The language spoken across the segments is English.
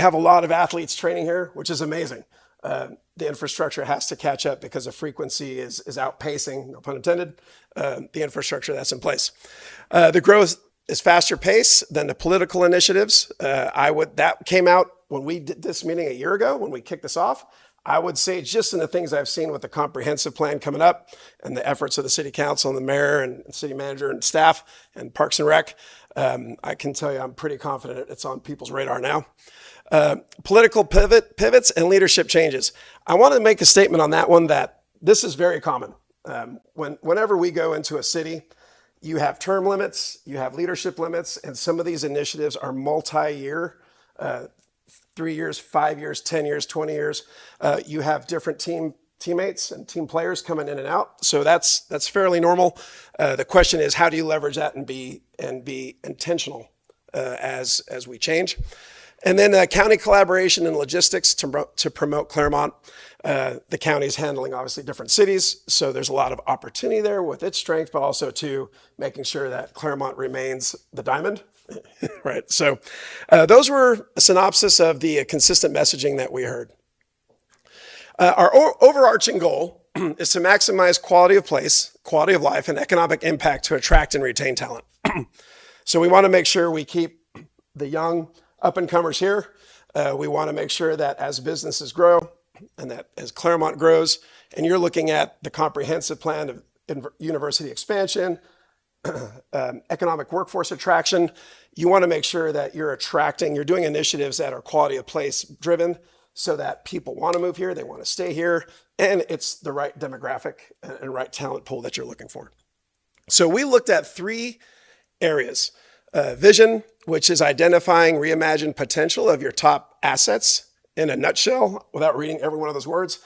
have a lot of athletes training here, which is amazing. The infrastructure has to catch up because the frequency is outpacing, no pun intended, the infrastructure that's in place. The growth is faster pace than the political initiatives. That came out when we did this meeting a year ago, when we kicked this off. I would say just in the things I've seen with the comprehensive plan coming up and the efforts of the city council and the mayor and city manager and staff and Parks and Rec, I can tell you I'm pretty confident it's on people's radar now. Political pivots and leadership changes. I want to make a statement on that one that this is very common. Whenever we go into a city, you have term limits, you have leadership limits, and some of these initiatives are multi-year, 3 years, 5 years, 10 years, 20 years. You have different teammates and team players coming in and out. So that's fairly normal. The question is, how do you leverage that and be intentional as we change? And then county collaboration and logistics to promote Clermont. The county is handling obviously different cities, so there's a lot of opportunity there with its strength, but also to making sure that Clermont remains the diamond. Right. So those were a synopsis of the consistent messaging that we heard. Our overarching goal is to maximize quality of place, quality of life, and economic impact to attract and retain talent. So we want to make sure we keep the young up-and-comers here. We want to make sure that as businesses grow and that as Clermont grows, and you're looking at the comprehensive plan of university expansion, economic workforce attraction, you want to make sure that you're doing initiatives that are quality of place driven so that people want to move here, they want to stay here, and it's the right demographic and right talent pool that you're looking for. So we looked at 3 areas. Vision, which is identifying reimagined potential of your top assets in a nutshell, without reading every one of those words.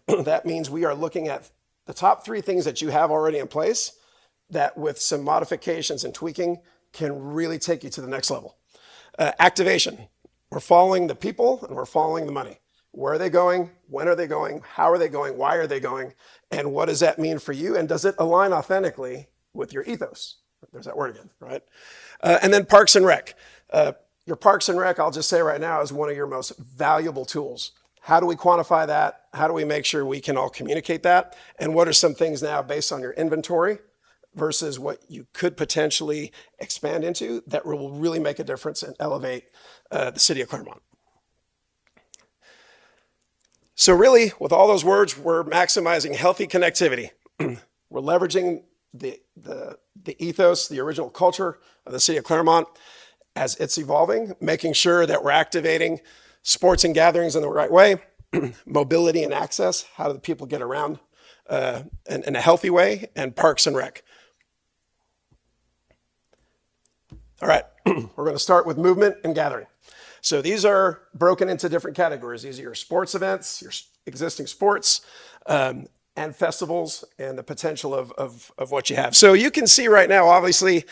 That means we are looking at the top 3 things that you have already in place that with some modifications and tweaking can really take you to the next level. Activation. We're following the people and we're following the money. Where are they going? When are they going? How are they going? Why are they going? And what does that mean for you? And does it align authentically with your ethos? There's that word again, right? And then Parks and Rec. Your Parks and Rec, I'll just say right now, is one of your most valuable tools. How do we quantify that? How do we make sure we can all communicate that? And what are some things now based on your inventory versus what you could potentially expand into that will really make a difference and elevate the city of Clermont? So really, with all those words, we're maximizing healthy connectivity. We're leveraging the ethos, the original culture of the city of Clermont as it's evolving, making sure that we're activating sports and gatherings in the right way, mobility and access, how do the people get around in a healthy way, and Parks and Rec. All right, we're going to start with movement and gathering. So these are broken into different categories. These are your sports events, your existing sports, and festivals, and the potential of what you have. So you can see right now, obviously,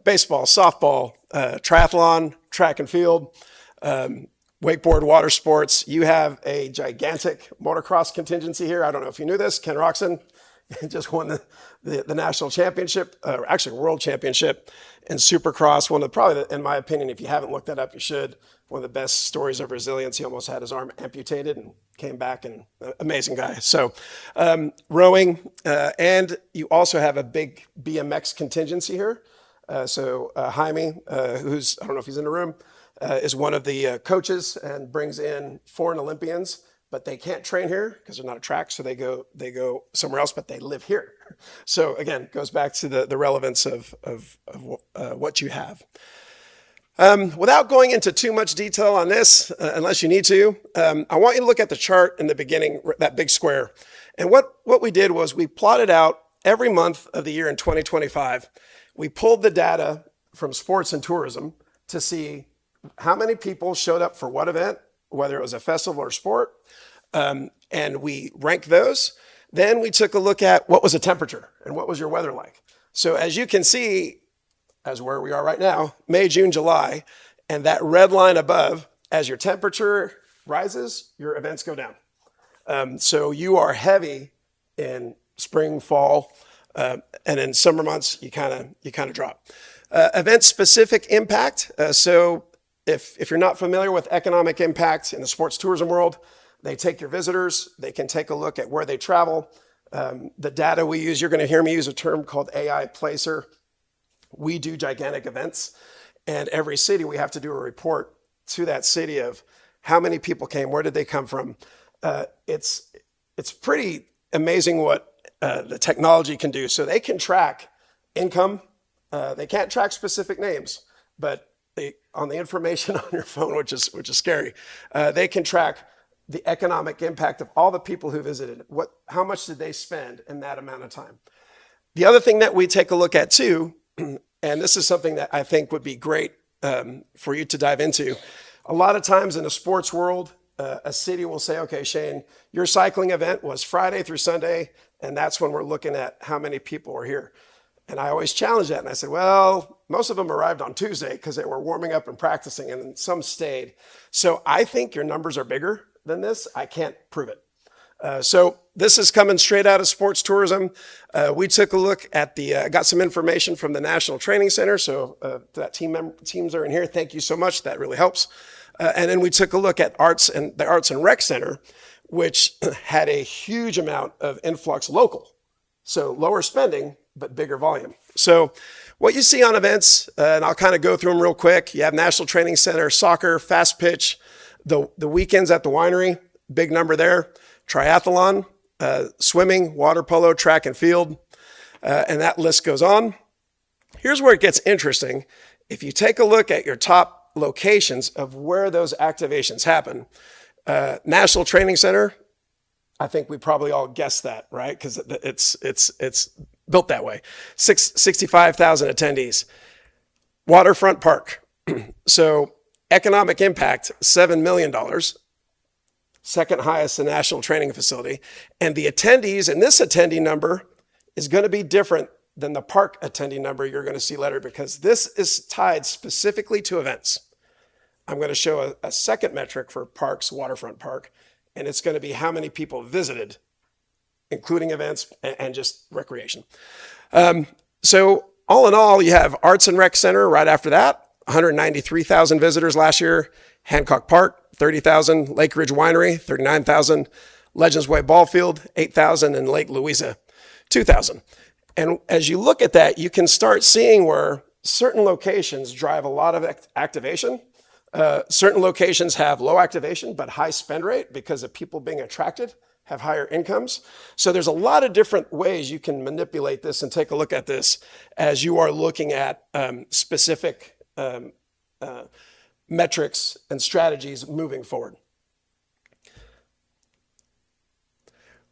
baseball, softball, triathlon, track and field, wakeboard, water sports. You have a gigantic motocross contingency here. I don't know if you knew this. Ken Roxon just won the national championship, actually world championship in Supercross. One of probably, in my opinion, if you haven't looked that up, you should. One of the best stories of resilience. He almost had his arm amputated and came back, and amazing guy. So rowing, and you also have a big BMX contingency here. So Jaime, who's, I don't know if he's in the room, is one of the coaches and brings in foreign Olympians, but they can't train here because they're not a track, so they go somewhere else, but they live here. So again, goes back to the relevance of what you have. Without going into too much detail on this, unless you need to, I want you to look at the chart in the beginning, that big square. And what we did was we plotted out every month of the year in 2025. We pulled the data from sports and tourism to see how many people showed up for what event, whether it was a festival or sport, and we ranked those. Then we took a look at what was the temperature and what was your weather like. So as you can see, as where we are right now, May, June, July, and that red line above, as your temperature rises, your events go down. So you are heavy in spring, fall, and in summer months, you kind of drop. Event-specific impact. So if you're not familiar with economic impact in the sports tourism world, they take your visitors, they can take a look at where they travel. The data we use, you're going to hear me use a term called AI Placer. We do gigantic events, and every city we have to do a report to that city of how many people came, where did they come from. It's pretty amazing what the technology can do. So they can track income. They can't track specific names, but on the information on your phone, which is scary, they can track the economic impact of all the people who visited. How much did they spend in that amount of time? The other thing that we take a look at too, and this is something that I think would be great for you to dive into. A lot of times in the sports world, a city will say, okay, Shane, your cycling event was Friday through Sunday, and that's when we're looking at how many people were here. And I always challenge that. And I said, well, most of them arrived on Tuesday because they were warming up and practicing, and some stayed. So I think your numbers are bigger than this. I can't prove it. So this is coming straight out of sports tourism. We took a look at got some information from the National Training Center. So that teams are in here. Thank you so much. That really helps. And then we took a look at the Arts and Rec Center, which had a huge amount of influx local. So lower spending, but bigger volume. So what you see on events, and I'll kind of go through them real quick. You have National Training Center, soccer, fast pitch, the weekends at the winery, big number there. Triathlon, swimming, water polo, track and field, and that list goes on. Here's where it gets interesting. If you take a look at your top locations of where those activations happen, National Training Center, I think we probably all guessed that, right? Because it's built that way. 65,000 attendees. Waterfront Park. So economic impact, $7 million. Second highest in national training facility. And the attendees, and this attendee number is going to be different than the park attendee number you're going to see later, because this is tied specifically to events. I'm going to show a second metric for parks, Waterfront Park, and it's going to be how many people visited, including events and just recreation. So all in all, you have Arts and Rec Center right after that, 193,000 visitors last year. Hancock Park, 30,000. Lake Ridge Winery, 39,000. Legends Way Ball Field, 8,000. And Lake Louisa, 2,000. And as you look at that, you can start seeing where certain locations drive a lot of activation. Certain locations have low activation, but high spend rate because of people being attracted, have higher incomes. So there's a lot of different ways you can manipulate this and take a look at this as you are looking at specific metrics and strategies moving forward.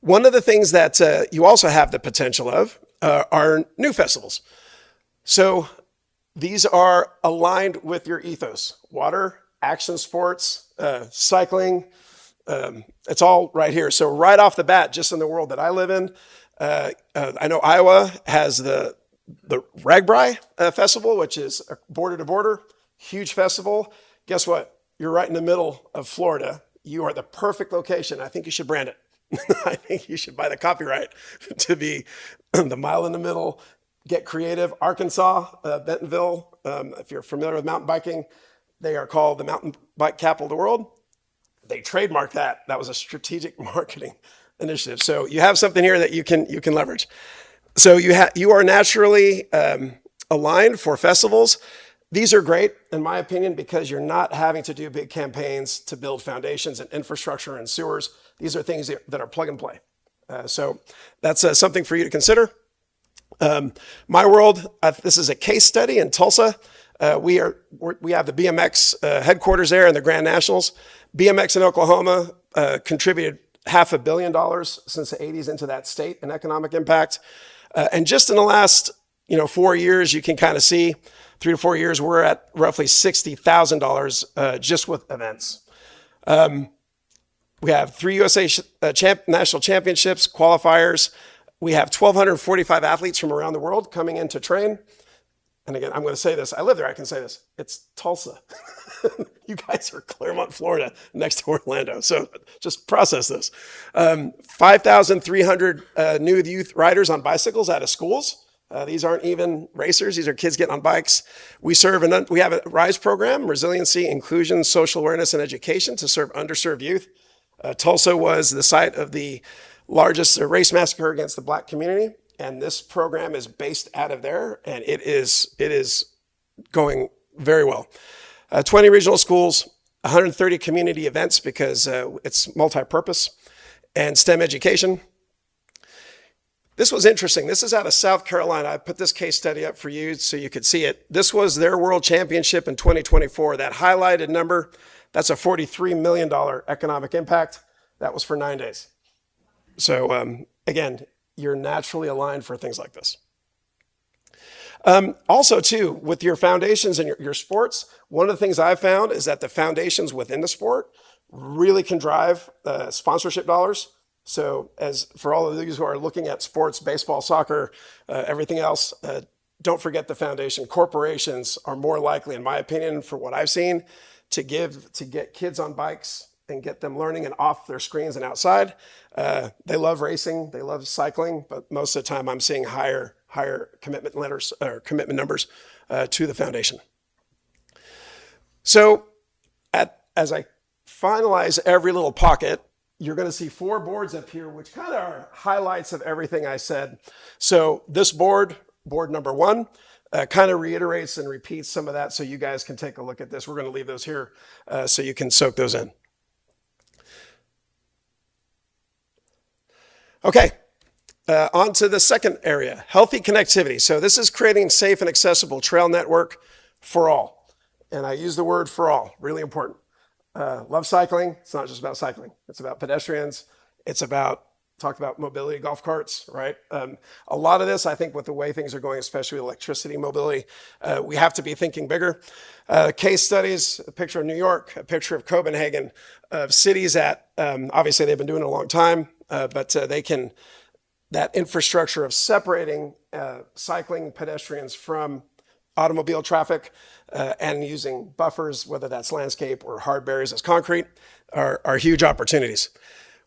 One of the things that you also have the potential of are new festivals. So these are aligned with your ethos: water, action sports, cycling. It's all right here. So right off the bat, just in the world that I live in, I know Iowa has the Ragbri Festival, which is border to border, huge festival. Guess what? You're right in the middle of Florida. You are the perfect location. I think you should brand it. I think you should buy the copyright to be the mile in the middle. Get creative. Arkansas, Bentonville, if you're familiar with mountain biking, they are called the mountain bike capital of the world. They trademarked that. That was a strategic marketing initiative. So you have something here that you can leverage. So you are naturally aligned for festivals. These are great, in my opinion, because you're not having to do big campaigns to build foundations and infrastructure and sewers. These are things that are plug and play. So that's something for you to consider. My World, this is a case study in Tulsa. We have the BMX headquarters there and the Grand Nationals. BMX in Oklahoma contributed $500 million since the 80s into that state and economic impact. And just in the last 4 years, you can kind of see 3 to 4 years, we're at roughly $60,000 just with events. We have 3 USA national championships, qualifiers. We have 1,245 athletes from around the world coming in to train. And again, I'm going to say this. I live there. I can say this. It's Tulsa. You guys are Clermont, Florida, next to Orlando. So just process this. 5,300 new youth riders on bicycles out of schools. These aren't even racers. These are kids getting on bikes. We have a RISE program, Resiliency, Inclusion, Social Awareness, and Education, to serve underserved youth. Tulsa was the site of the largest race massacre against the Black community, and this program is based out of there, and it is going very well. 20 regional schools, 130 community events because it's multi-purpose, and STEM education. This was interesting. This is out of South Carolina. I put this case study up for you so you could see it. This was their world championship in 2024. That highlighted number, that's a $43 million economic impact. That was for 9 days. So again, you're naturally aligned for things like this. Also, too, with your foundations and your sports, one of the things I've found is that the foundations within the sport really can drive sponsorship dollars. So as for all of these who are looking at sports, baseball, soccer, everything else, don't forget the foundation. Corporations are more likely, in my opinion, for what I've seen, to get kids on bikes and get them learning and off their screens and outside. They love racing, they love cycling, but most of the time I'm seeing higher commitment letters or commitment numbers to the foundation. So as I finalize every little pocket, you're going to see 4 boards up here, which kind of are highlights of everything I said. So this board number 1, kind of reiterates and repeats some of that, so you guys can take a look at this. We're going to leave those here so you can soak those in. Okay, on to the second area, healthy connectivity. So this is creating safe and accessible trail network for all. And I use the word for all, really important. Love cycling. It's not just about cycling. It's about pedestrians. It's about, talked about mobility, golf carts, right? A lot of this, I think, with the way things are going, especially with electricity mobility, we have to be thinking bigger. Case studies, a picture of New York, a picture of Copenhagen, of cities that, obviously they've been doing it a long time, but that infrastructure of separating cycling pedestrians from automobile traffic and using buffers, whether that's landscape or hard barriers as concrete, are huge opportunities.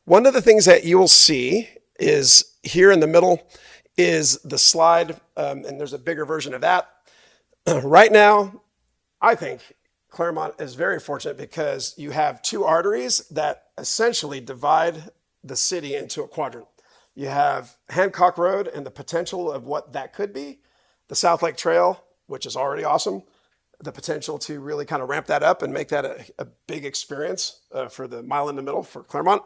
One of the things that you will see is here in the middle is the slide, and there's a bigger version of that. Right now, I think Clermont is very fortunate because you have 2 arteries that essentially divide the city into a quadrant. You have Hancock Road and the potential of what that could be, the South Lake Trail, which is already awesome, the potential to really kind of ramp that up and make that a big experience for the mile in the middle for Clermont.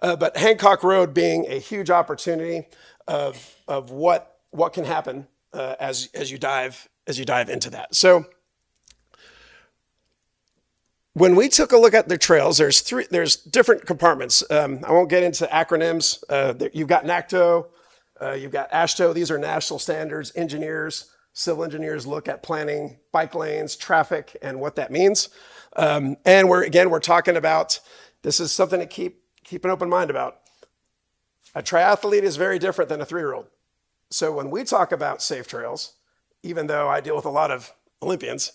But Hancock Road being a huge opportunity of what can happen as you dive into that. So when we took a look at the trails, there's different compartments. I won't get into acronyms. You've got NACTO, you've got AASHTO. These are national standards. Engineers, civil engineers look at planning bike lanes, traffic, and what that means. And we're talking about, this is something to keep an open mind about. A triathlete is very different than a 3-year-old. So when we talk about safe trails, even though I deal with a lot of Olympians,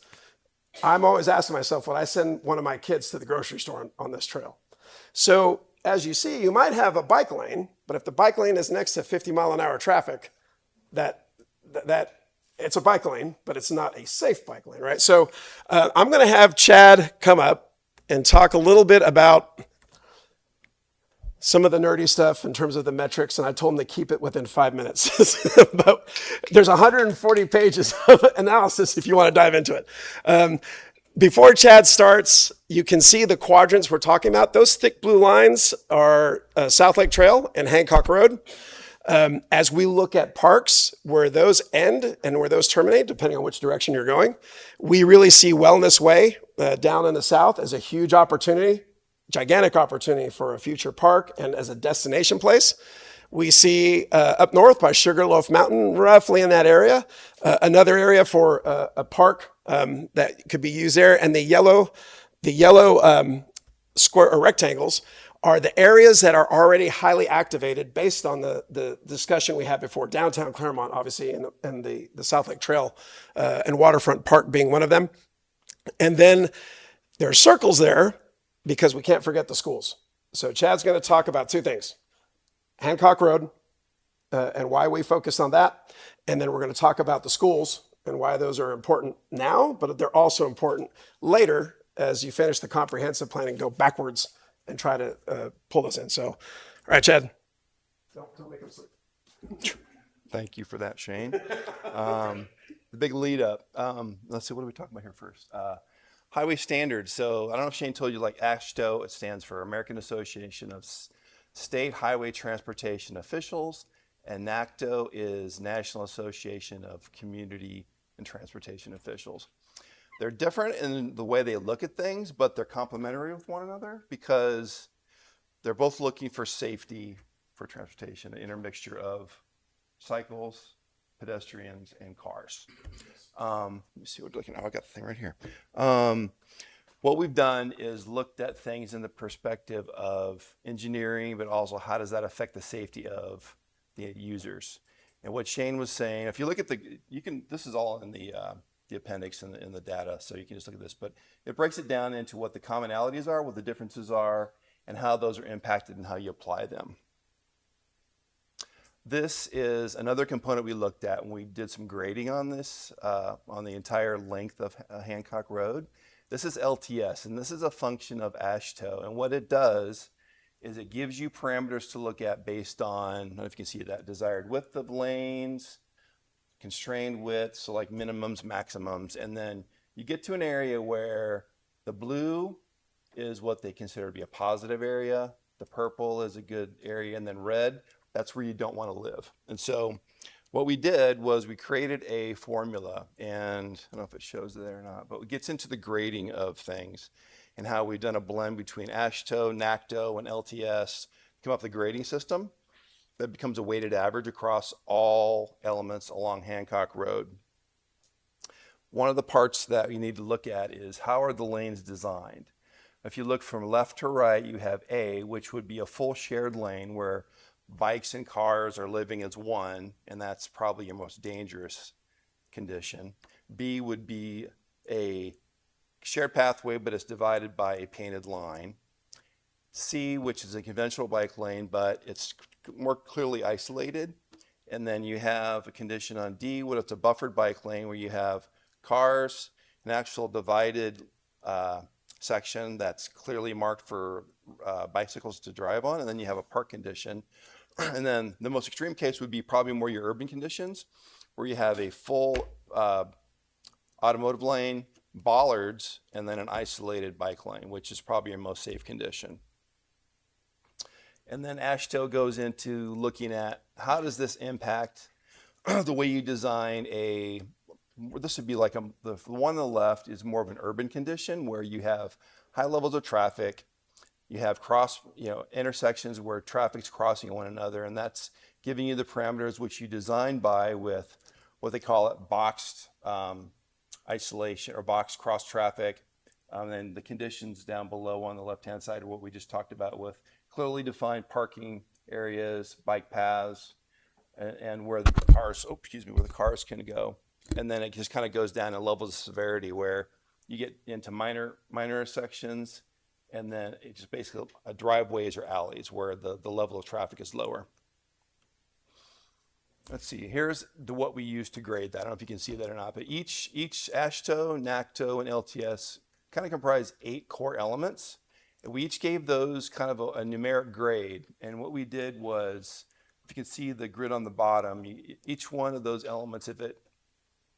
I'm always asking myself, would I send one of my kids to the grocery store on this trail? So as you see, you might have a bike lane, but if the bike lane is next to 50-mile-an-hour traffic, that it's a bike lane, but it's not a safe bike lane, right? So I'm going to have Chad come up and talk a little bit about some of the nerdy stuff in terms of the metrics, and I told him to keep it within 5 minutes. But there's 140 pages of analysis if you want to dive into it. Before Chad starts, you can see the quadrants we're talking about. Those thick blue lines are South Lake Trail and Hancock Road. As we look at parks, where those end and where those terminate, depending on which direction you're going, we really see Wellness Way down in the south as a huge opportunity, gigantic opportunity for a future park and as a destination place. We see up north by Sugarloaf Mountain, roughly in that area, another area for a park that could be used there. And the yellow square or rectangles are the areas that are already highly activated based on the discussion we had before. Downtown Clermont, obviously, and the South Lake Trail and Waterfront Park being one of them. And then there are circles there because we can't forget the schools. So Chad's going to talk about 2 things. Hancock Road and why we focus on that. And then we're going to talk about the schools and why those are important now, but they're also important later as you finish the comprehensive plan and go backwards and try to pull this in. So, all right, Chad. Don't make him sleep. Thank you for that, Shane. The big lead up. Let's see, what are we talking about here first? Highway standards. So I don't know if Shane told you, like AASHTO, it stands for American Association of State Highway Transportation Officials, and NACTO is National Association of Community and Transportation Officials. They're different in the way they look at things, but they're complementary with one another because they're both looking for safety for transportation, an intermixture of cycles, pedestrians, and cars. Let me see what we're looking at. Oh, I got the thing right here. What we've done is looked at things in the perspective of engineering, but also how does that affect the safety of the users. And what Shane was saying, if you look at this is all in the appendix in the data, so you can just look at this, but it breaks it down into what the commonalities are, what the differences are, and how those are impacted and how you apply them. This is another component we looked at when we did some grading on this, on the entire length of Hancock Road. This is LTS, and this is a function of AASHTO. And what it does is it gives you parameters to look at based on, I don't know if you can see that, desired width of lanes, constrained width, so like minimums, maximums. And then you get to an area where the blue is what they consider to be a positive area, the purple is a good area, and then red, that's where you don't want to live. And so what we did was we created a formula, and I don't know if it shows it there or not, but it gets into the grading of things and how we've done a blend between AASHTO, NACTO, and LTS to come up with a grading system that becomes a weighted average across all elements along Hancock Road. One of the parts that you need to look at is how are the lanes designed? If you look from left to right, you have A, which would be a full shared lane where bikes and cars are living as one, and that's probably your most dangerous condition. B would be a shared pathway, but it's divided by a painted line. C, which is a conventional bike lane, but it's more clearly isolated. And then you have a condition on D, where it's a buffered bike lane where you have cars, an actual divided section that's clearly marked for bicycles to drive on, and then you have a park condition. And then the most extreme case would be probably more your urban conditions, where you have a full automotive lane, bollards, and then an isolated bike lane, which is probably your most safe condition. And then AASHTO goes into looking at how does this impact the way you design this would be like the one on the left is more of an urban condition where you have high levels of traffic. You have intersections where traffic's crossing one another, and that's giving you the parameters which you design by with what they call it boxed isolation or boxed cross traffic. And then the conditions down below on the left-hand side are what we just talked about with clearly defined parking areas, bike paths, and where the cars can go. And then it just kind of goes down in levels of severity where you get into minor sections, and then it's just basically driveways or alleys where the level of traffic is lower. Let's see, here's what we use to grade that. I don't know if you can see that or not, but each AASHTO, NACTO, and LTS kind of comprise 8 core elements. And we each gave those kind of a numeric grade. And what we did was, if you can see the grid on the bottom, each one of those elements, if it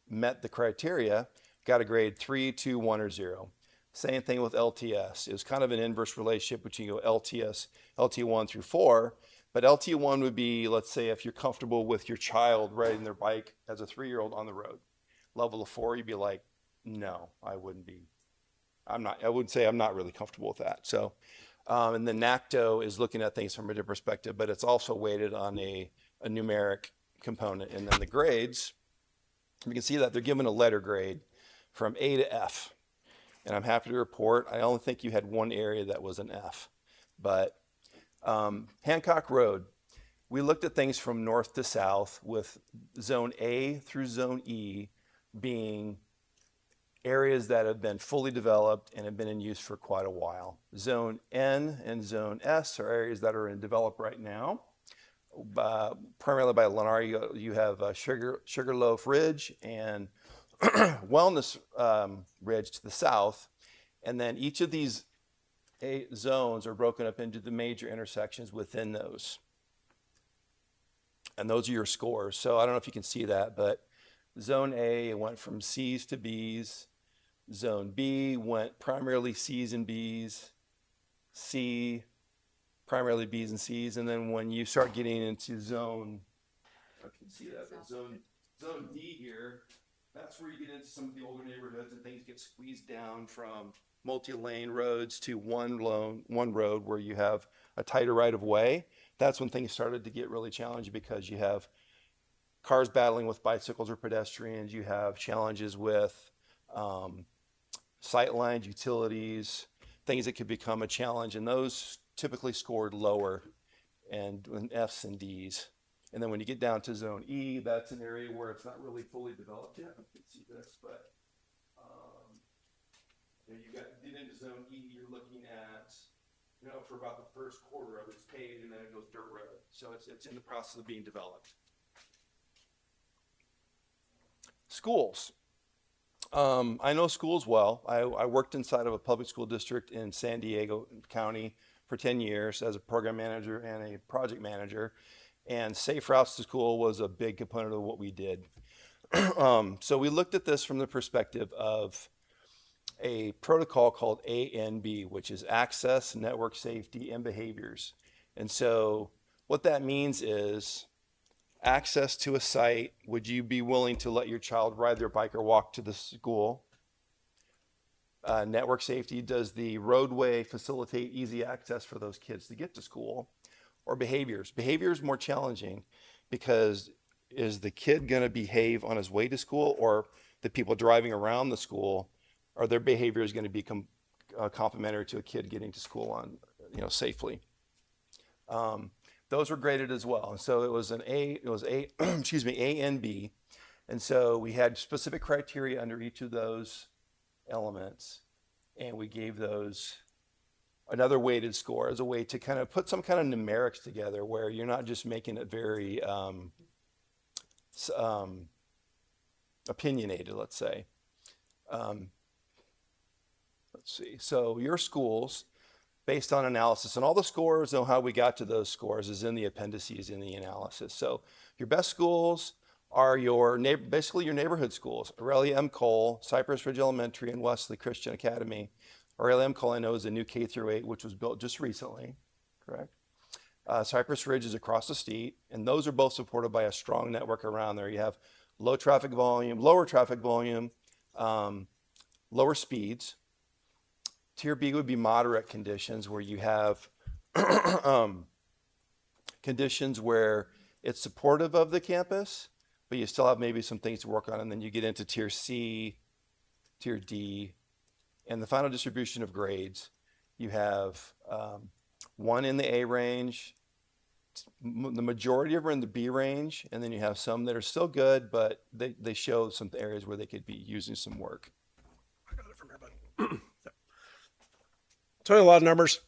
met the criteria, got a grade 3, 2, 1, or 0. Same thing with LTS. It was kind of an inverse relationship between LTS, LT1 through 4. But LT1 would be, let's say, if you're comfortable with your child riding their bike as a 3-year-old on the road. Level of 4, you'd be like, no, I wouldn't be. I would say I'm not really comfortable with that. So, and the NACTO is looking at things from a different perspective, but it's also weighted on a numeric component. And then the grades, you can see that they're given a letter grade from A to F. And I'm happy to report, I only think you had one area that was an F. But Hancock Road, we looked at things from north to south with zone A through zone E being areas that have been fully developed and have been in use for quite a while. Zone N and zone S are areas that are in develop right now. primarily by Lennar. You have Sugarloaf Ridge and Wellness Ridge to the south. And then each of these 8 zones are broken up into the major intersections within those. And those are your scores. So I don't know if you can see that, but Zone A went from C's to B's. Zone B went primarily C's and B's. C, primarily B's and C's. And then when you start getting into zone, I can see that, but zone D here, that's where you get into some of the older neighborhoods and things get squeezed down from multi-lane roads to one road where you have a tighter right of way. That's when things started to get really challenging because you have cars battling with bicycles or pedestrians. You have challenges with sight lines, utilities, things that could become a challenge. And those typically scored lower and in F's and D's. And then when you get down to zone E, that's an area where it's not really fully developed yet. You can see this, but you get into zone E, you're looking at, for about the first quarter of it's paved and then it goes dirt road. So it's in the process of being developed. Schools. I know schools well. I worked inside of a public school district in San Diego County for 10 years as a program manager and a project manager. And safe routes to school was a big component of what we did. So we looked at this from the perspective of a protocol called ANB, which is access, network safety, and behaviors. And so what that means is access to a site. Would you be willing to let your child ride their bike or walk to the school? Network safety, does the roadway facilitate easy access for those kids to get to school? Or behaviors. Behavior is more challenging because is the kid going to behave on his way to school, or the people driving around the school, are their behaviors going to become complementary to a kid getting to school on, safely? Those were graded as well. And so it was excuse me, A and B. And so we had specific criteria under each of those elements, and we gave those another weighted score as a way to kind of put some kind of numerics together where you're not just making it very opinionated, let's say. Let's see. So your schools, based on analysis, and all the scores and how we got to those scores is in the appendices in the analysis. So your best schools are basically your neighborhood schools: Aurelia M. Cole, Cypress Ridge Elementary, and Wesley Christian Academy. Aurelia M. Cole, I know, is a new K through 8, which was built just recently, correct? Cypress Ridge is across the street, and those are both supported by a strong network around there. You have lower traffic volume, lower speeds. Tier B would be moderate conditions, where you have conditions where it's supportive of the campus, but you still have maybe some things to work on. And then you get into Tier C, Tier D, and the final distribution of grades. You have 1 in the A range, the majority of them are in the B range, and then you have some that are still good, but they show some areas where they could be using some work. I got it from here, bud. Totally a lot of numbers.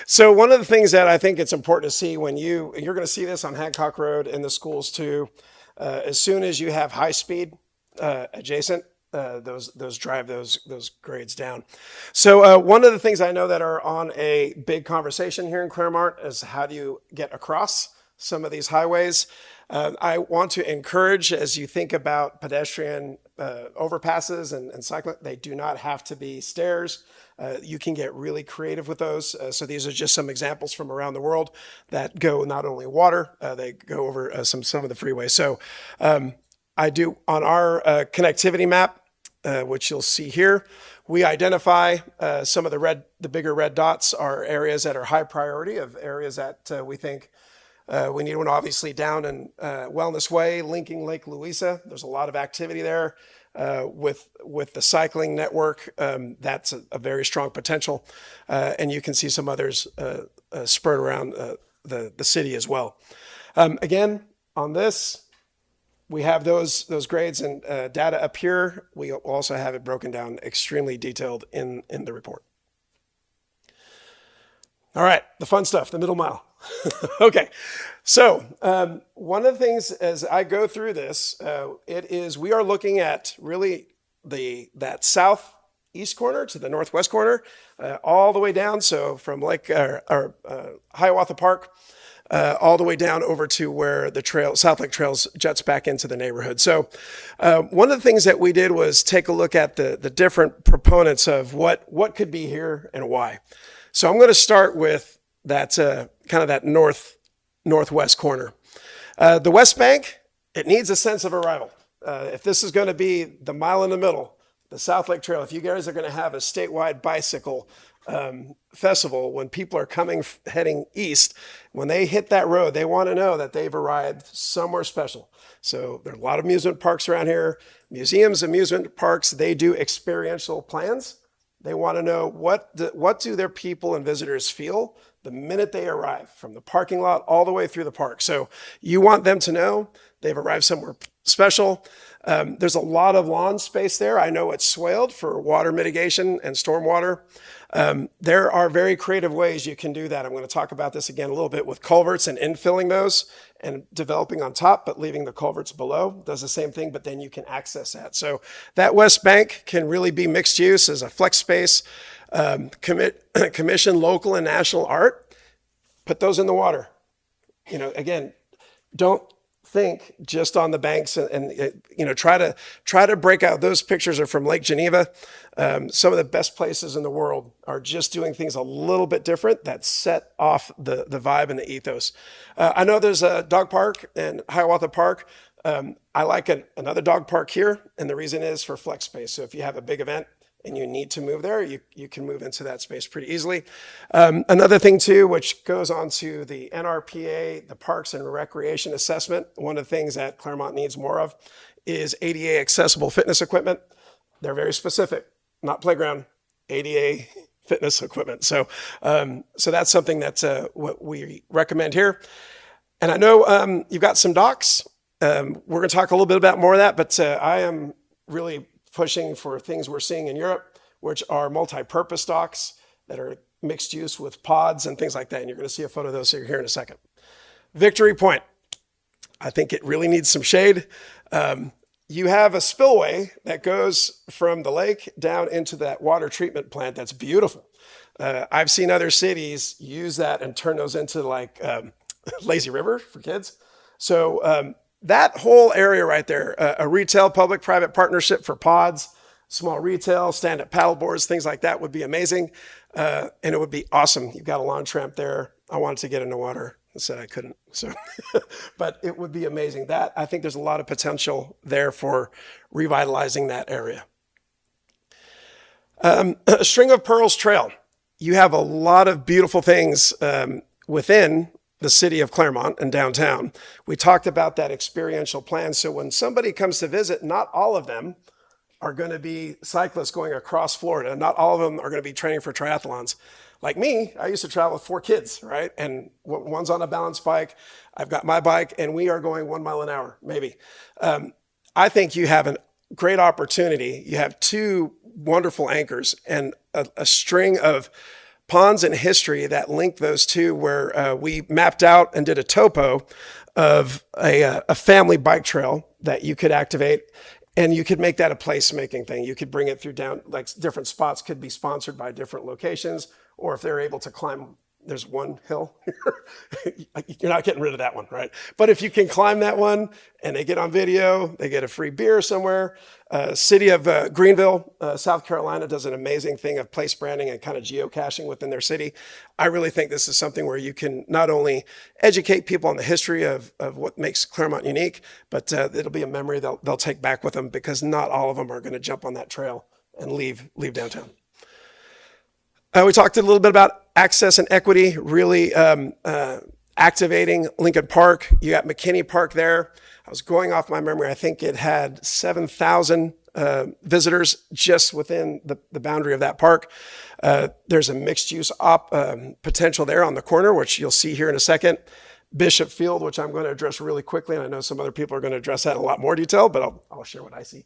So one of the things that I think it's important to see when you're going to see this on Hancock Road in the schools too, as soon as you have high speed adjacent, those drive those grades down. So one of the things I know that are on a big conversation here in Clermont is how do you get across some of these highways. I want to encourage, as you think about pedestrian overpasses and cycling, they do not have to be stairs. You can get really creative with those. So these are just some examples from around the world that go not only water, they go over some of the freeways. So I do on our connectivity map, which you'll see here, we identify some of the bigger red dots are areas that are high priority, of areas that we think we need one. Obviously down in Wellness Way, linking Lake Louisa. There's a lot of activity there with the cycling network. That's a very strong potential. And you can see some others spread around the city as well. Again, on this, we have those grades and data up here. We also have it broken down extremely detailed in the report. All right, the fun stuff, the middle mile. Okay, so one of the things as I go through this, we are looking at really that southeast corner to the northwest corner, all the way down. So from Hiawatha Park, all the way down over to where the South Lake Trails jets back into the neighborhood. So one of the things that we did was take a look at the different proponents of what could be here and why. So I'm going to start with that kind of that northwest corner. The West Bank, it needs a sense of arrival. If this is going to be the mile in the middle, the South Lake Trail, if you guys are going to have a statewide bicycle festival, when people are heading east, when they hit that road, they want to know that they've arrived somewhere special. So there are a lot of amusement parks around here, museums, amusement parks. They do experiential plans. They want to know what do their people and visitors feel the minute they arrive, from the parking lot all the way through the park. So you want them to know they've arrived somewhere special. There's a lot of lawn space there. I know it's swaled for water mitigation and stormwater. There are very creative ways you can do that. I'm going to talk about this again a little bit with culverts and infilling those and developing on top, but leaving the culverts below. Does the same thing, but then you can access that. So that West Bank can really be mixed use as a flex space. Commission local and national art. Put those in the water. Again, don't think just on the banks and try to break out. Those pictures are from Lake Geneva. Some of the best places in the world are just doing things a little bit different that set off the vibe and the ethos. I know there's a dog park in Hiawatha Park. I like another dog park here, and the reason is for flex space. So if you have a big event and you need to move there, you can move into that space pretty easily. Another thing too, which goes on to the NRPA, the Parks and Recreation Assessment. One of the things that Clermont needs more of is ADA accessible fitness equipment. They're very specific, not playground, ADA fitness equipment. So that's something that's what we recommend here. And I know you've got some docks. We're going to talk a little bit about more of that, but I am really pushing for things we're seeing in Europe, which are multi-purpose docks that are mixed use with pods and things like that. And you're going to see a photo of those here in a second. Victory Point. I think it really needs some shade. You have a spillway that goes from the lake down into that water treatment plant. That's beautiful. I've seen other cities use that and turn those into like lazy river for kids. So that whole area right there, a retail public-private partnership for pods, small retail, stand-up paddle boards, things like that would be amazing. And it would be awesome. You've got a lawn tramp there. I wanted to get in the water. I said I couldn't. So, but it would be amazing. I think there's a lot of potential there for revitalizing that area. A String of Pearls Trail. You have a lot of beautiful things within the city of Clermont and downtown. We talked about that experiential plan. So when somebody comes to visit, not all of them are going to be cyclists going across Florida. Not all of them are going to be training for triathlons. Like me, I used to travel with 4 kids, right? And one's on a balance bike. I've got my bike, and we are going 1 mile an hour, maybe. I think you have a great opportunity. You have 2 wonderful anchors and a string of ponds and history that link those two, where we mapped out and did a topo of a family bike trail that you could activate, and you could make that a place-making thing. You could bring it through down, like different spots could be sponsored by different locations, or if they're able to climb, there's one hill here. You're not getting rid of that one, right? But if you can climb that one and they get on video, they get a free beer somewhere. City of Greenville, South Carolina does an amazing thing of place branding and kind of geocaching within their city. I really think this is something where you can not only educate people on the history of what makes Clermont unique, but it'll be a memory they'll take back with them, because not all of them are going to jump on that trail and leave downtown. We talked a little bit about access and equity, really activating Lincoln Park. You got McKinney Park there. I was going off my memory. I think it had 7,000 visitors just within the boundary of that park. There's a mixed use potential there on the corner, which you'll see here in a second. Bishop Field, which I'm going to address really quickly, and I know some other people are going to address that in a lot more detail, but I'll share what I see.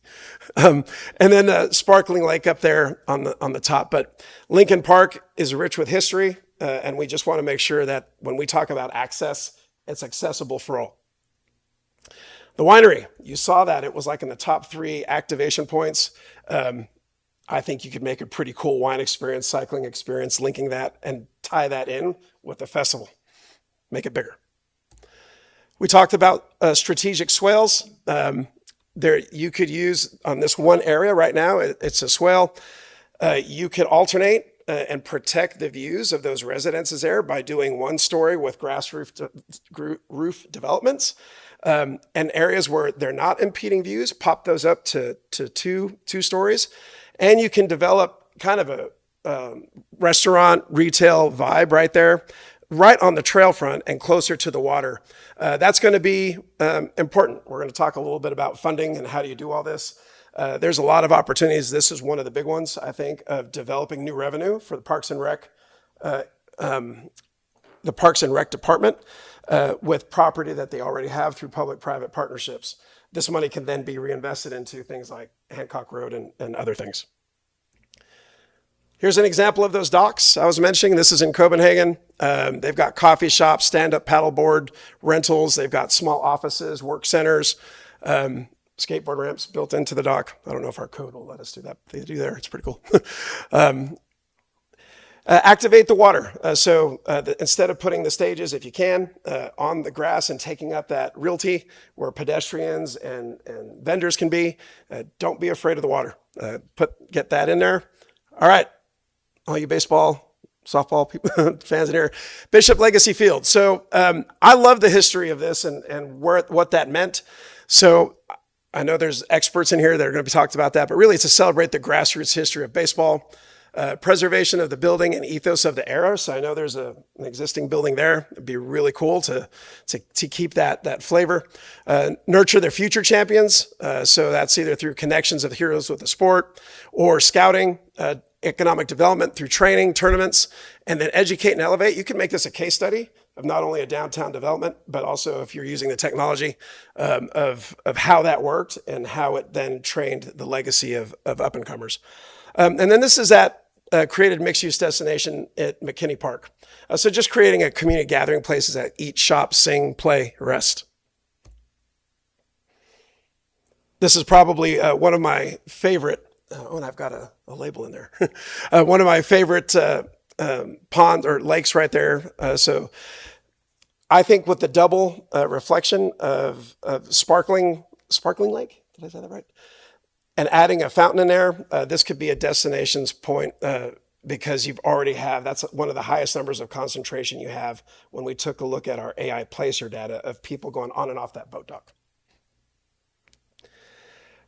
And then Sparkling Lake up there on the top. But Lincoln Park is rich with history. and we just want to make sure that when we talk about access, it's accessible for all. The winery, you saw that. It was like in the top 3 activation points. I think you could make a pretty cool wine experience, cycling experience, linking that and tie that in with the festival. Make it bigger. We talked about strategic swales. There you could use on this one area right now, it's a swale. You could alternate and protect the views of those residences there by doing 1 story with grass roof developments. And areas where they're not impeding views, pop those up to two stories. And you can develop kind of a restaurant retail vibe right there, right on the trail front and closer to the water. That's going to be important. We're going to talk a little bit about funding and how do you do all this. There's a lot of opportunities. This is one of the big ones, I think, of developing new revenue for the Parks and Rec, department with property that they already have through public-private partnerships. This money can then be reinvested into things like Hancock Road and other things. Here's an example of those docks I was mentioning. This is in Copenhagen. They've got coffee shops, stand-up paddleboard rentals. They've got small offices, work centers, skateboard ramps built into the dock. I don't know if our code will let us do that. They do there. It's pretty cool. Activate the water. Instead of putting the stages, if you can, on the grass and taking up that realty where pedestrians and vendors can be, don't be afraid of the water. Get that in there. All right, all you baseball, softball people, fans in here, Bishop Legacy Field. So I love the history of this and what that meant. So I know there's experts in here that are going to be talked about that, but really it's to celebrate the grassroots history of baseball. Preservation of the building and ethos of the era. So I know there's an existing building there. It'd be really cool to keep that flavor. Nurture their future champions. So that's either through connections of heroes with the sport or scouting, economic development through training, tournaments, and then educate and elevate. You can make this a case study of not only a downtown development, but also if you're using the technology of how that worked and how it then trained the legacy of up-and-comers. And then this is at created mixed-use destination at McKinney Park. So just creating a community gathering places that eat, shop, sing, play, rest. This is probably one of my favorite, and I've got a label in there. One of my favorite ponds or lakes right there. So I think with the double reflection of sparkling lake, did I say that right? And adding a fountain in there, this could be a destinations point because you've already that's one of the highest numbers of concentration you have when we took a look at our AI placer data of people going on and off that boat dock.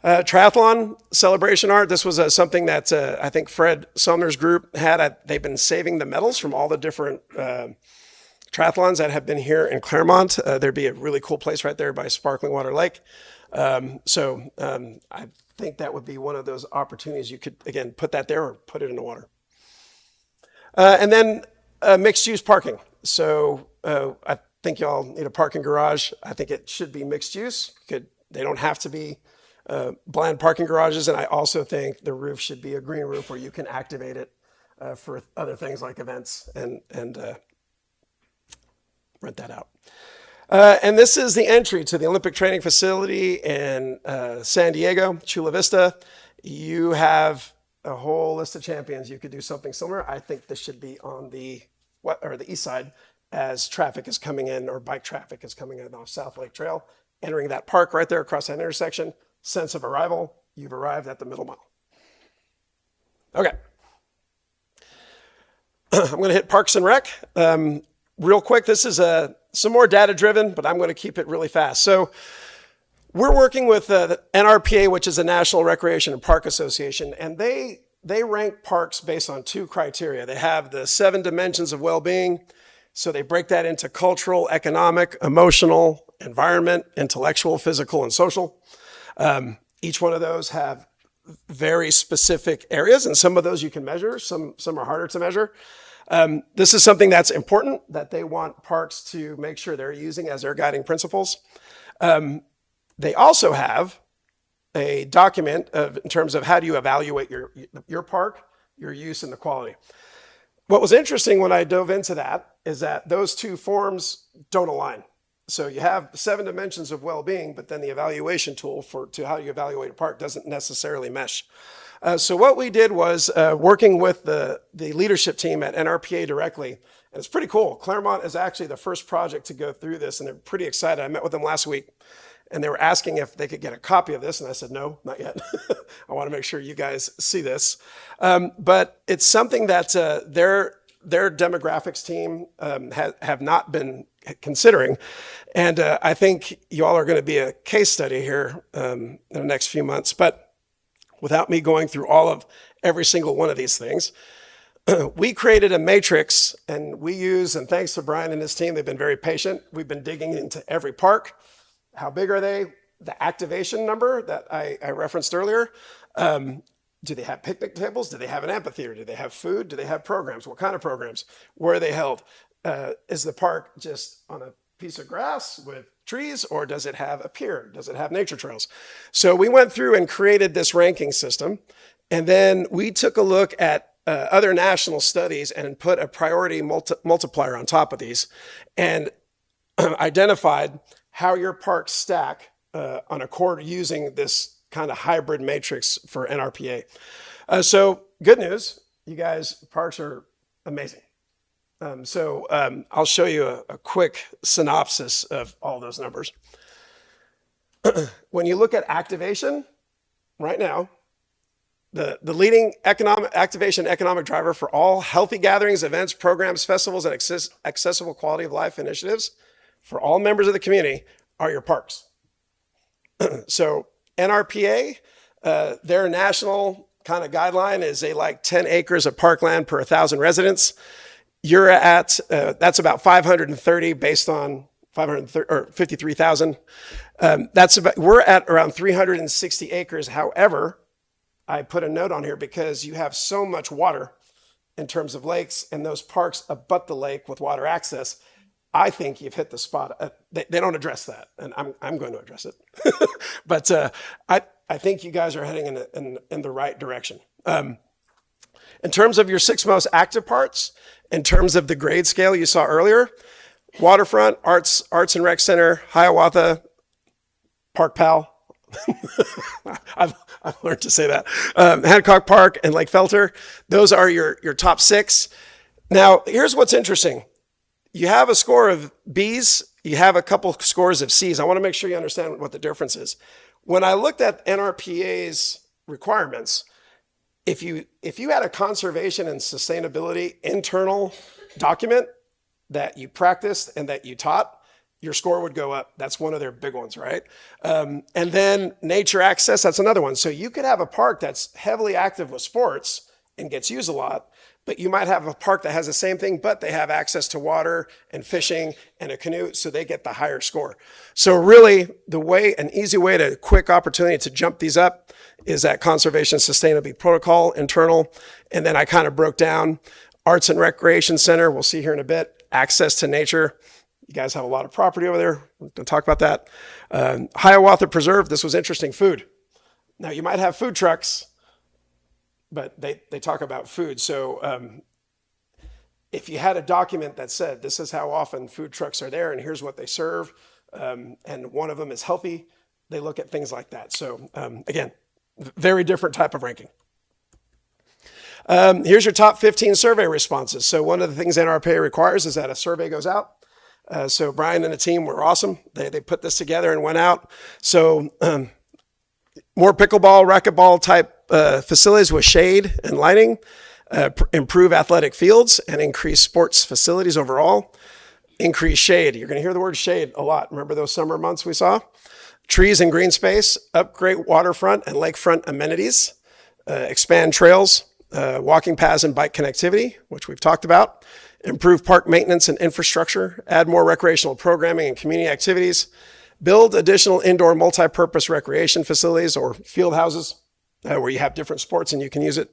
Triathlon celebration art. This was something that I think Fred Sumner's group had. They've been saving the medals from all the different triathlons that have been here in Clermont. There'd be a really cool place right there by Sparkling Water Lake. I think that would be one of those opportunities. You could, again, put that there or put it in the water. And then mixed use parking. So I think y'all need a parking garage. I think it should be mixed use. They don't have to be blind parking garages. And I also think the roof should be a green roof where you can activate it for other things like events and rent that out. And this is the entry to the Olympic Training Facility in San Diego, Chula Vista. You have a whole list of champions. You could do something similar. I think this should be on the east side as traffic is coming in or bike traffic is coming in off South Lake Trail, entering that park right there across that intersection. Sense of arrival. You've arrived at the middle mile. Okay. I'm going to hit Parks and Rec. Real quick, this is some more data driven, but I'm going to keep it really fast. So we're working with the NRPA, which is the National Recreation and Park Association, and they rank parks based on 2 criteria. They have the 7 dimensions of well-being. So they break that into cultural, economic, emotional, environment, intellectual, physical, and social. Each one of those have very specific areas, and some of those you can measure. Some are harder to measure. This is something that's important that they want parks to make sure they're using as their guiding principles. They also have a document in terms of how do you evaluate your park, your use, and the quality. What was interesting when I dove into that is that those two forms don't align. So you have 7 dimensions of well-being, but then the evaluation tool to how you evaluate a park doesn't necessarily mesh. So what we did was working with the leadership team at NRPA directly, and it's pretty cool. Clermont is actually the first project to go through this, and they're pretty excited. I met with them last week, and they were asking if they could get a copy of this, and I said, no, not yet. I want to make sure you guys see this. But it's something that their demographics team have not been considering. And I think you all are going to be a case study here in the next few months. But without me going through every single one of these things, we created a matrix, and and thanks to Brian and his team, they've been very patient. We've been digging into every park. How big are they? The activation number that I referenced earlier. Do they have picnic tables? Do they have an amphitheater? Do they have food? Do they have programs? What kind of programs? Where are they held? Is the park just on a piece of grass with trees, or does it have a pier? Does it have nature trails? So we went through and created this ranking system, and then we took a look at other national studies and put a priority multiplier on top of these, and identified how your parks stack on a quarter using this kind of hybrid matrix for NRPA. So good news, you guys, parks are amazing. I'll show you a quick synopsis of all those numbers. When you look at activation, right now, the leading activation economic driver for all healthy gatherings, events, programs, festivals, and accessible quality of life initiatives for all members of the community are your parks. So NRPA, their national kind of guideline is they like 10 acres of parkland per 1,000 residents. You're at, that's about 530 based on 53,000. We're at around 360 acres. However, I put a note on here because you have so much water in terms of lakes, and those parks abut the lake with water access. I think you've hit the spot. They don't address that, and I'm going to address it. But I think you guys are heading in the right direction. In terms of your 6 most active parts, in terms of the grade scale you saw earlier, Waterfront, Arts and Rec Center, Hiawatha, Park Pal. I've learned to say that. Hancock Park and Lake Felter. Those are your top 6. Now, here's what's interesting. You have a score of Bs, you have a couple scores of Cs. I want to make sure you understand what the difference is. When I looked at NRPA's requirements, if you had a conservation and sustainability internal document that you practiced and that you taught, your score would go up. That's one of their big ones, right? And then nature access, that's another one. So you could have a park that's heavily active with sports and gets used a lot, but you might have a park that has the same thing, but they have access to water and fishing and a canoe, so they get the higher score. So really, an easy way to quick opportunity to jump these up is that conservation sustainability protocol internal. And then I kind of broke down Arts and Recreation Center. We'll see here in a bit. Access to nature. You guys have a lot of property over there. We're going to talk about that. Hiawatha Preserve. This was interesting. Food. Now you might have food trucks, but they talk about food. So if you had a document that said this is how often food trucks are there and here's what they serve, and one of them is healthy, they look at things like that. So again, very different type of ranking. Here's your top 15 survey responses. So one of the things NRPA requires is that a survey goes out. So Brian and the team were awesome. They put this together and went out. So more pickleball, racquetball type facilities with shade and lighting, improve athletic fields and increase sports facilities overall, increase shade. You're going to hear the word shade a lot. Remember those summer months we saw? Trees and green space, upgrade waterfront and lakefront amenities, expand trails, walking paths and bike connectivity, which we've talked about, improve park maintenance and infrastructure, add more recreational programming and community activities, build additional indoor multi-purpose recreation facilities or field houses where you have different sports and you can use it,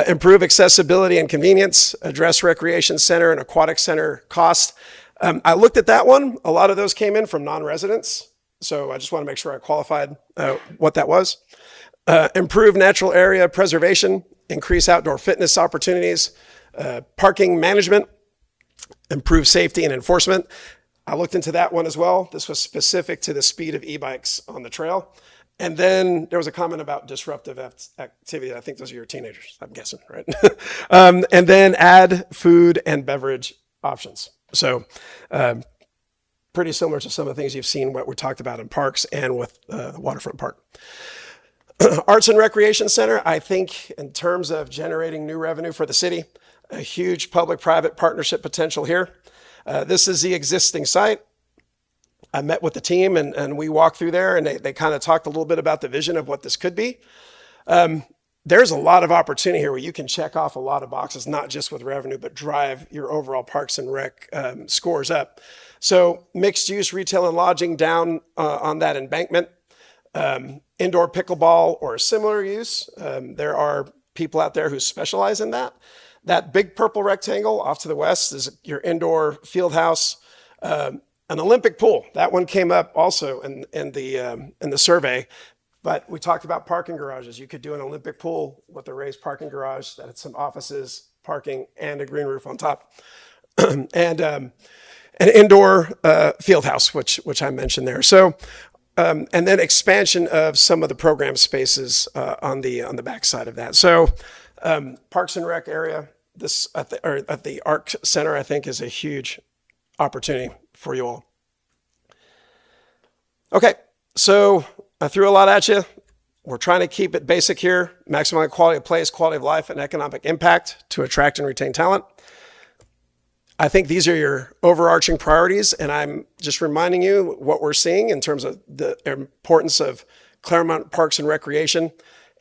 improve accessibility and convenience, address recreation center and aquatic center costs. I looked at that one. A lot of those came in from non-residents. So I just want to make sure I qualified what that was. Improve natural area preservation, increase outdoor fitness opportunities, Parking management, improve safety and enforcement. I looked into that one as well. This was specific to the speed of e-bikes on the trail. And then there was a comment about disruptive activity. I think those are your teenagers, I'm guessing, right? And then add food and beverage options. So pretty similar to some of the things you've seen, what we talked about in parks and with the waterfront park. Arts and Recreation Center, I think in terms of generating new revenue for the city, a huge public-private partnership potential here. This is the existing site. I met with the team and we walked through there and they kind of talked a little bit about the vision of what this could be. There's a lot of opportunity here where you can check off a lot of boxes, not just with revenue, but drive your overall Parks and Rec scores up. So mixed use retail and lodging down on that embankment. Indoor pickleball or similar use. There are people out there who specialize in that. That big purple rectangle off to the west is your indoor field house. An Olympic pool, that one came up also in the survey, but we talked about parking garages. You could do an Olympic pool with a raised parking garage that had some offices, parking, and a green roof on top. And an indoor field house, which I mentioned there. So, and then expansion of some of the program spaces on the back side of that. So, Parks and Rec area, this at the ARC Center, I think is a huge opportunity for you all. Okay, so I threw a lot at you. We're trying to keep it basic here, maximize quality of place, quality of life, and economic impact to attract and retain talent. I think these are your overarching priorities, and I'm just reminding you what we're seeing in terms of the importance of Clermont Parks and Recreation.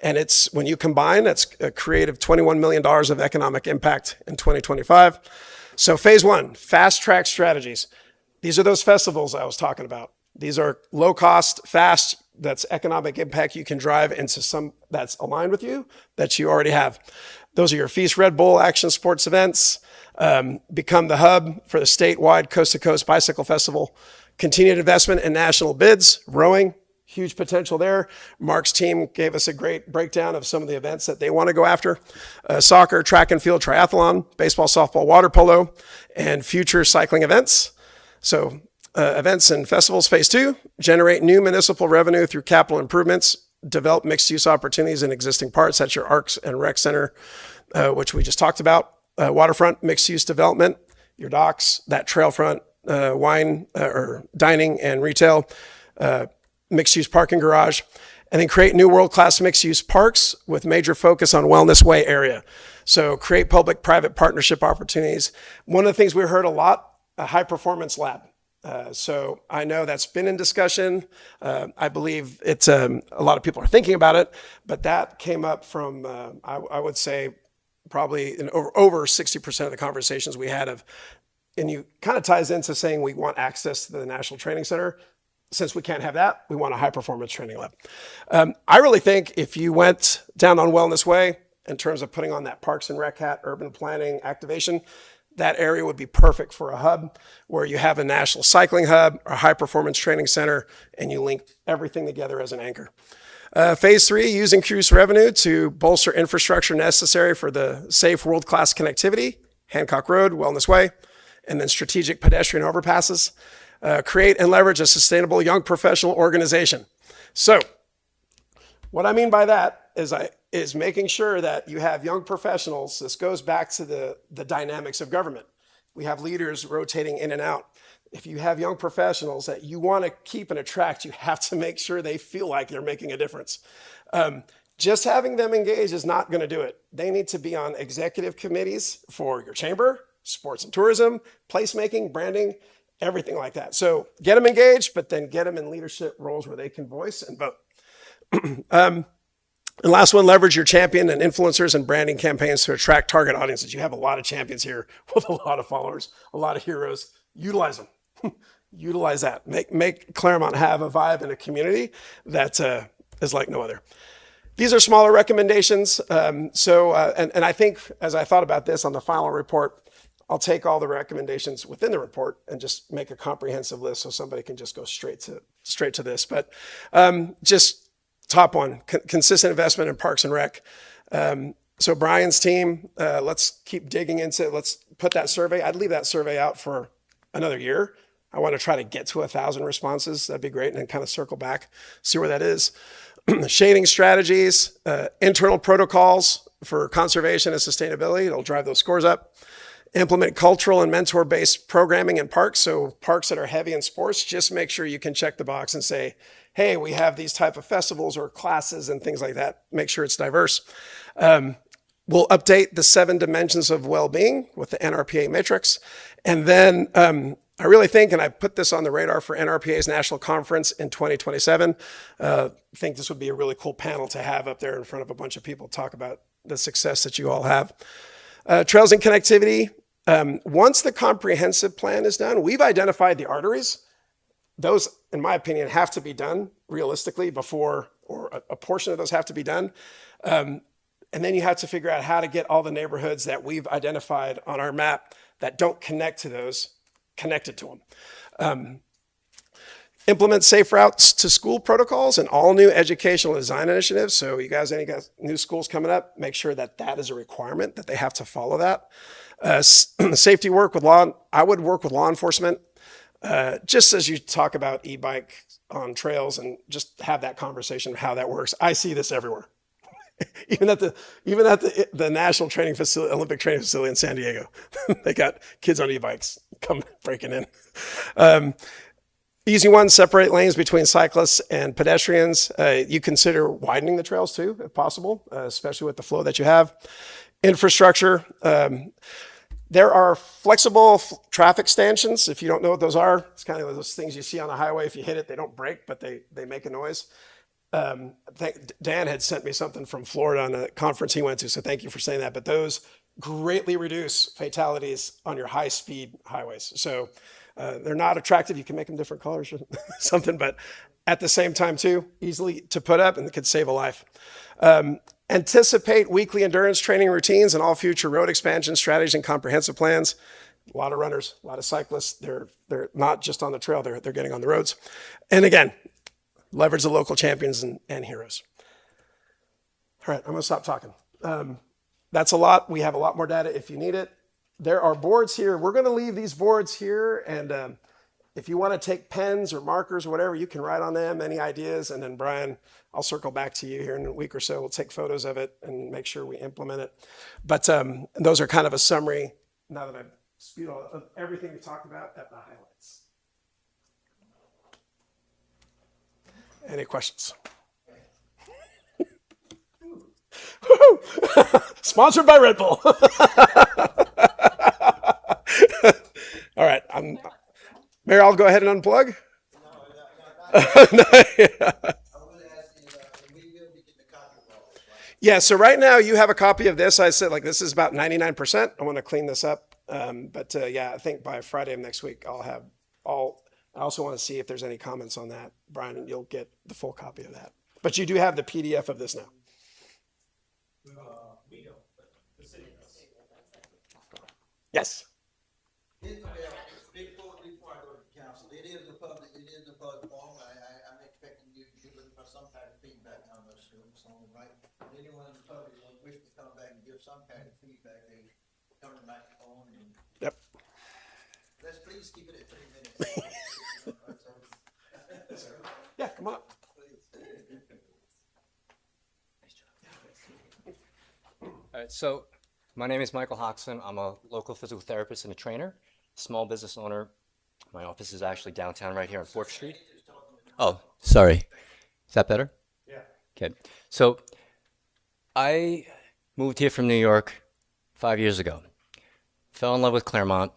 And it's when you combine, that's a creative $21 million of economic impact in 2025. So phase one, fast track strategies. These are those festivals I was talking about. These are low cost, fast, that's economic impact you can drive into some that's aligned with you, that you already have. Those are your Feast Red Bull action sports events, become the hub for the statewide coast to coast bicycle festival, continued investment in national bids, rowing, huge potential there. Mark's team gave us a great breakdown of some of the events that they want to go after. Soccer, track and field, triathlon, baseball, softball, water polo, and future cycling events. So events and festivals, phase two, generate new municipal revenue through capital improvements, develop mixed use opportunities in existing parts. That's your Arcs and Rec Center, which we just talked about. Waterfront, mixed use development, your docks, that trailfront, wine or dining and retail, mixed use parking garage, and then create new world-class mixed use parks with major focus on Wellness Way area. So create public-private partnership opportunities. One of the things we heard a lot, a high performance lab. So I know that's been in discussion. I believe it's a lot of people are thinking about it, but that came up from, I would say, probably in over 60% of the conversations we had of, and you kind of ties into saying we want access to the National Training Center. Since we can't have that, we want a high performance training lab. I really think if you went down on Wellness Way in terms of putting on that Parks and Rec hat, urban planning activation, that area would be perfect for a hub where you have a national cycling hub, a high performance training center, and you link everything together as an anchor. Phase three, use increased revenue to bolster infrastructure necessary for the safe world-class connectivity, Hancock Road, Wellness Way, and then strategic pedestrian overpasses. Create and leverage a sustainable young professional organization. So what I mean by that is making sure that you have young professionals. This goes back to the dynamics of government. We have leaders rotating in and out. If you have young professionals that you want to keep and attract, you have to make sure they feel like they're making a difference. Just having them engaged is not going to do it. They need to be on executive committees for your chamber, sports and tourism, placemaking, branding, everything like that. So get them engaged, but then get them in leadership roles where they can voice and vote. And last one, leverage your champion and influencers and branding campaigns to attract target audiences. You have a lot of champions here with a lot of followers, a lot of heroes. Utilize them. Utilize that. Make Clermont have a vibe and a community that is like no other. These are smaller recommendations. And I think as I thought about this on the final report, I'll take all the recommendations within the report and just make a comprehensive list so somebody can just go straight to this. But just top one, consistent investment in Parks and Rec. So Brian's team, let's keep digging into it. Let's put that survey. I'd leave that survey out for another year. I want to try to get to 1,000 responses. That'd be great. And then kind of circle back, see where that is. Shading strategies, internal protocols for conservation and sustainability. It'll drive those scores up. Implement cultural and mentor-based programming in parks. So parks that are heavy in sports, just make sure you can check the box and say, hey, we have these type of festivals or classes and things like that. Make sure it's diverse. We'll update the 7 dimensions of well-being with the NRPA matrix. And then I really think, and I put this on the radar for NRPA's national conference in 2027, I think this would be a really cool panel to have up there in front of a bunch of people, talk about the success that you all have. Trails and connectivity. Once the comprehensive plan is done, we've identified the arteries. Those, in my opinion, have to be done realistically before, or a portion of those have to be done. And then you have to figure out how to get all the neighborhoods that we've identified on our map that don't connect to those, connected to them. Implement safe routes to school protocols and all new educational design initiatives. So you guys, any new schools coming up, make sure that that is a requirement, that they have to follow that. Safety work with law. I would work with law enforcement. Just as you talk about e-bike on trails, and just have that conversation of how that works. I see this everywhere. even at the national training facility, Olympic training facility in San Diego, they got kids on e-bikes come breaking in. Easy one, separate lanes between cyclists and pedestrians. You consider widening the trails too, if possible, especially with the flow that you have. Infrastructure. There are flexible traffic stanchions. If you don't know what those are, it's kind of those things you see on a highway. If you hit it, they don't break, but they make a noise. I think Dan had sent me something from Florida on a conference he went to, so thank you for saying that. But those greatly reduce fatalities on your high-speed highways. So they're not attractive. You can make them different colors or something, but at the same time too, easily to put up, and it could save a life. Anticipate weekly endurance training routines and all future road expansion strategies and comprehensive plans. A lot of runners, a lot of cyclists. They're not just on the trail, they're getting on the roads. And again, leverage the local champions and heroes. All right, I'm gonna stop talking. That's a lot. We have a lot more data if you need it. There are boards here. We're gonna leave these boards here, and if you wanna take pens or markers or whatever, you can write on them, any ideas, and then Brian, I'll circle back to you here in a week or so. We'll take photos of it and make sure we implement it. But those are kind of a summary, now that I've spewed all of everything we talked about at the highlights. Any questions? Sponsored by Red Bull. All right, Mayor, I'll go ahead and unplug. Yeah, so right now you have a copy of this. I said, like, this is about 99%. I want to clean this up. But yeah, I think by Friday of next week, I'll have all. I also want to see if there's any comments on that. Brian, you'll get the full copy of that. But you do have the PDF of this now. We don't, but the city does. Yes. Before I go to council, it is a public forum. I'm expecting you to give us some kind of feedback on those students on the right. Anyone in the public who wishes to come back and give some kind of feedback, they come to the microphone and. Yep. Let's please keep it at 3 minutes. Yeah, come on up. All right, so my name is Michael Hoxson. I'm a local physical therapist and a trainer, small business owner. My office is actually downtown right here on 4th Street. Oh, sorry. Is that better? Yeah. Okay. So I moved here from New York 5 years ago. Fell in love with Clermont.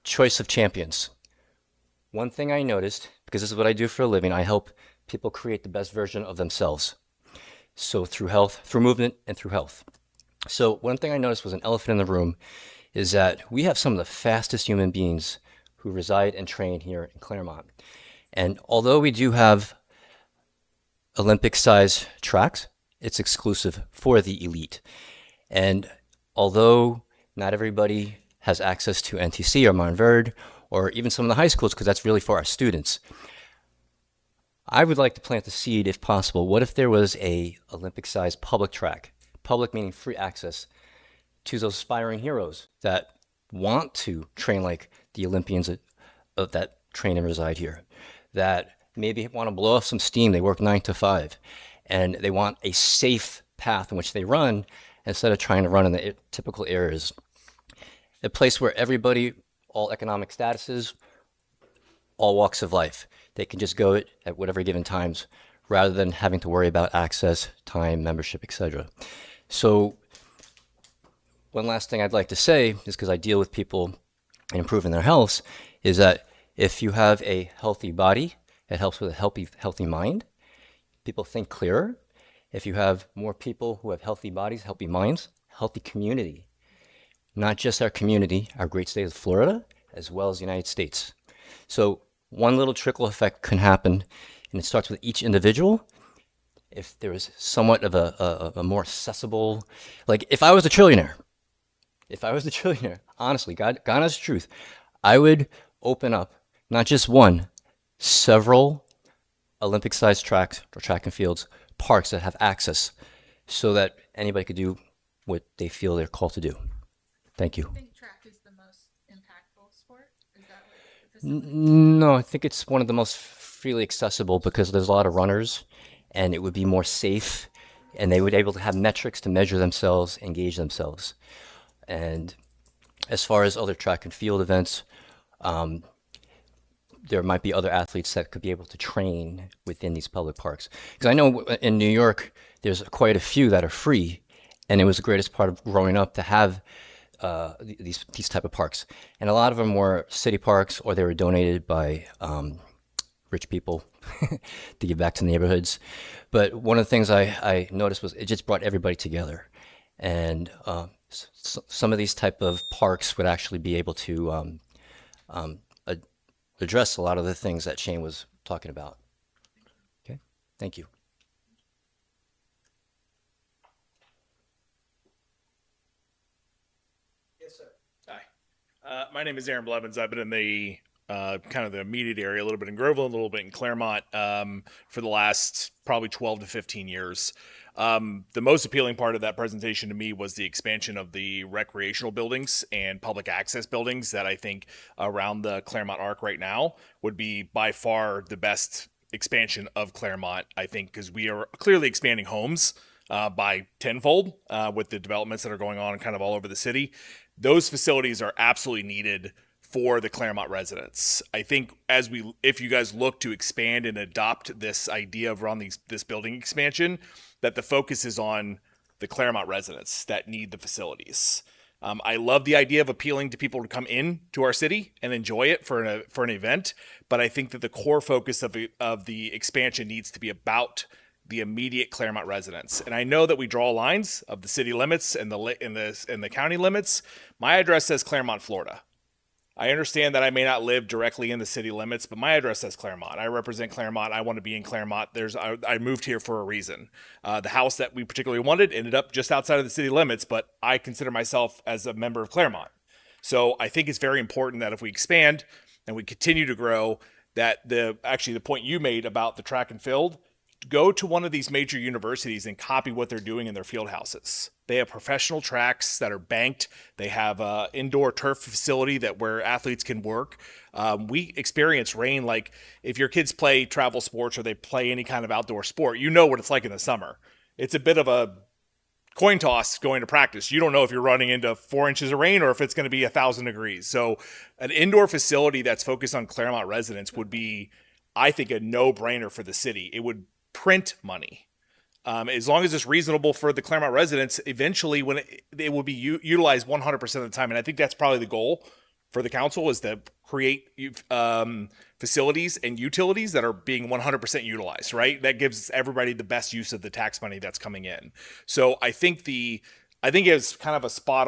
Choice of champions. One thing I noticed, because this is what I do for a living, I help people create the best version of themselves. So through health, through movement, and through health. So one thing I noticed was an elephant in the room is that we have some of the fastest human beings who reside and train here in Clermont. And although we do have Olympic-sized tracks, it's exclusive for the elite. And although not everybody has access to NTC or Montverde or even some of the high schools, because that's really for our students, I would like to plant the seed, if possible. What if there was a Olympic-sized public track public meaning free access to those aspiring heroes that want to train like the Olympians that train and reside here, that maybe want to blow off some steam. They work 9 to 5, and they want a safe path in which they run instead of trying to run in the typical areas. A place where everybody, all economic statuses, all walks of life, they can just go at whatever given times rather than having to worry about access, time, membership, etc. So one last thing I'd like to say is, because I deal with people and improving their health, is that if you have a healthy body, it helps with a healthy mind. People think clearer. If you have more people who have healthy bodies, healthy minds, healthy community, not just our community, our great state of Florida, as well as the United States. So one little trickle effect can happen, and it starts with each individual. If there is somewhat of a more accessible, like if I was a trillionaire, honestly, God honest truth, I would open up not just one, several Olympic-sized tracks or track and fields, parks that have access so that anybody could do what they feel they're called to do. Thank you. I think track is the most impactful sport. Is that what the facility? No, I think it's one of the most freely accessible because there's a lot of runners, and it would be more safe, and they would be able to have metrics to measure themselves, engage themselves. And as far as other track and field events, there might be other athletes that could be able to train within these public parks. Because I know in New York, there's quite a few that are free, and it was the greatest part of growing up to have these type of parks. And a lot of them were city parks, or they were donated by rich people to give back to neighborhoods. But one of the things I noticed was it just brought everybody together. And some of these type of parks would actually be able to address a lot of the things that Shane was talking about. Okay, thank you. Yes, sir. Hi. My name is Aaron Blevins. I've been in the kind of the immediate area, a little bit in Groveland, a little bit in Clermont for the last probably 12 to 15 years. The most appealing part of that presentation to me was the expansion of the recreational buildings and public access buildings that I think around the Clermont Arc right now would be by far the best expansion of Clermont, I think, because we are clearly expanding homes by tenfold with the developments that are going on kind of all over the city. Those facilities are absolutely needed for the Clermont residents. I think if you guys look to expand and adopt this idea of around this building expansion, that the focus is on the Clermont residents that need the facilities. I love the idea of appealing to people to come in to our city and enjoy it for an event, but I think that the core focus of the expansion needs to be about the immediate Clermont residents. And I know that we draw lines of the city limits and the county limits. My address says Clermont, Florida. I understand that I may not live directly in the city limits, but my address says Clermont. I represent Clermont. I want to be in Clermont. I moved here for a reason. The house that we particularly wanted ended up just outside of the city limits, but I consider myself as a member of Clermont. So I think it's very important that if we expand and we continue to grow, that the point you made about the track and field, go to one of these major universities and copy what they're doing in their field houses. They have professional tracks that are banked. They have an indoor turf facility where athletes can work. We experience rain, like if your kids play travel sports or they play any kind of outdoor sport, you know what it's like in the summer. It's a bit of a coin toss going to practice. You don't know if you're running into 4 inches of rain or if it's going to be 1,000 degrees. So an indoor facility that's focused on Clermont residents would be, I think, a no-brainer for the city. It would print money. As long as it's reasonable for the Clermont residents, eventually when it will be utilized 100% of the time. And I think that's probably the goal for the council, is to create facilities and utilities that are being 100% utilized, right? That gives everybody the best use of the tax money that's coming in. So I think it's kind of a spot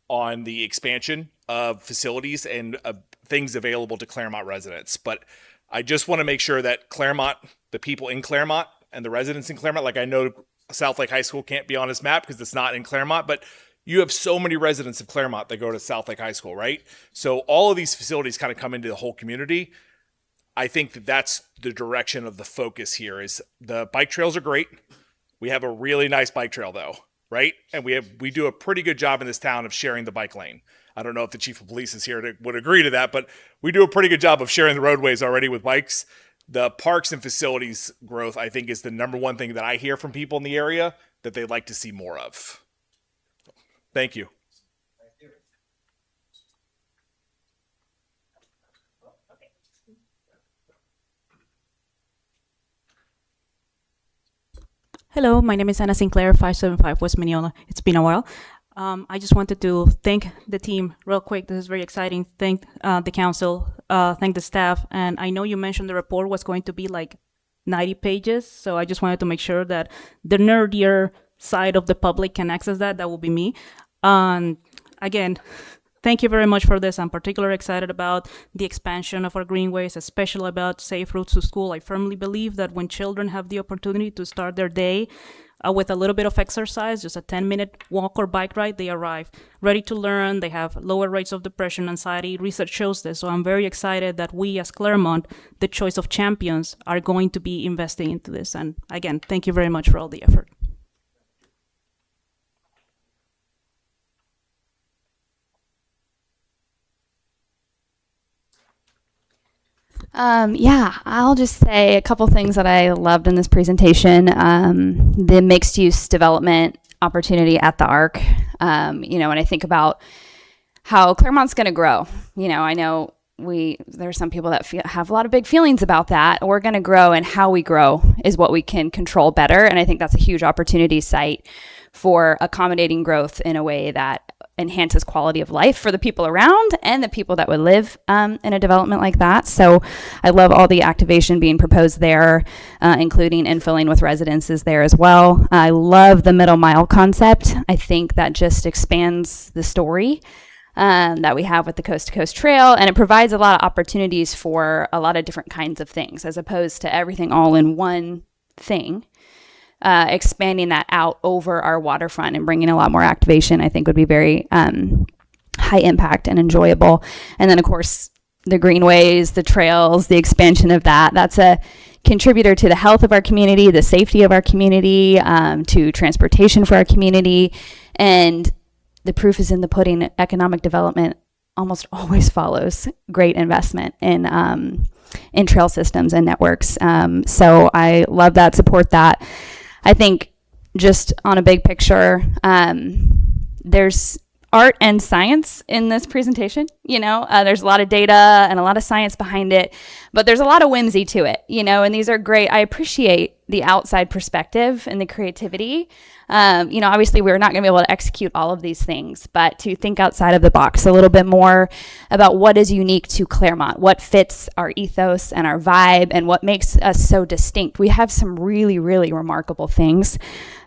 on the expansion of facilities and things available to Clermont residents. But I just want to make sure that Clermont, the people in Clermont and the residents in Clermont, like I know South Lake High School can't be on this map because it's not in Clermont, but you have so many residents of Clermont that go to South Lake High School, right? So all of these facilities kind of come into the whole community. I think that's the direction of the focus here. Is the bike trails are great. We have a really nice bike trail though. right? And we do a pretty good job in this town of sharing the bike lane. I don't know if the chief of police is here would agree to that, but we do a pretty good job of sharing the roadways already with bikes. The parks and facilities growth, I think, is the number one thing that I hear from people in the area that they'd like to see more of. Thank you. Hello, my name is Anna Sinclair, 575 West Mineola. It's been a while. I just wanted to thank the team real quick. This is very exciting. Thank the council, thank the staff. And I know you mentioned the report was going to be like 90 pages. So I just wanted to make sure that the nerdier side of the public can access that. That will be me. Again, thank you very much for this. I'm particularly excited about the expansion of our greenways, especially about safe routes to school. I firmly believe that when children have the opportunity to start their day with a little bit of exercise, just a 10-minute walk or bike ride, they arrive ready to learn. They have lower rates of depression, anxiety. Research shows this. So I'm very excited that we as Clermont, the choice of champions, are going to be investing into this. And again, thank you very much for all the effort. Yeah, I'll just say a couple things that I loved in this presentation. The mixed use development opportunity at the ARC. When I think about how Clermont's going to grow, I know there are some people that have a lot of big feelings about that. We're going to grow, and how we grow is what we can control better. And I think that's a huge opportunity site for accommodating growth in a way that enhances quality of life for the people around and the people that would live in a development like that. So I love all the activation being proposed there, including infilling with residences there as well. I love the middle mile concept. I think that just expands the story that we have with the Coast to Coast Trail, and it provides a lot of opportunities for a lot of different kinds of things as opposed to everything all in one thing. Expanding that out over our waterfront and bringing a lot more activation, I think would be very high impact and enjoyable. And then, of course, the greenways, the trails, the expansion of that's a contributor to the health of our community, the safety of our community, to transportation for our community. And the proof is in the pudding. Economic development almost always follows great investment in trail systems and networks. So I love that, support that. I think just on a big picture, there's art and science in this presentation. There's a lot of data and a lot of science behind it, but there's a lot of whimsy to it, and these are great. I appreciate the outside perspective and the creativity. Obviously we're not going to be able to execute all of these things, but to think outside of the box a little bit more about what is unique to Clermont, what fits our ethos and our vibe, and what makes us so distinct. We have some really, really remarkable things.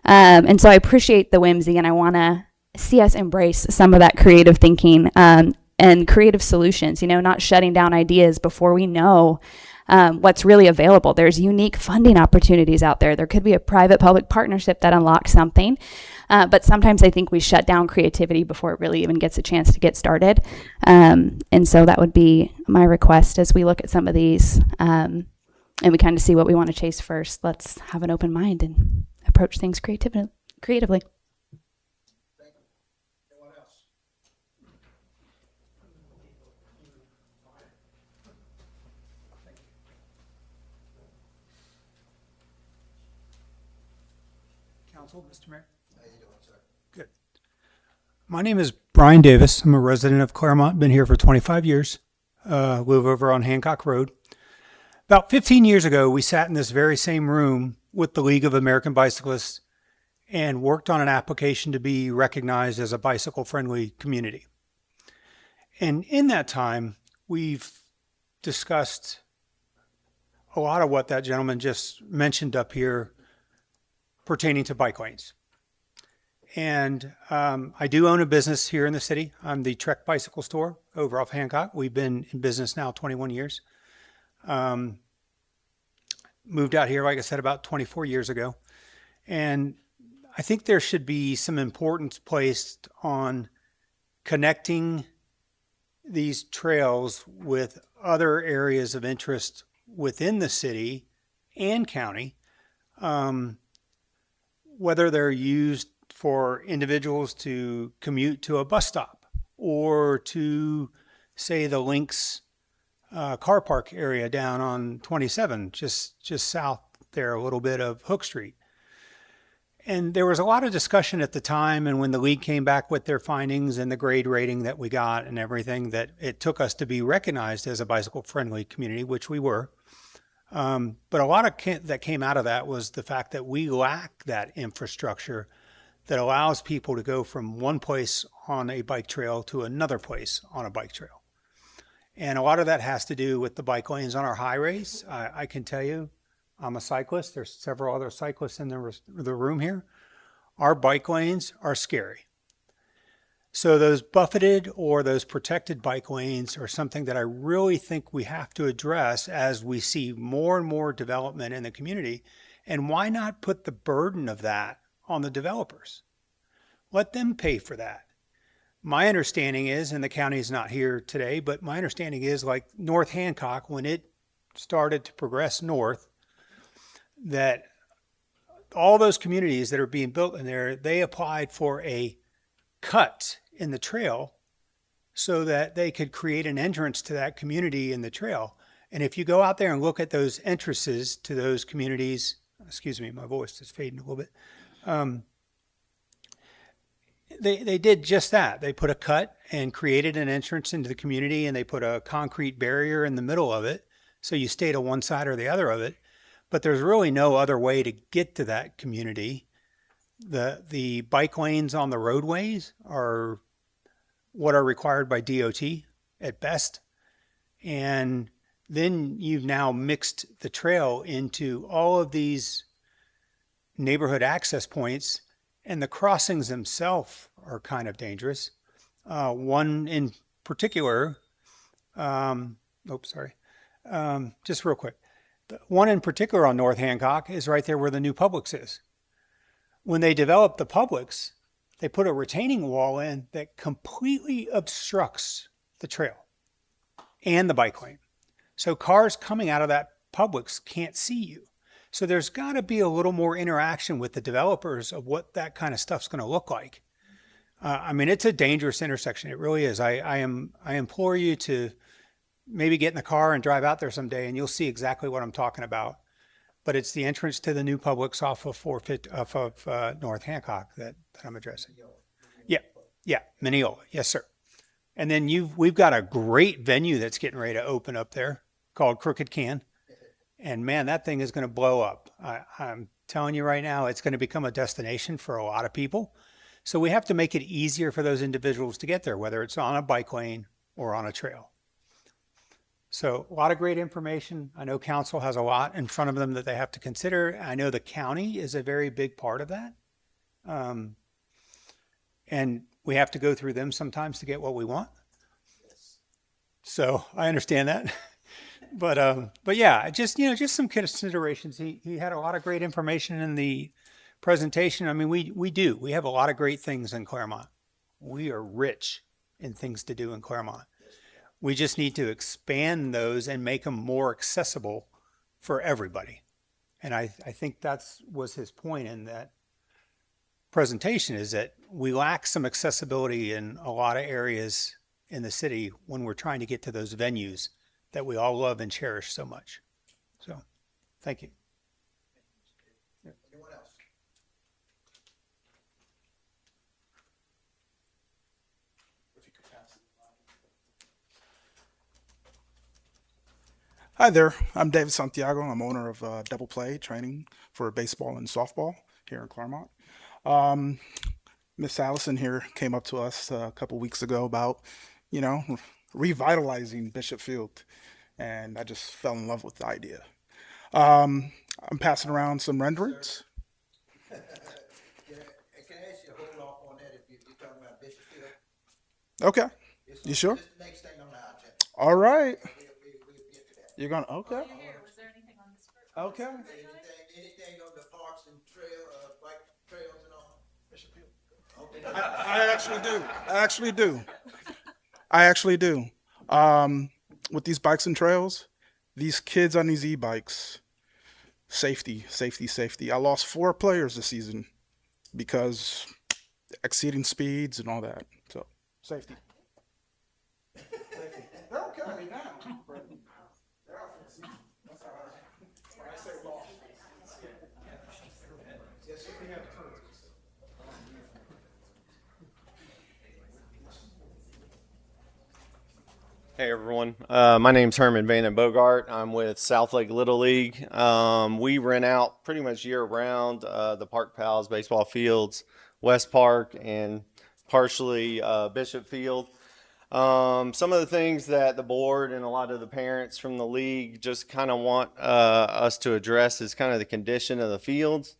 And so I appreciate the whimsy, and I want to see us embrace some of that creative thinking and creative solutions, not shutting down ideas before we know what's really available. There's unique funding opportunities out there. There could be a private-public partnership that unlocks something, but sometimes I think we shut down creativity before it really even gets a chance to get started. And so that would be my request as we look at some of these and we kind of see what we want to chase first. Let's have an open mind and approach things creatively. Anyone else? Council, Mr. Mayor. How you doing, sir? Good. My name is Brian Davis. I'm a resident of Clermont. Been here for 25 years. Live over on Hancock Road. About 15 years ago, we sat in this very same room with the League of American Bicyclists and worked on an application to be recognized as a bicycle-friendly community. And in that time, we've discussed a lot of what that gentleman just mentioned up here pertaining to bike lanes. And I do own a business here in the city. I'm the Trek Bicycle Store over off Hancock. We've been in business now 21 years. Moved out here, like I said, about 24 years ago. And I think there should be some importance placed on connecting these trails with other areas of interest within the city and county, whether they're used for individuals to commute to a bus stop or to, say, the Lynx car park area down on 27, just south there, a little bit of Hook Street. And there was a lot of discussion at the time, and when the league came back with their findings and the grade rating that we got and everything, that it took us to be recognized as a bicycle-friendly community, which we were. But a lot of that came out of that was the fact that we lack that infrastructure that allows people to go from one place on a bike trail to another place on a bike trail. And a lot of that has to do with the bike lanes on our highways. I can tell you, I'm a cyclist. There's several other cyclists in the room here. Our bike lanes are scary. So those buffeted or those protected bike lanes are something that I really think we have to address as we see more and more development in the community. And why not put the burden of that on the developers? Let them pay for that. My understanding is, and the county's not here today, but my understanding is like North Hancock, when it started to progress north, that all those communities that are being built in there, they applied for a cut in the trail so that they could create an entrance to that community in the trail. And if you go out there and look at those entrances to those communities, excuse me, my voice is fading a little bit. They did just that. They put a cut and created an entrance into the community, and they put a concrete barrier in the middle of it. So you stay to one side or the other of it. But there's really no other way to get to that community. The bike lanes on the roadways are what are required by DOT at best. And then you've now mixed the trail into all of these neighborhood access points, and the crossings themselves are kind of dangerous. One in particular, just real quick. One in particular on North Hancock is right there where the new Publix is. When they developed the Publix, they put a retaining wall in that completely obstructs the trail and the bike lane. So cars coming out of that Publix can't see you. So there's got to be a little more interaction with the developers of what that kind of stuff's going to look like. I mean, it's a dangerous intersection. It really is. I implore you to maybe get in the car and drive out there someday, and you'll see exactly what I'm talking about. But it's the entrance to the new Publix off of North Hancock that I'm addressing. Yeah, Mineola, yes, sir. And then we've got a great venue that's getting ready to open up there called Crooked Can, and man, that thing is going to blow up. I'm telling you right now, it's going to become a destination for a lot of people. So we have to make it easier for those individuals to get there, whether it's on a bike lane or on a trail. So a lot of great information. I know council has a lot in front of them that they have to consider. I know the county is a very big part of that. And we have to go through them sometimes to get what we want. So I understand that. But yeah, just some considerations. He had a lot of great information in the presentation. I mean, we have a lot of great things in Clermont. We are rich in things to do in Clermont. We just need to expand those and make them more accessible for everybody. And I think was his point in that presentation, is that we lack some accessibility in a lot of areas in the city when we're trying to get to those venues that we all love and cherish so much. So, thank you. Anyone else? Hi there, I'm David Santiago. I'm owner of Double Play Training for baseball and softball here in Clermont. Miss Allison here came up to us a couple weeks ago about, revitalizing Bishop Field, and I just fell in love with the idea. I'm passing around some renderings. Can I ask you to hold off on that if you're talking about Bishop Field? Okay, you sure? It's the next thing on the agenda. All right. We'll get to that. You're gonna, okay, Was there anything on this? okay. Anything on the parks and bike trails and all? Bishop Field. Okay. I actually do. With these bikes and trails, these kids on these e-bikes, safety. I lost 4 players this season because exceeding speeds and all that. So safety. They're okay now. They're out for the season. That's all right. When I say lost. Yes, we have turtles. Hey everyone, my name's Herman Van Bogart. I'm with South Lake Little League. We rent out pretty much year round the Park Pals baseball fields, West Park, and partially Bishop Field. Some of the things that the board and a lot of the parents from the league just kind of want us to address is kind of the condition of the fields.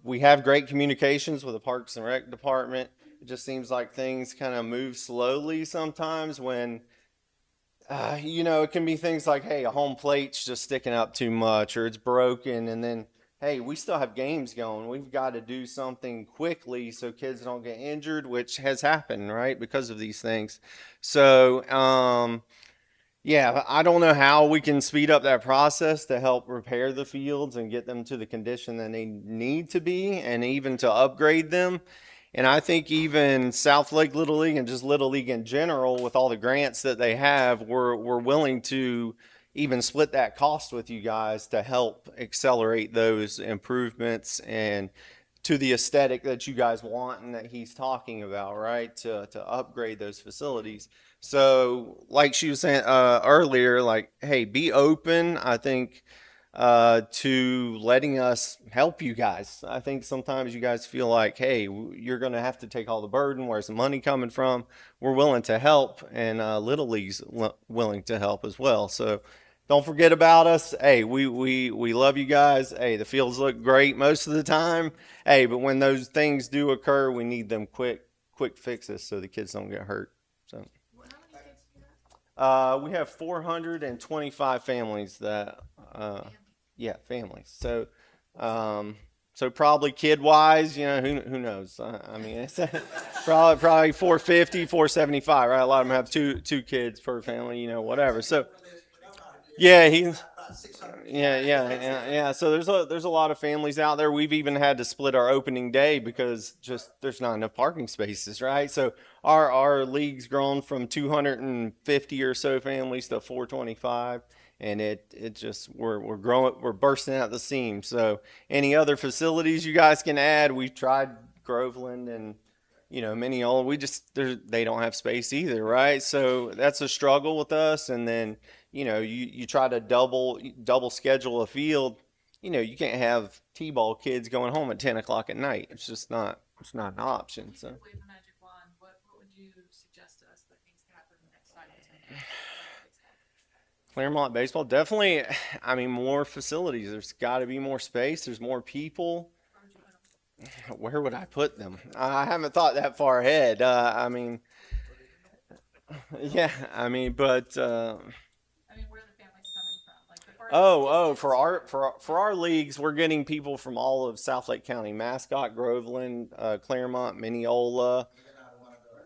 We have great communications with the Parks and Rec department. It just seems like things kind of move slowly sometimes when it can be things like, hey, a home plate's just sticking up too much or it's broken. And then, hey, we still have games going. We've got to do something quickly so kids don't get injured, which has happened, right, because of these things. So, yeah, I don't know how we can speed up that process to help repair the fields and get them to the condition that they need to be and even to upgrade them. And I think even South Lake Little League and just Little League in general, with all the grants that they have, we're willing to even split that cost with you guys to help accelerate those improvements and to the aesthetic that you guys want and that he's talking about, right? To upgrade those facilities. So like she was saying earlier, like, hey, be open. I think to letting us help you guys. I think sometimes you guys feel like, hey, you're going to have to take all the burden. Where's the money coming from? We're willing to help, and Little League's willing to help as well. So don't forget about us. Hey, we love you guys. Hey, the fields look great most of the time. Hey, but when those things do occur, we need them quick fixes so the kids don't get hurt. So. We have 425 families that. Yeah, families. So, so probably kid wise, who knows? I mean, it's probably 450, 475, right? A lot of them have two kids per family, whatever. So, yeah, yeah. So there's a lot of families out there. We've even had to split our opening day because just there's not enough parking spaces, right? So our league's grown from 250 or so families to 425. And it just we're growing, we're bursting out the seams. So any other facilities you guys can add? We've tried Groveland and Mineola. They don't have space either, right? So that's a struggle with us. And then you try to double schedule a field. You can't have t-ball kids going home at 10 o'clock at night. It's not an option. So. Wave a magic wand. What would you suggest to us that needs to happen in the next 5 to 10 years? Clermont baseball, definitely. I mean, more facilities. There's got to be more space. There's more people. Where would I put them? I haven't thought that far ahead. I mean, yeah. I mean, but. I mean, where are the families coming from? Like the farthest For our leagues, we're getting people from all of South Lake County: Mascot, Groveland, Clermont, Mineola.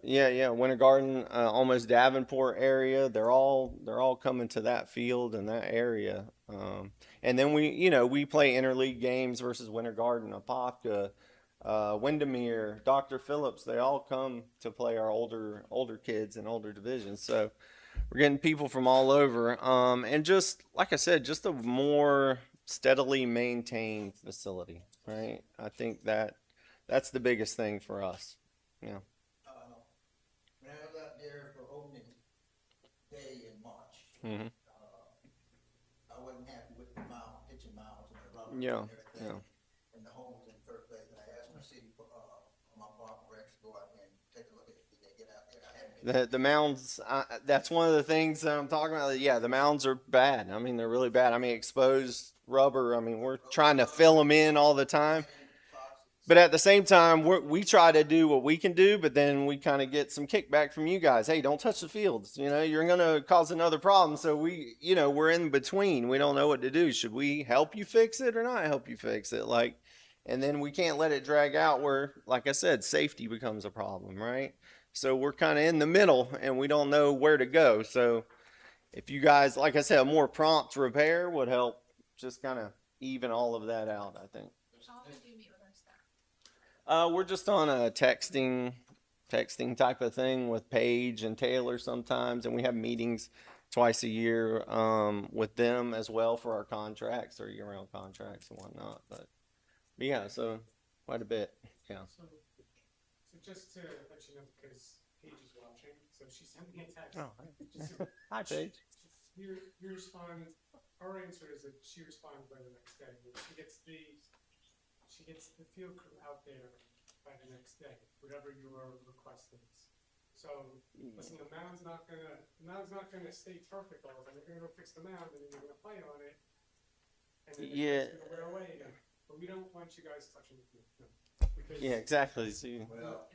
Yeah, Winter Garden, almost Davenport area. They're all coming to that field and that area. And then we play interleague games versus Winter Garden, Apopka, Windermere, Dr. Phillips. They all come to play our older kids and older divisions. So we're getting people from all over. And just like I said, just a more steadily maintained facility, right? I think that's the biggest thing for us. Yeah. When I was out there for opening day in March, Mm-hmm. I wasn't happy with the pitching mounds and the rubber Yeah, and everything, yeah. and the holes in the first place. And I asked my city, my park reps to go out there and take a look at it. Did they get out there? I haven't been. The mounds, that's one of the things that I'm talking about. Yeah, the mounds are bad. I mean, they're really bad. I mean, exposed rubber. I mean, we're trying to fill them in all the time. But at the same time, we try to do what we can do, but then we kind of get some kickback from you guys. Hey, don't touch the fields. You're going to cause another problem. So we're in between. We don't know what to do. Should we help you fix it or not help you fix it? And then we can't let it drag out where, like I said, safety becomes a problem, right? So we're kind of in the middle and we don't know where to go. So if you guys, like I said, a more prompt repair would help just kind of even all of that out, I think. How often do you meet with our staff? We're just on a texting type of thing with Paige and Taylor sometimes, and we have meetings twice a year with them as well for our contracts or year-round contracts and whatnot. But yeah, so quite a bit. Yeah. So just to let you know, because Paige is watching, so she sent me a text. Oh, Just- hi, Paige. You respond. Our answer is that she responds by the next day. She gets the field crew out there by the next day, whatever your request is. So listen, the mound's not gonna stay perfect all the time. You're gonna go fix the mound and then you're gonna play on it, and then it's gonna wear away again. But we don't want you guys touching the field. No. Because Yeah, exactly. See, Well,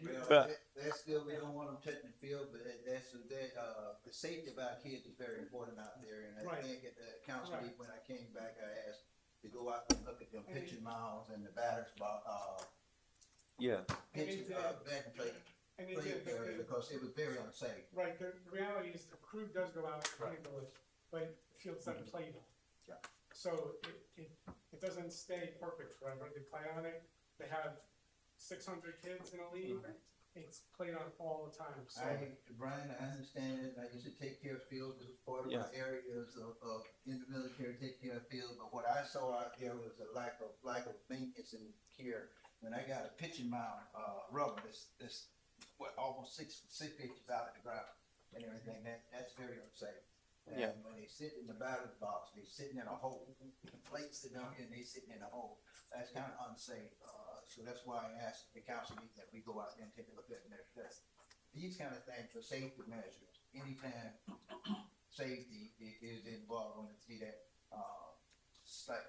that's still, we don't want them touching the field, but the safety of our kids is very important out there. And I Right. think at the council Right. meeting, when I came back, I asked to go out and look at them pitching mounds and the batters, yeah. pitching, batting play, and they play did, area, because it was very unsafe. right, the reality is the crew does go out and handle it, but the field's not played on. Yeah. So it doesn't stay perfect forever. They play on it. They have 600 kids in a league. It's played on all the time. So Brian, I understand it. I used to take care of fields as part of my areas of in the military, take care of fields. But what I saw out there was a lack of maintenance and care. When I got a pitching mound, rubber, this almost six inches out of the ground and everything, that's very unsafe. And when they sit in the batter's box, they sitting in a hole. The plate's sitting out here and they sitting in a hole. That's kind of unsafe. So that's why I asked the council meeting that we go out there and take a look at it. These kind of things for safety measures. Anytime safety is involved, when it's see that. It's like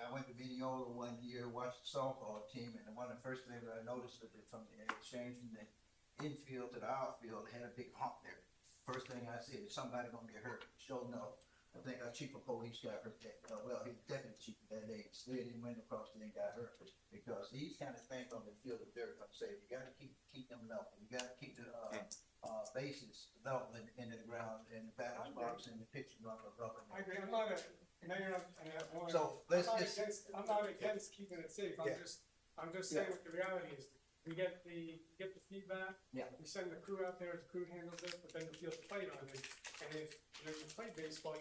I went to Mineola one year, watched the softball team, and one of the first things I noticed was that from the exchange from the infield to the outfield, they had a big hump there. First thing I said, is somebody gonna get hurt. Sure enough, I think our chief of police got hurt that, well, he deputy chief that day, slid and went across and got hurt. Because these kind of things on the field are very unsafe. You gotta keep them level. You gotta keep the, bases level into the ground and the batter's box and the pitching rubber. I agree. I'm not So let's I'm not against keeping it safe. I'm just saying what the reality is. We get the feedback. Yeah. We send the crew out there. The crew handles it, but then the field's played on it. And if you play baseball,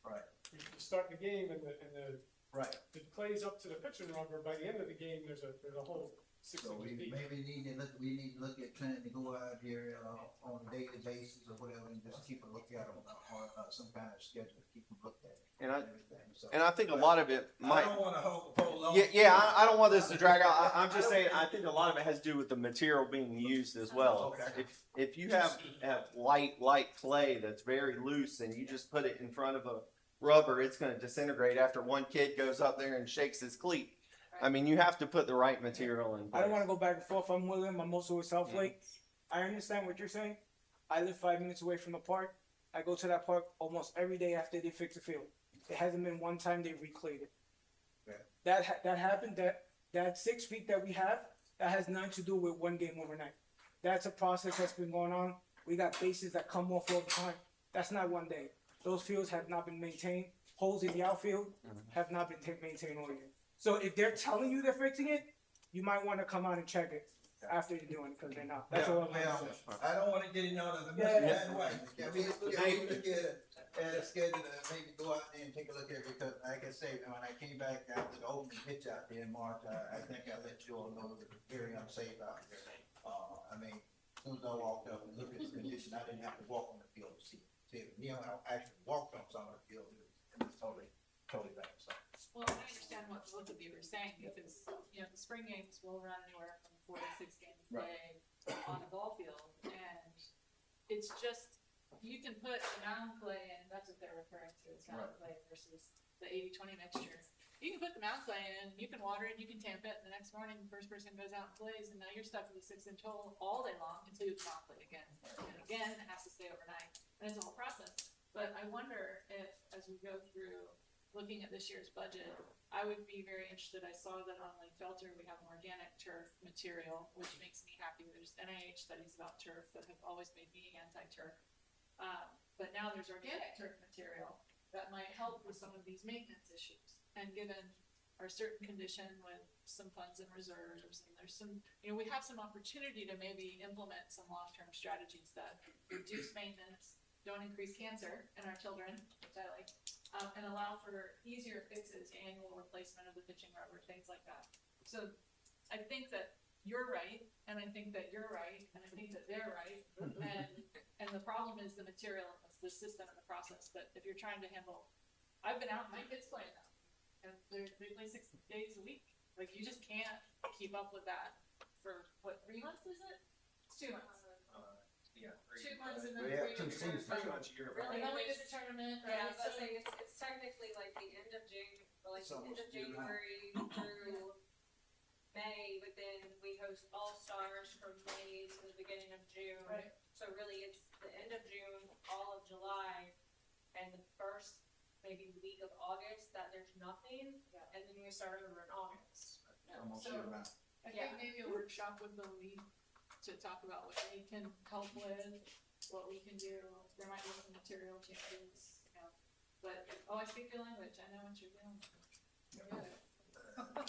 Right. You start the game and the Right. it plays up to the pitching rubber. By the end of the game, there's a whole 6 So we feet. maybe need to look at trying to go out here on a daily basis or whatever and just keep a look at them on some kind of schedule to keep them looked at. And I everything. So and I think a lot of it might. I don't want to hold the pole long. I don't want this to drag out. I'm just saying, I think a lot of it has to do with the material being used as well. Okay. If you have light clay that's very loose and you just put it in front of a rubber, it's going to disintegrate after one kid goes up there and shakes his cleat. I mean, you have to put the right material in place. I don't want to go back and forth. I'm William. I'm also with South Lake. I understand what you're saying. I live 5 minutes away from the park. I go to that park almost every day after they fix the field. It hasn't been one time they reclayed it. Yeah. That happened. That 6 feet that we have, that has nothing to do with one game overnight. That's a process that's been going on. We got bases that come off all the time. That's not one day. Those fields have not been maintained. Holes in the outfield have not been maintained all year. So if they're telling you they're fixing it, you might want to come out and check it after you're doing it, because they're not. That's all I'm gonna say. I don't want to get in on the Yeah. that way. Can we look at a schedule to maybe go out there and take a look at it? Because like I say, when I came back after the opening pitch out there in March, I think I let you all know it was very unsafe out there. I mean, as soon as I walked up and looked at the condition, I didn't have to walk on the field to see it. You know, I actually walked on some of the field. It was totally bad. So. Well, I understand what both of you are saying, because, the spring games will run anywhere from 4 to 6 games a day on a ball field, and it's just, you can put the mound clay in, that's what they're referring to, as mound clay versus the 80-20 mixture. You can put the mound clay in, you can water it, you can tamp it, and the next morning, the first person goes out and plays, and now you're stuck with a 6-inch hole all day long until you mound clay again. And again, it has to stay overnight, and it's a whole process. But I wonder if, as we go through looking at this year's budget, I would be very interested. I saw that on Lake Felter we have an organic turf material, which makes me happy. There's NIH studies about turf that have always made me anti-turf. But now there's organic turf material that might help with some of these maintenance issues. And given are a certain condition with some funds and reserves, and there's some, we have some opportunity to maybe implement some long-term strategies that reduce maintenance, don't increase cancer in our children, which I like, and allow for easier fixes, annual replacement of the pitching rubber, things like that. So I think that you're right, and I think that you're right, and I think that they're right, and the problem is the material, the system, and the process. But if you're trying to handle, I've been out, my kids play now, and they play 6 days a week. Like, you just can't keep up with that for what, 3 months is it? It's 2 months. Yeah. 2 months and then We have 3 two months. seasons. And then we did the tournament, Yeah, right? I was about to So- say, it's technically like the end of June, or like It's the end almost of July. January through May, but then we host All-Stars from May to the beginning of June. Right. So really, it's the end of June, all of July, and the first maybe week of August that there's nothing, and then we start over in August. Almost So- year round. I think maybe a workshop with the league to talk about what we can help with, what we can do. There might be some material changes, but, I speak your language, I know what you're doing. You're good.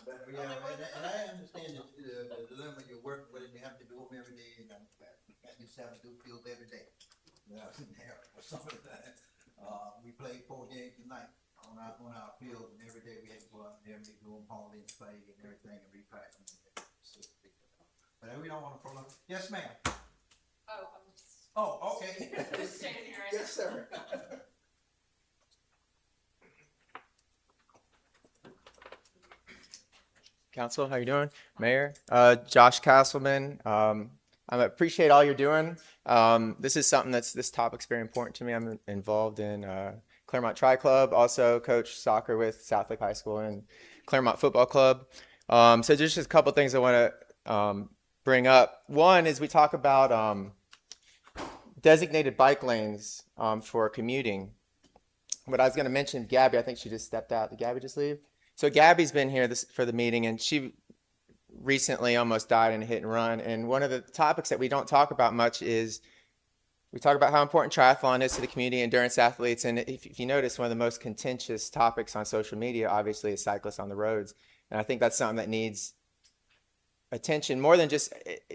But, yeah, and I understand the dilemma you're working with, and you have to do them every day, and you just have to do field every day. Yeah, or something like that. We played 4 games tonight on our field, and every day we had to go out and every day do them, haul in, play, and everything, and repack them. But we don't want to prolong. Yes, ma'am. Oh, I'm just, Oh, okay. just standing here. Yes, sir. Council, how you doing? Mayor, Josh Castleman. I appreciate all you're doing. This topic's very important to me. I'm involved in Clermont Tri Club, also coach soccer with Southlake High School and Clermont Football Club. So there's just a couple things I want to bring up. One is we talk about designated bike lanes for commuting. But I was going to mention Gabby. I think she just stepped out. Did Gabby just leave? So Gabby's been here for the meeting, and she recently almost died in a hit and run. And one of the topics that we don't talk about much is we talk about how important triathlon is to the community, endurance athletes. And if you notice, one of the most contentious topics on social media, obviously, is cyclists on the roads. And I think that's something that needs attention more than just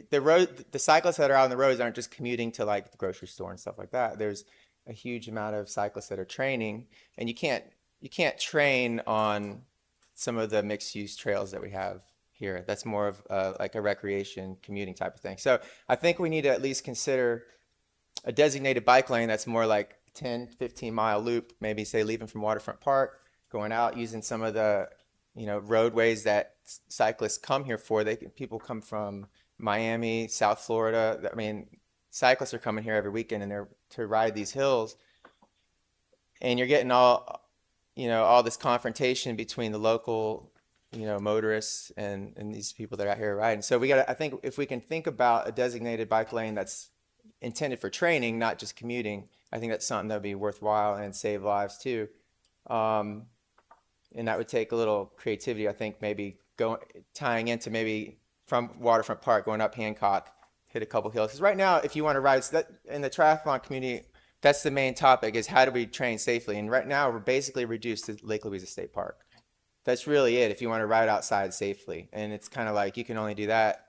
the cyclists that are out on the roads aren't just commuting to like the grocery store and stuff like that. There's a huge amount of cyclists that are training, and you can't train on some of the mixed use trails that we have here. That's more of like a recreation commuting type of thing. So I think we need to at least consider a designated bike lane that's more like 10, 15 mile loop, maybe say leaving from Waterfront Park, going out using some of the, roadways that cyclists come here for. People come from Miami, South Florida. I mean, cyclists are coming here every weekend and they're to ride these hills, and you're getting all this confrontation between the local, motorists and these people that are out here riding. So I think if we can think about a designated bike lane that's intended for training, not just commuting, I think that's something that would be worthwhile and save lives too. And that would take a little creativity, I think, maybe tying into maybe from Waterfront Park, going up Hancock, hit a couple hills. Because right now, if you want to ride, in the triathlon community, that's the main topic, is how do we train safely? And right now, we're basically reduced to Lake Louisa State Park. That's really it if you want to ride outside safely. And it's kind of like you can only do that,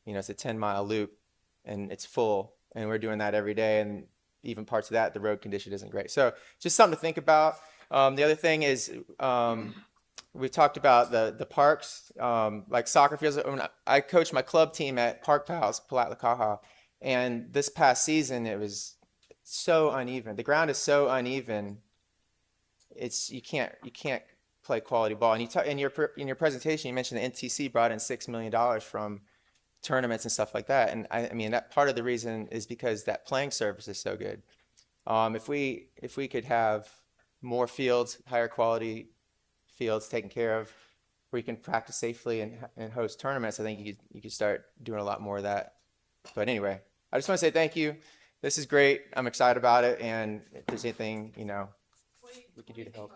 it's a 10-mile loop, and it's full. And we're doing that every day, and even parts of that, the road condition isn't great. So just something to think about. The other thing is we talked about the parks, like soccer fields. I coached my club team at Park Pals, Palatka, and this past season it was so uneven. The ground is so uneven. You can't play quality ball. And in your presentation, you mentioned the NTC brought in $6 million from tournaments and stuff like that. And I mean that part of the reason is because that playing surface is so good. If we could have more fields, higher quality fields taken care of, where you can practice safely and host tournaments, I think you could start doing a lot more of that. But anyway, I just want to say thank you. This is great. I'm excited about it. And if there's anything, we could do to help.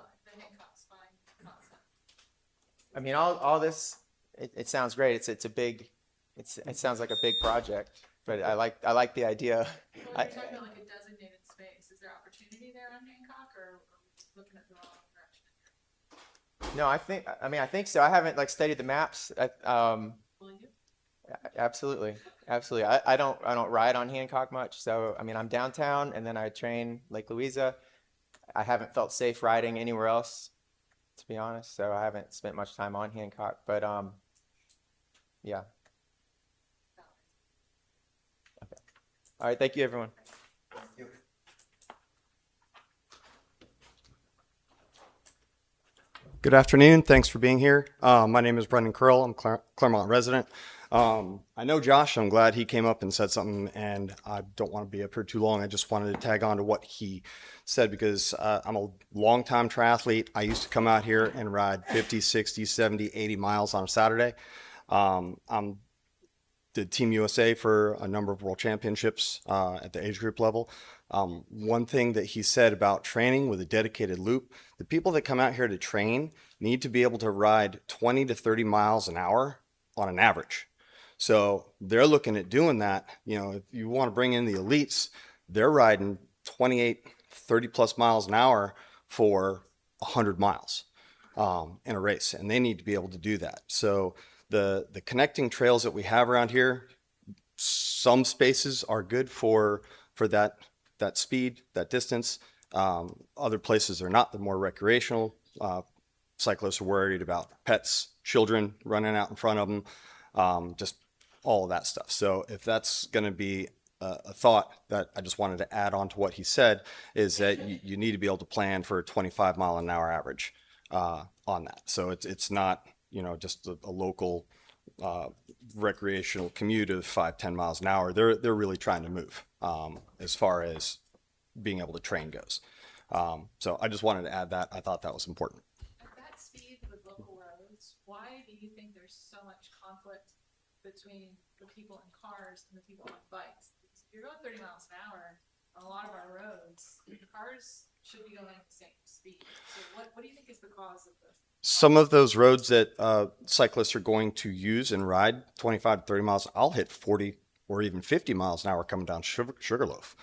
I mean, all this, it sounds great. It sounds like a big project, but I like the idea. Well, you're talking about like a designated space. Is there opportunity there on Hancock, or are we looking at the wrong direction? No, I think so. I haven't like studied the maps. Absolutely, absolutely. I don't ride on Hancock much. So I mean, I'm downtown, and then I train Lake Louisa. I haven't felt safe riding anywhere else, to be honest. So I haven't spent much time on Hancock. But yeah. Okay. All right. Thank you, everyone. Good afternoon. Thanks for being here. My name is Brendan Curl. I'm Clermont resident. I know Josh. I'm glad he came up and said something, and I don't want to be up here too long. I just wanted to tag on to what he said because I'm a longtime triathlete. I used to come out here and ride 50, 60, 70, 80 miles on a Saturday. I'm did Team USA for a number of world championships at the age group level. One thing that he said about training with a dedicated loop, the people that come out here to train need to be able to ride 20 to 30 miles an hour on an average. So they're looking at doing that. You know, if you want to bring in the elites, they're riding 28, 30 plus miles an hour for 100 miles in a race, and they need to be able to do that. So the connecting trails that we have around here, some spaces are good for that speed, that distance. Other places are not. They're more recreational. Cyclists are worried about pets, children running out in front of them, just all of that stuff. So if that's going to be a thought that I just wanted to add on to what he said, is that you need to be able to plan for a 25 mile an hour average on that. So it's not, you know, just a local recreational commute of 5-10 miles an hour. They're really trying to move as far as being able to train goes. So I just wanted to add that. I thought that was important. At that speed with local roads, why do you think there's so much conflict between the people in cars and the people on bikes? Because if you're going 30 miles an hour on a lot of our roads, cars should be going at the same speed. So what do you think is the cause of this? Some of those roads that cyclists are going to use and ride 25 to 30 miles, I'll hit 40 or even 50 miles an hour coming down Sugarloaf.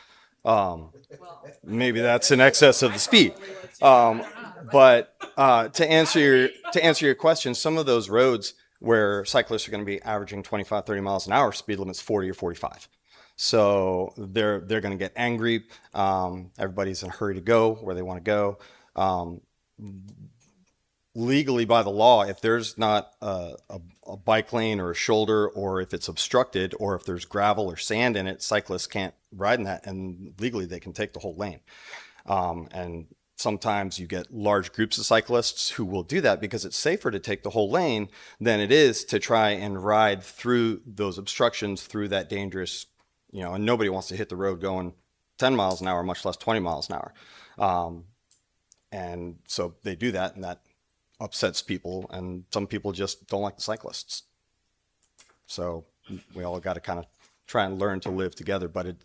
Maybe that's in excess of the speed. But to answer your question, some of those roads where cyclists are going to be averaging 25, 30 miles an hour, speed limit's 40 or 45. So they're going to get angry. Everybody's in a hurry to go where they want to go. Legally, by the law, if there's not a bike lane or a shoulder, or if it's obstructed, or if there's gravel or sand in it, cyclists can't ride in that, and legally they can take the whole lane. And sometimes you get large groups of cyclists who will do that because it's safer to take the whole lane than it is to try and ride through those obstructions, through that dangerous, you know, and nobody wants to hit the road going 10 miles an hour, much less 20 miles an hour. And so they do that, and that upsets people, and some people just don't like the cyclists. So we all got to kind of try and learn to live together. But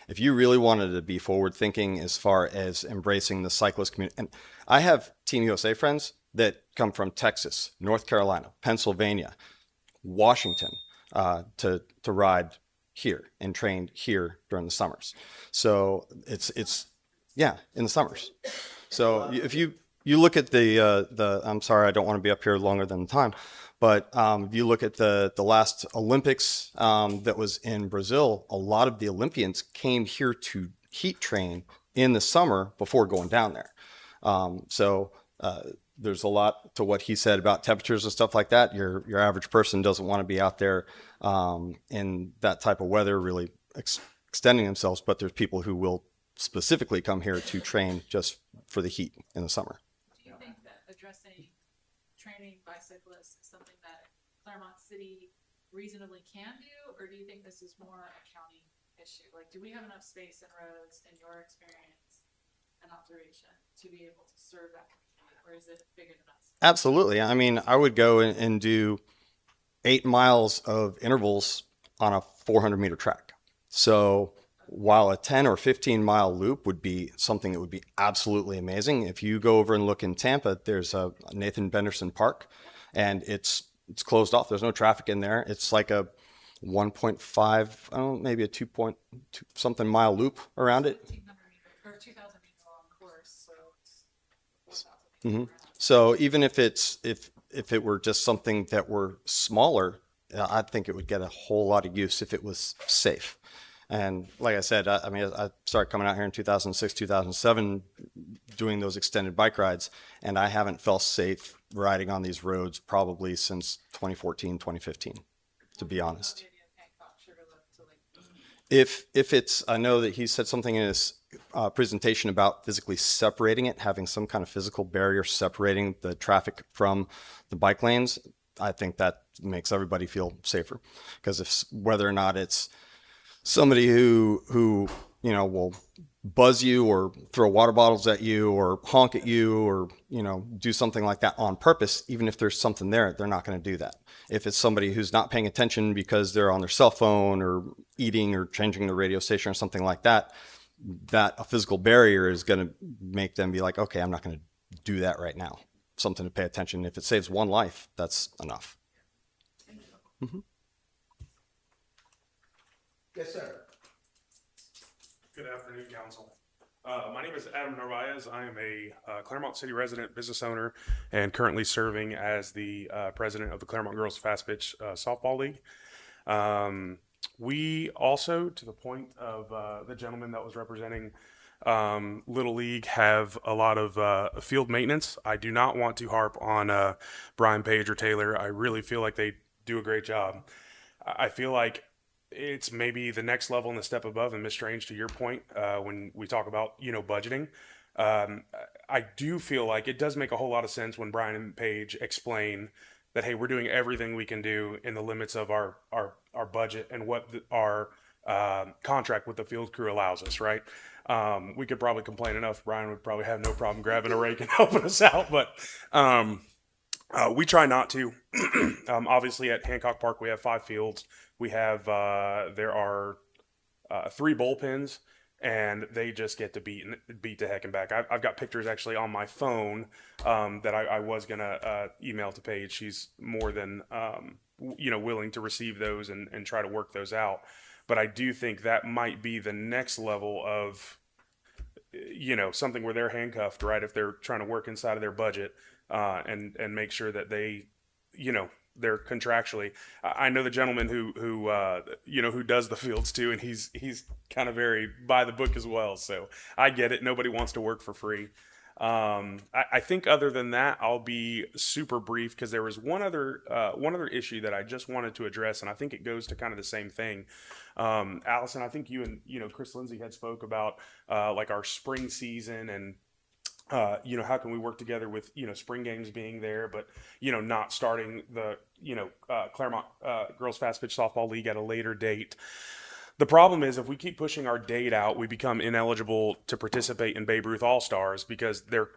if you really wanted to be forward thinking as far as embracing the cyclist community, and I have Team USA friends that come from Texas, North Carolina, Pennsylvania, Washington, to ride here and train here during the summers. So it's yeah, in the summers. So if you look at the I'm sorry, I don't want to be up here longer than the time, but if you look at the last Olympics that was in Brazil, a lot of the Olympians came here to heat train in the summer before going down there. So there's a lot to what he said about temperatures and stuff like that. Your average person doesn't want to be out there in that type of weather, really extending themselves, but there's people who will specifically come here to train just for the heat in the summer. Do you think that addressing training bicyclists is something that Clermont City reasonably can do, or do you think this is more a county issue? Like, do we have enough space and roads, in your experience and observation, to be able to serve that community, or is it bigger than us? Absolutely. I mean, I would go and do 8 miles of intervals on a 400-meter track. So while a 10 or 15 mile loop would be something that would be absolutely amazing, if you go over and look in Tampa, there's a Nathan Benderson Park, and it's closed off. There's no traffic in there. It's like a 1.5, maybe a 2 something mile loop around it. 2,000 meter long course, so it's 4,000 meters. So even if if it were just something that were smaller, I think it would get a whole lot of use if it was safe. And like I said, I mean, I started coming out here in 2006, 2007, doing those extended bike rides, and I haven't felt safe riding on these roads probably since 2014, 2015, to be honest. If it's, I know that he said something in his presentation about physically separating it, having some kind of physical barrier separating the traffic from the bike lanes. I think that makes everybody feel safer, because if whether or not it's somebody who you know will buzz you or throw water bottles at you or honk at you or do something like that on purpose, even if there's something there, they're not going to do that. If it's somebody who's not paying attention because they're on their cell phone or eating or changing the radio station or something like that, that a physical barrier is going to make them be like, okay, I'm not going to do that right now. Something to pay attention. If it saves one life, that's enough. Mm-hmm. Yes, sir. Good afternoon, Council. My name is Adam Narvaez. I am a Clermont City resident, business owner, and currently serving as the president of the Clermont Girls Fast Pitch Softball League. We also, to the point of the gentleman that was representing Little League, have a lot of field maintenance. I do not want to harp on Brian Page or Taylor. I really feel like they do a great job. I feel like it's maybe the next level and the step above. And Ms. Strange, to your point, when we talk about budgeting, I do feel like it does make a whole lot of sense when Brian and Paige explain that, hey, we're doing everything we can do in the limits of our budget and what our contract with the field crew allows us, right? We could probably complain enough. Brian would probably have no problem grabbing a rake and helping us out, but we try not to. Obviously, at Hancock Park, we have 5 fields. We have there are 3 bullpens, and they just get to beat the heck and back. I've got pictures actually on my phone that I was gonna email to Paige. She's more than willing to receive those and try to work those out. But I do think that might be the next level of something where they're handcuffed, right? If they're trying to work inside of their budget and make sure that they they're contractually. I know the gentleman who does the fields too, and he's kind of very by the book as well. So I get it. Nobody wants to work for free. I think other than that, I'll be super brief, because there was one other issue that I just wanted to address, and I think it goes to kind of the same thing. Allison, I think you and Chris Lindsay had spoke about like our spring season and how can we work together with spring games being there, but not starting the Clermont Girls Fast Pitch Softball League at a later date. The problem is, if we keep pushing our date out, we become ineligible to participate in Babe Ruth All-Stars, because they're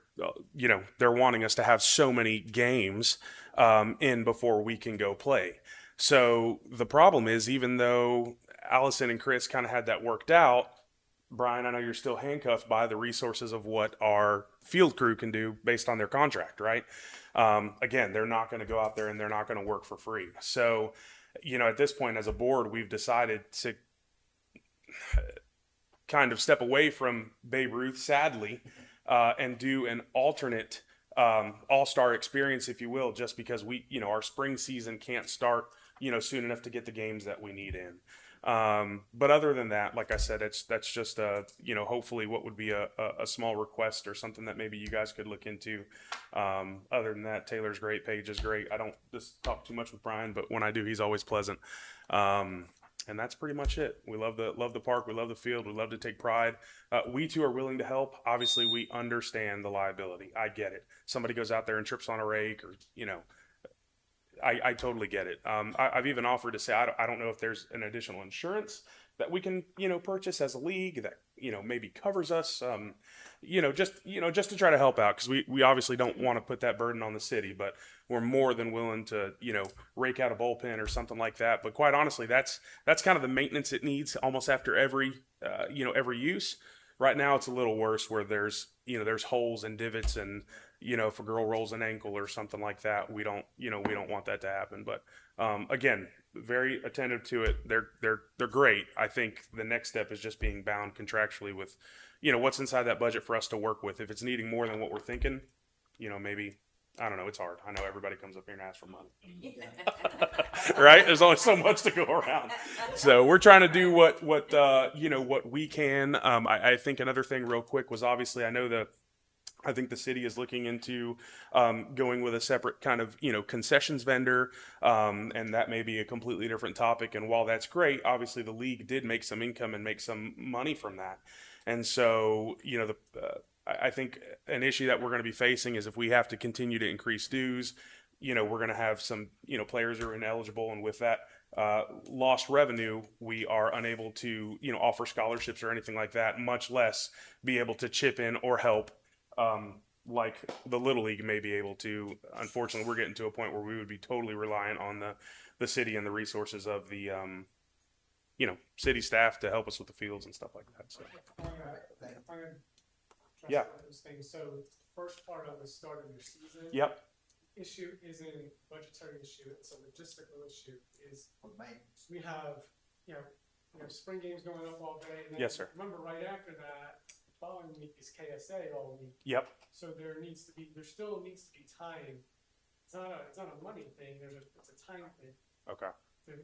wanting us to have so many games in before we can go play. So the problem is, even though Allison and Chris kind of had that worked out, Brian, I know you're still handcuffed by the resources of what our field crew can do based on their contract, right? Again, they're not going to go out there and they're not going to work for free. So, at this point as a board, we've decided to kind of step away from Babe Ruth, sadly, and do an alternate all-star experience, if you will, just because our spring season can't start, soon enough to get the games that we need in. But other than that, like I said, that's just hopefully what would be a small request or something that maybe you guys could look into. Other than that, Taylor's great, Paige is great. I don't just talk too much with Brian, but when I do, he's always pleasant. And that's pretty much it. We love the park. We love the field. We love to take pride. We too are willing to help. Obviously, we understand the liability. I get it. Somebody goes out there and trips on a rake, or I totally get it. I've even offered to say, I don't know if there's an additional insurance that we can, purchase as a league that, maybe covers us, just to try to help out. Cause we obviously don't want to put that burden on the city, but we're more than willing to, rake out a bullpen or something like that. But quite honestly, that's kind of the maintenance it needs almost after every use. Right now it's a little worse where there's holes and divots, and, if a girl rolls an ankle or something like that, we don't want that to happen. But again, very attentive to it. They're great. I think the next step is just being bound contractually with, what's inside that budget for us to work with. If it's needing more than what we're thinking, maybe I don't know. It's hard. I know everybody comes up here and asks for money. Right? There's only so much to go around. So we're trying to do what we can. I think another thing real quick was obviously I think the city is looking into going with a separate kind of concessions vendor, and that may be a completely different topic. And while that's great, obviously the league did make some income and make some money from that. And so I think an issue that we're going to be facing is if we have to continue to increase dues, we're going to have some players who are ineligible, and with that lost revenue, we are unable to offer scholarships or anything like that, much less be able to chip in or help. Like the Little League may be able to. Unfortunately, we're getting to a point where we would be totally reliant on the city and the resources of the city staff to help us with the fields and stuff like that. So yeah. So first part of the start of your season. Yep. Issue isn't a budgetary issue; it's a logistical issue. We have spring games going up all day. And then Yes, sir. Remember, right after that, following week is KSA all week. Yep. So there still needs to be time. It's not a money thing. It's a time thing. Okay.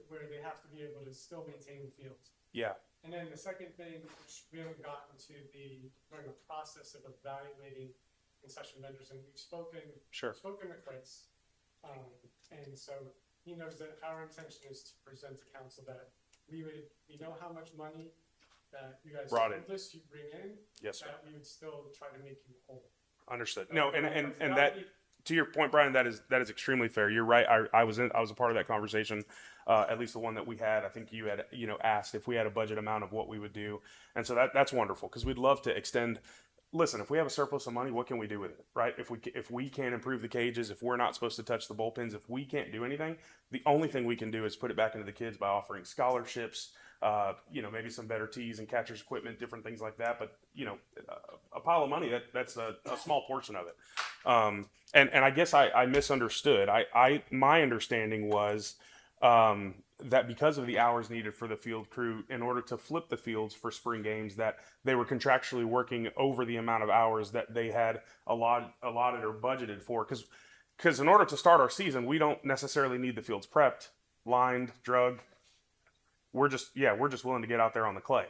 Where they have to be able to still maintain the fields. Yeah. And then the second thing, which we haven't gotten to during the process of evaluating concession vendors, and we've spoken to Chris, and so he knows that our intention is to present to council that we know how much money that you guys brought in, you bring in, yes, sir. that we would still try to make you whole. Understood. No, and that, to your point, Brian, that is extremely fair. You're right. I was a part of that conversation, at least the one that we had. I think you had asked if we had a budget amount of what we would do, and so that's wonderful because we'd love to extend. Listen, if we have a surplus of money, what can we do with it, right? If we can't improve the cages, if we're not supposed to touch the bullpens, if we can't do anything, the only thing we can do is put it back into the kids by offering scholarships, maybe some better tees and catcher's equipment, different things like that. But a pile of money, that's a small portion of it. And I guess I misunderstood. My understanding was that because of the hours needed for the field crew in order to flip the fields for spring games, that they were contractually working over the amount of hours that they had allotted or budgeted for. Because in order to start our season, we don't necessarily need the fields prepped, lined, drugged. We're just willing to get out there on the clay.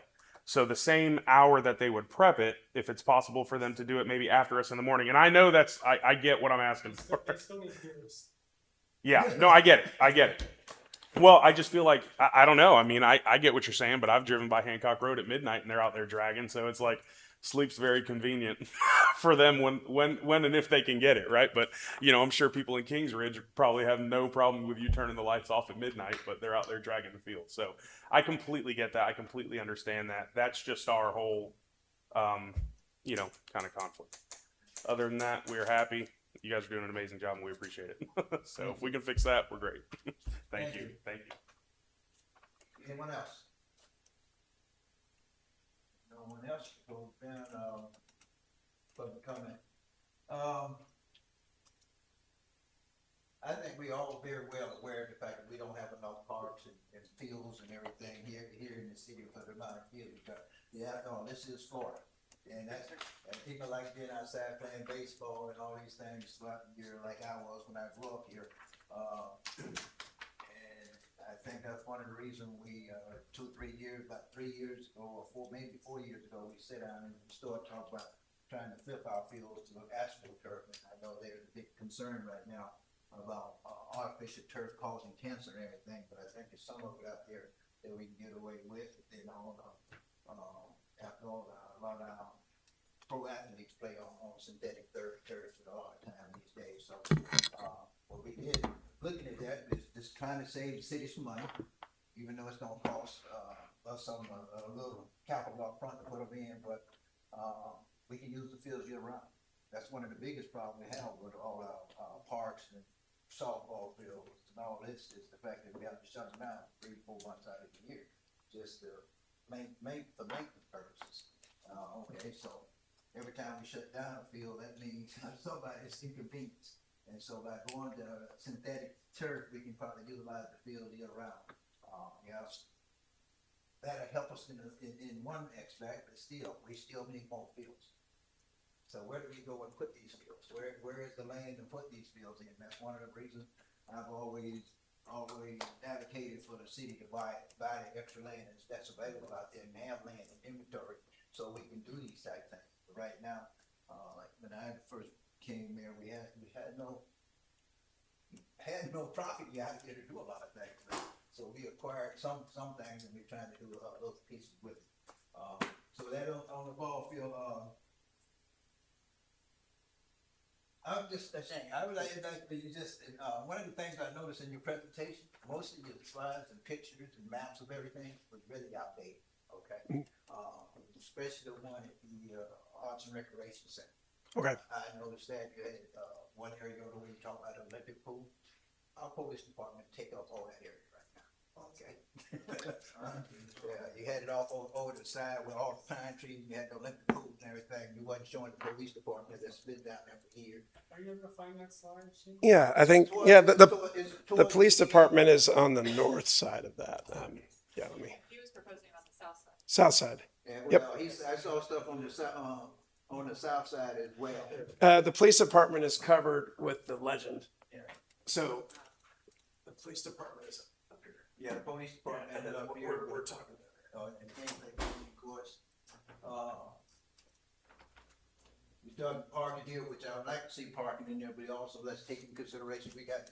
So the same hour that they would prep it, if it's possible for them to do it maybe after us in the morning. And I know I get what I'm asking for. They still need to do this. Yeah, no, I get it. Well, I just feel like, I don't know. I mean, I get what you're saying, but I've driven by Hancock Road at midnight and they're out there dragging. So it's like sleep's very convenient for them when and if they can get it, right? But, I'm sure people in Kings Ridge probably have no problem with you turning the lights off at midnight, but they're out there dragging the field. So I completely get that. I completely understand that. That's just our whole, kind of conflict. Other than that, we're happy. You guys are doing an amazing job and we appreciate it. So if we can fix that, we're great. Thank you. Thank you. Anyone else? No one else? So then, public comment. I think we all very well aware of the fact that we don't have enough parks and fields and everything here in the city for the amount of fields. But this is Florida. And people like being outside playing baseball and all these things throughout the year, like I was when I grew up here. And I think that's one of the reasons we, about 3 years ago, or maybe 4 years ago, we sat down and started talking about trying to flip our fields to astroturf. And I know there's a big concern right now about artificial turf causing cancer and everything, but I think there's some of it out there that we can get away with. After all, a lot of our pro athletes play on synthetic turf a lot of time these days. So what we did, looking at that, is just trying to save the city some money, even though it's going to cost us a little capital up front to put them in, but we can use the fields year round. That's one of the biggest problems we have with all our parks and softball fields and all this is the fact that we have to shut them down 3-4 months out of the year just to for maintenance purposes. Okay, so every time we shut down a field, that means somebody's inconvenienced. And so by going to synthetic turf, we can probably utilize the field year round. That'll help us in one aspect, but we still need more fields. So where do we go and put these fields? Where is the land to put these fields in? That's one of the reasons I've always advocated for the city to buy the extra land that's available out there and have land in inventory so we can do these type things. But right now, like when I first came there, we had no property out there to do a lot of things. So we acquired some things and we're trying to do other pieces with it. So that on the ball field, I'm just saying, I would like for you just, one of the things I noticed in your presentation, most of your slides and pictures and maps of everything was really outdated, okay? Especially the one at the Arts and Recreation Center. Okay. I noticed that you had one area where you talk about the Olympic pool. Our police department take up all that area right now, okay? Yeah, you had it off over the side with all the pine trees, you had the Olympic pool and everything, you wasn't showing the police department that's been down there for years. Are you able to find that slide? Shane? Yeah, I think, yeah, the police department is on the north side of that. Yeah, let me, He was proposing on the south side. south side. Yeah, Yep. well, I saw stuff on the south side as well. The police department is covered with the legend. So the police department is up here. Yeah, the police department And then ended up here. we're talking about And things like that, of course. We started parking here, which I would like to see parking in there, but also let's take into consideration, we got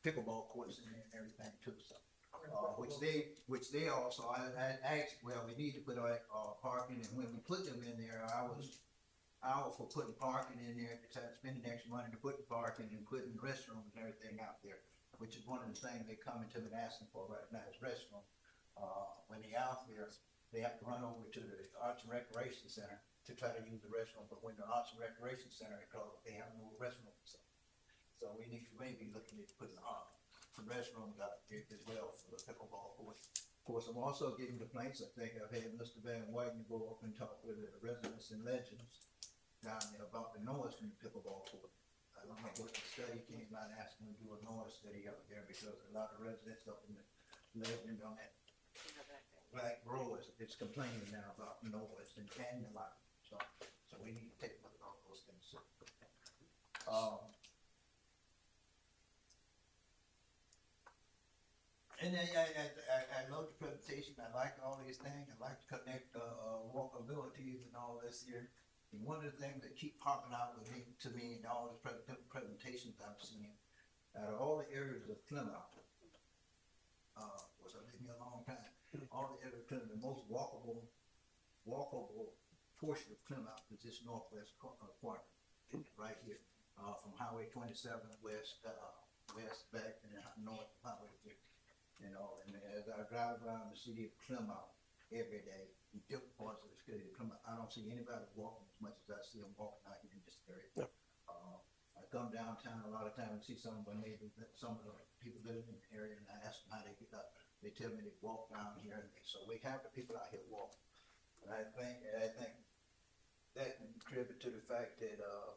pickleball courts in there and everything too, so. Which they also, I asked, well, we need to put parking, and when we put them in there, I was for putting parking in there, spending extra money to put the parking and putting restrooms and everything out there, which is one of the things they coming to me and asking for right now is restroom. When they out there, they have to run over to the Arts and Recreation Center to try to use the restroom, but when the Arts and Recreation Center is closed, they have no restroom. So we need to maybe looking at putting some restrooms out there as well for the pickleball courts. Of course, I'm also getting complaints. I think I've had Mr. Van Wyden go up and talk with the residents and legends down there about the noise from the pickleball court. I don't know what the study came out asking to do a noise study up there because a lot of residents up in the legend on that Black Road is complaining now about noise and the like. So we need to take a look at all those things. And then I love the presentation. I like all these things. I like to connect walkabilities and all this here. And one of the things that keep popping out with to me in all the presentations I've seen, out of all the areas of Clermont, which I've been here a long time, all the areas of Clermont, the most walkable portion of Clermont is this northwest quadrant, right here, from Highway 27 west back and then north Highway 50. You know, and as I drive around the city of Clermont every day, in different parts of the city of Clermont, I don't see anybody walking as much as I see them walking out here in this area. Yep. I come downtown a lot of times and see some of my neighbors, some of the people living in the area, and I ask them how they get up. They tell me they walk down here, and so we have the people out here walking. And I think that can contribute to the fact that a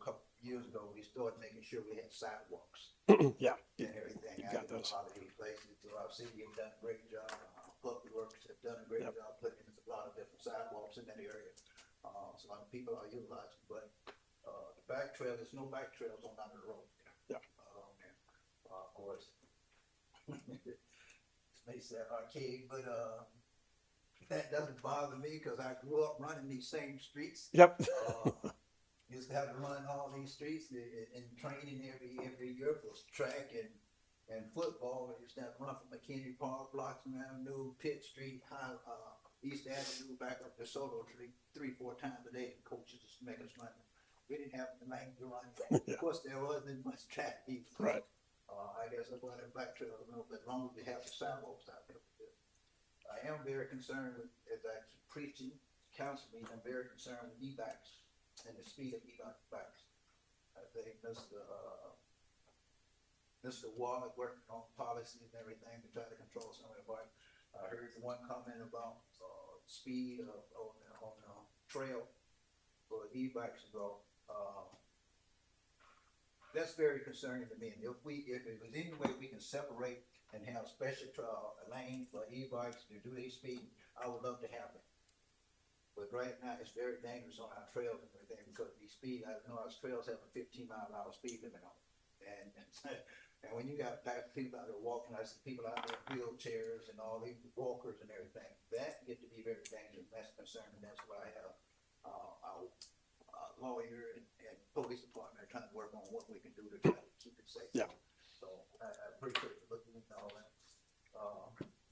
couple years ago, we started making sure we had sidewalks. Yeah. And everything. You got those. A lot of these places, our city have done a great job. Public Works have done a great job putting in a lot of different sidewalks in that area. So a lot of people are utilizing, but the back trail, there's no back trails on either road. Yeah. Of course. This may sound archaic, but that doesn't bother me because I grew up running these same streets. Yep. Used to have to run all these streets and training every year for track and football. I used to have to run from McKinney Park, Bloxham Avenue, Pitt Street, East Avenue, back up to Soto Street 3-4 times a day. The coaches used to make us run. We didn't have the lane to run. Yeah. Of course, there wasn't much traffic either. Right. I guess that's why the back trail a little bit longer. We have the sidewalks out there. I am very concerned with, as I keep preaching, council meeting, I'm very concerned with e-bikes and the speed of e-bikes. I think Mr. Wall is working on policies and everything to try to control some of the bikes. I heard one comment about speed on trail for e-bikes to go. That's very concerning to me. And if it was any way we can separate and have special lane for e-bikes to do their speed, I would love to have it. But right now, it's very dangerous on our trails and everything because these speed, I know our trails have a 15-mile-an-hour speed limit on it. And when you got people out there walking, I see people out there in wheelchairs and all these walkers and everything, that get to be very dangerous. That's concerning. That's why I have our lawyer and police department are trying to work on what we can do to try to keep it safe. Yeah. So I appreciate you looking into all that.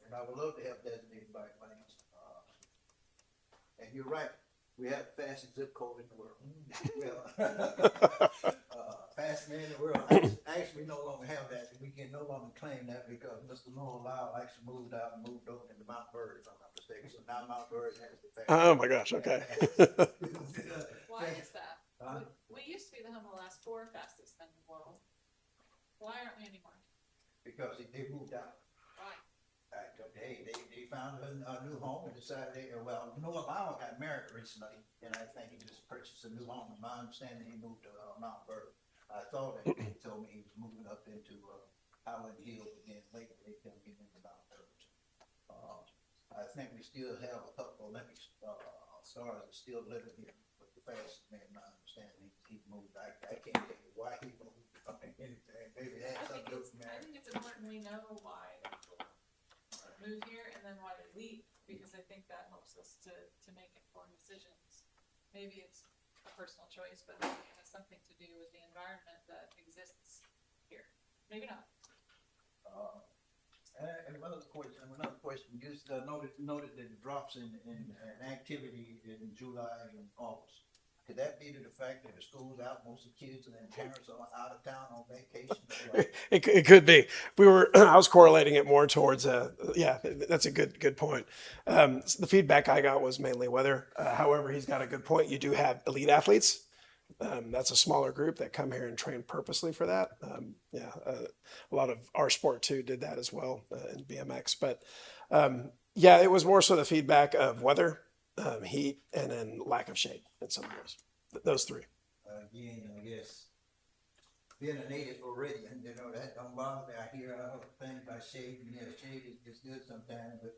And I would love to have designated bike lanes. And you're right, we have the fastest zip code in the world. Fastest man in the world. Actually, we no longer have that. We can no longer claim that because Mr. Noah Lyle actually moved out and moved over into Mount Bird, if I'm not mistaken. So now Mount Bird has the fastest. Oh my gosh. Okay. Why is that? We used to be the home of the last 4 fastest in the world. Why aren't we anymore? Because they moved out. Why? They found a new home and decided well, Noah Lyle got married recently, and I think he just purchased a new home. In my understanding, he moved to Mount Bird. I thought that he told me he was moving up into Howland Hills again. Later, they tell me into Mount Bird. I think we still have a couple of Olympic stars that still living here, but the fastest man, in my understanding, he moved. I can't tell you why he moved. Anything. Maybe that's something to do from I there. think it's important we know why people move here and then why they leave, because I think that helps us to make informed decisions. Maybe it's a personal choice, but maybe it has something to do with the environment that exists here. Maybe not. And another question, you just noted that it drops in activity in July and August. Could that be to the fact that the school's out, most of the kids and parents are out of town on vacation? It could be. I was correlating it more towards, yeah, that's a good point. The feedback I got was mainly weather. However, he's got a good point. You do have elite athletes. That's a smaller group that come here and train purposely for that. A lot of our sport too did that as well in BMX. But yeah, it was more so the feedback of weather, heat, and then lack of shade in some areas. Those 3. Again, I guess being a native Floridian, that don't bother me. I hear other things about shade, and shade is good sometimes, but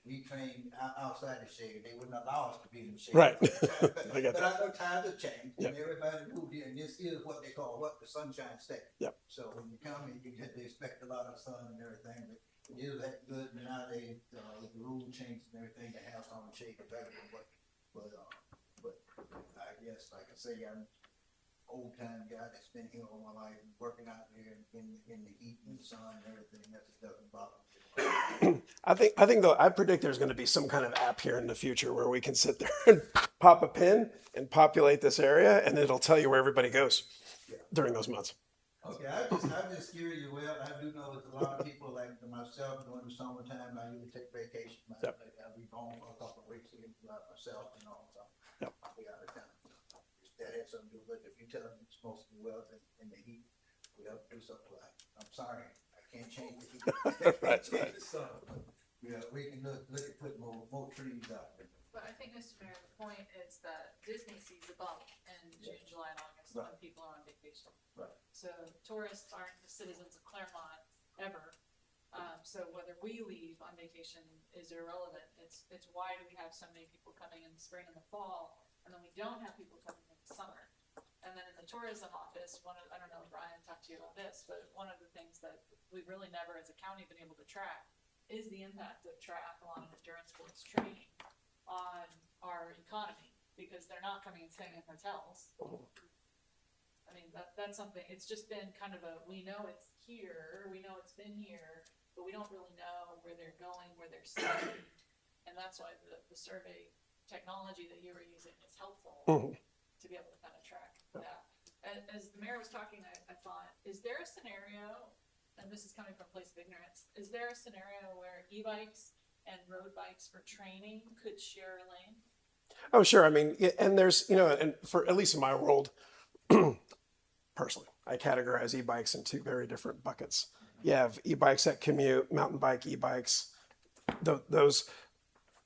we train outside the shade. They wouldn't allow us to be in the shade. Right. I know times have changed, and everybody moved here, and this is what they call the Sunshine State. Yep. So when you come in, they expect a lot of sun and everything, but it is that good nowadays. With the rule changes and everything, the house on the shade is better than but I guess, like I say, I'm old time guy that's been here all my life, working out there in the heat and the sun and everything. That just doesn't bother me. I think though, I predict there's going to be some kind of app here in the future where we can sit there and pop a pin and populate this area, and it'll tell you where everybody goes during those months. Okay, I'm just curious. Well, I do know that a lot of people like myself during the summertime, I usually take vacation. I'll be gone for a couple of weeks to get myself and all. So I'll be out of town. That has something to do with it. If you tell them it's supposed to be well in the heat, we have to do something like. I'm sorry, I can't change the heat. Right. So, we can look at putting more trees out there. But I think Mr. Mayor, the point is that Disney sees a bump in June, July, and August when people are on vacation. Right. So tourists aren't the citizens of Clermont ever. So whether we leave on vacation is irrelevant. It's why do we have so many people coming in the spring and the fall, and then we don't have people coming in the summer. And then in the tourism office, I don't know if Brian talked to you about this, but one of the things that we really never as a county been able to track is the impact of triathlon and endurance sports training on our economy, because they're not coming and staying in hotels. I mean, that's something, it's just been kind of we know it's here, we know it's been here, but we don't really know where they're going, where they're staying. And that's why the survey technology that you were using is helpful to be able to kind of track that. And as the mayor was talking, I thought, is there a scenario, and this is coming from a place of ignorance, is there a scenario where e-bikes and road bikes for training could share a lane? Oh, sure. I mean, and there's, and for at least in my world, personally, I categorize e-bikes in 2 very different buckets. You have e-bikes that commute, mountain bike e-bikes. Those,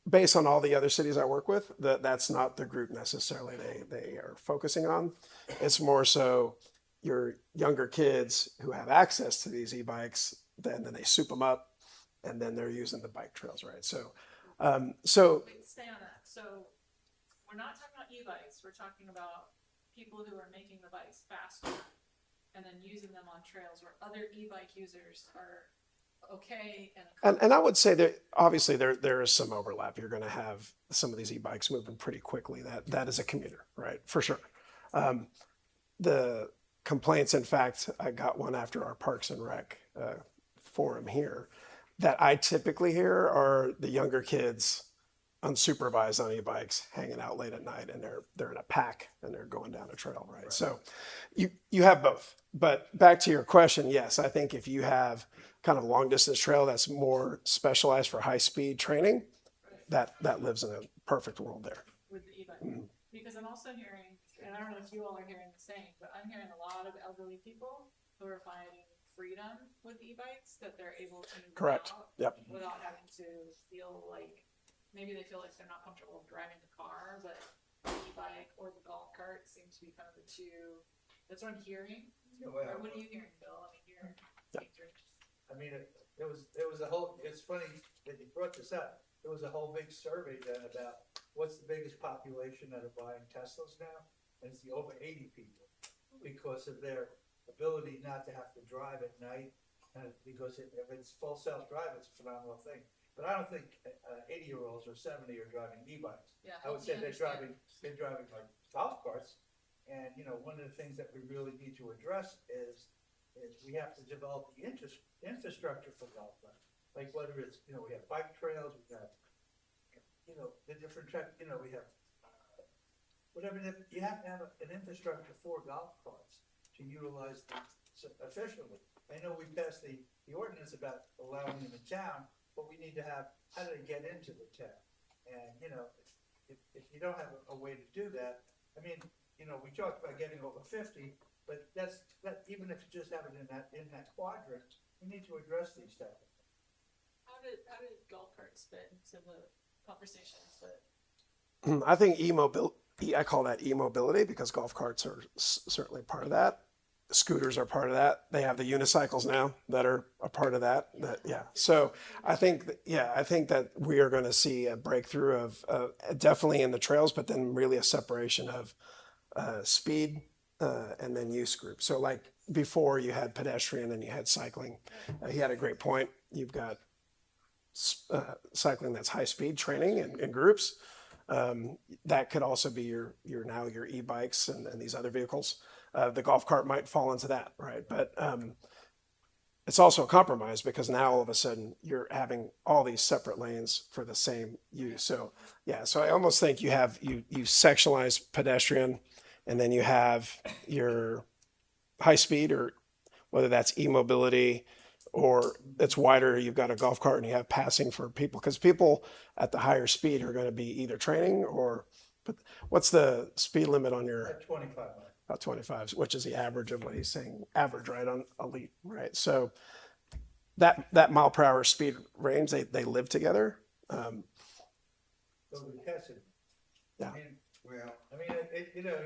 based on all the other cities I work with, that's not the group necessarily they are focusing on. It's more so your younger kids who have access to these e-bikes, then they soup them up, and then they're using the bike trails, right? So Stay on that. So we're not talking about e-bikes. We're talking about people who are making the bikes faster and then using them on trails where other e-bike users are okay And I would say that obviously there is some overlap. You're going to have some of these e-bikes moving pretty quickly. That is a commuter, right? For sure. The complaints, in fact, I got one after our Parks and Rec forum here, that I typically hear are the younger kids unsupervised on e-bikes hanging out late at night, and they're in a pack and they're going down a trail, right? So you have both. But back to your question, yes, I think if you have kind of long distance trail that's more specialized for high speed training, that lives in a perfect world there. with the e-bike. Because I'm also hearing, and I don't know if you all are hearing the same, but I'm hearing a lot of elderly people who are finding freedom with e-bikes, that they're able to move Correct. out Yep. without having to feel like, maybe they feel like they're not comfortable driving the car, but the e-bike or the golf cart seems to be kind of the two. That's what I'm hearing. Yeah, well, Or what are you hearing, Bill? I mean, you're. I mean, there was a whole, it's funny that you brought this up. There was a whole big survey done about what's the biggest population that are buying Teslas now? And it's the over 80 people, because of their ability not to have to drive at night. Because if it's full self-drive, it's a phenomenal thing. But I don't think 80-year-olds or 70 are driving e-bikes. Yeah, I would say they're driving like golf carts. And, you know, one of the things that we really need to address is we have to develop the infrastructure for golf carts. Like whether it's, you know, we have bike trails, we have, you know, the different track, you know, we have, whatever, you have to have an infrastructure for golf carts to utilize them efficiently. I know we passed the ordinance about allowing them in town, but we need to have, how do they get into the town? And, you know, if you don't have a way to do that, I mean, you know, we talked about getting over 50, but that even if you just have it in that quadrant, we need to address these type of things. How did golf carts fit into the conversation? But I think e-mobility, I call that e-mobility because golf carts are certainly part of that. Scooters are part of that. They have the unicycles now that are a part of that. Yeah. So I think that we are going to see a breakthrough of definitely in the trails, but then really a separation of speed and then use group. So like before you had pedestrian and you had cycling. He had a great point. You've got cycling that's high speed training in groups. That could also be your e-bikes and these other vehicles. The golf cart might fall into that, right? But it's also a compromise because now all of a sudden you're having all these separate lanes for the same use. So yeah, so I almost think you sectionalize pedestrian, and then you have your high speed, or whether that's e-mobility or it's wider, you've got a golf cart and you have passing for people, because people at the higher speed are going to be either training or, but what's the speed limit on your? At 25. About 25, which is the average of what he's saying, average, right, on elite, right? So that mile per hour speed range, they live together. So we test it. Yeah. I mean, you know,